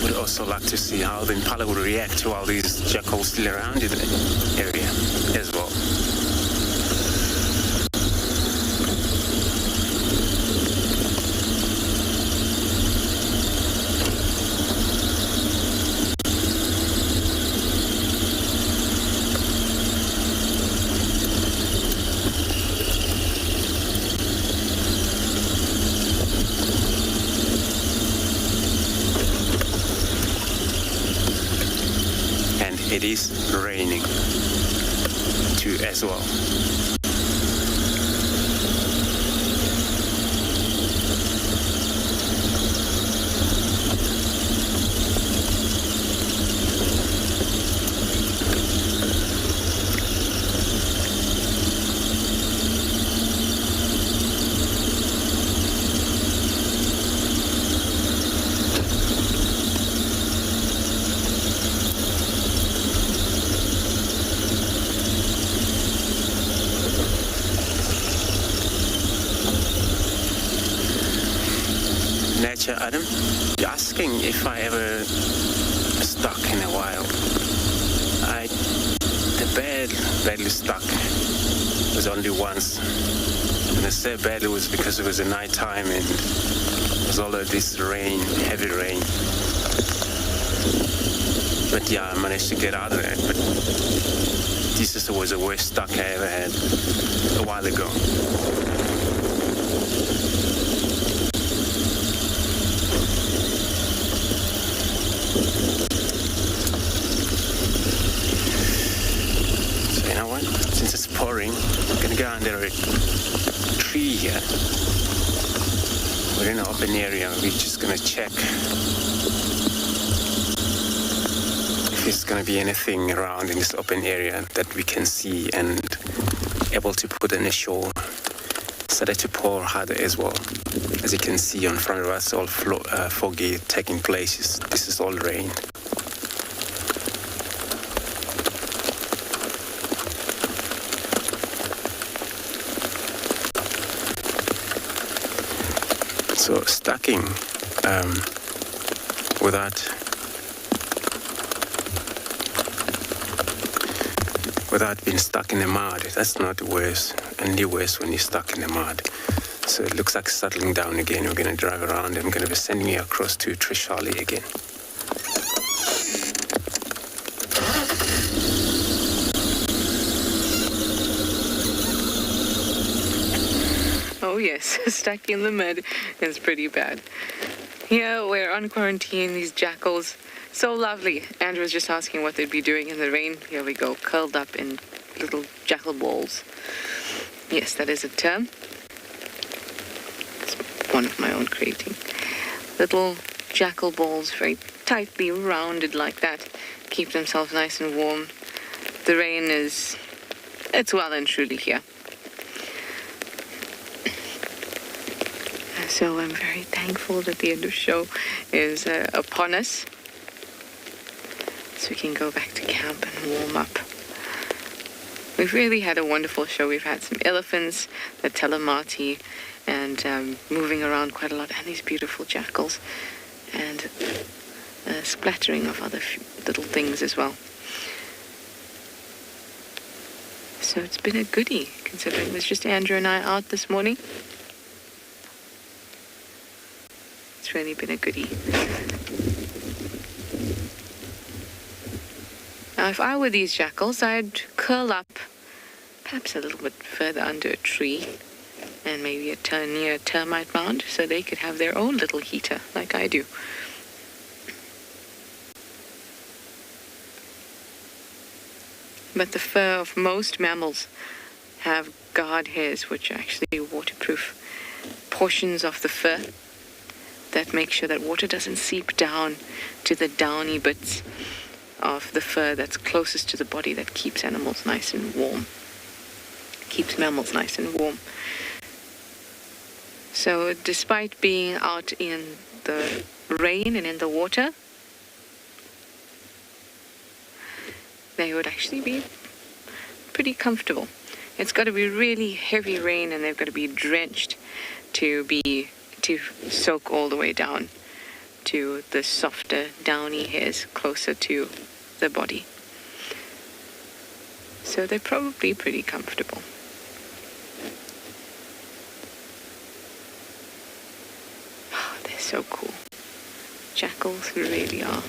Would also like to see how the impala would react to all these jackals still around in the area as well. It is raining too as well. Nature, Adam, you're asking if I ever stuck in a while. Badly stuck was only once. And I say badly was because it was a night time and there was all of this rain, heavy rain. But yeah, I managed to get out of that, but this was the worst stuck I ever had a while ago. So you know what? Since it's pouring, I'm gonna go under a tree here. We're in an open area. We're just gonna check if there's gonna be anything around in this open area that we can see and able to put in ashore. Started to pour harder as well. As you can see in front of us, all foggy taking place. This is all rain. So stacking without being stuck in the mud, that's not worse. Only worse when you're stuck in the mud. So it looks like settling down again. We're going to drive around and I'm going to be sending you across to Tswalu again. Oh yes, stuck in the mud is pretty bad. Here we're on quarantine, these jackals, so lovely. Andrew was just asking what they'd be doing in the rain. Here we go, curled up in little jackal balls. Yes, that is a term. It's one of my own creating. Little jackal balls, very tightly rounded like that. Keep themselves nice and warm. The rain it's well and truly here. So I'm very thankful that the end of the show is upon us. So we can go back to camp and warm up. We've really had a wonderful show. We've had some elephants, the telemati, and moving around quite a lot, and these beautiful jackals, and a splattering of other little things as well. So it's been a goodie, considering it was just Andrew and I out this morning. It's really been a goodie. Now, if I were these jackals, I'd curl up perhaps a little bit further under a tree and maybe near a termite mound so they could have their own little heater like I do. But the fur of most mammals have guard hairs which are actually waterproof. Portions of the fur that make sure that water doesn't seep down to the downy bits of the fur that's closest to the body that keeps animals nice and warm. Keeps mammals nice and warm. So despite being out in the rain and in the water, they would actually be pretty comfortable. It's got to be really heavy rain and they've got to be drenched to soak all the way down to the softer downy hairs closer to the body. So they're probably pretty comfortable. Oh, they're so cool. Jackals really are.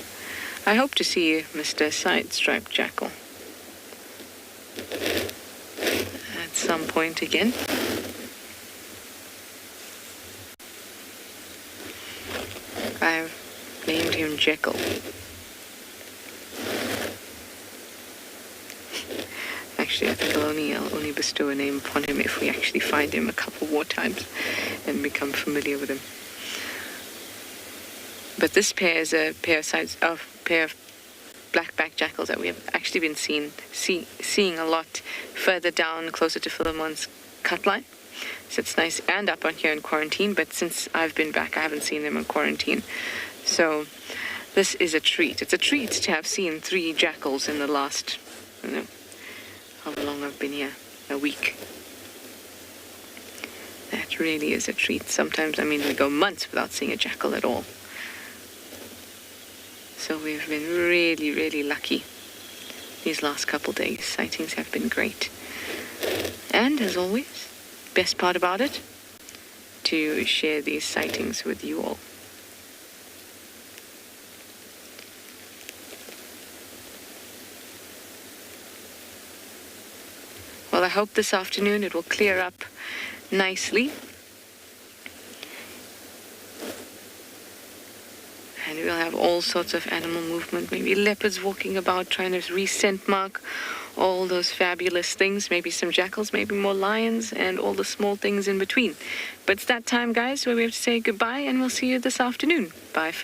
I hope to see Mr. Side-striped jackal at some point again. I've named him Jekyll. Actually, I think I'll only bestow a name upon him if we actually find him a couple more times and become familiar with him. But this pair is a pair of black-backed jackals that we have actually been seeing a lot further down, closer to Philemon's cut line. So it's nice, and up on here in quarantine, but since I've been back, I haven't seen them in quarantine. So this is a treat. It's a treat to have seen 3 jackals in the last, however long I've been here, a week. That really is a treat. Sometimes, we go months without seeing a jackal at all. So we've been really, really lucky these last couple days. Sightings have been great. And as always, best part about it, to share these sightings with you all. Well, I hope this afternoon it will clear up nicely. And we'll have all sorts of animal movement, maybe leopards walking about trying to re-scent mark all those fabulous things, maybe some jackals, maybe more lions, and all the small things in between. But it's that time, guys, where we have to say goodbye, and we'll see you this afternoon. Bye for now.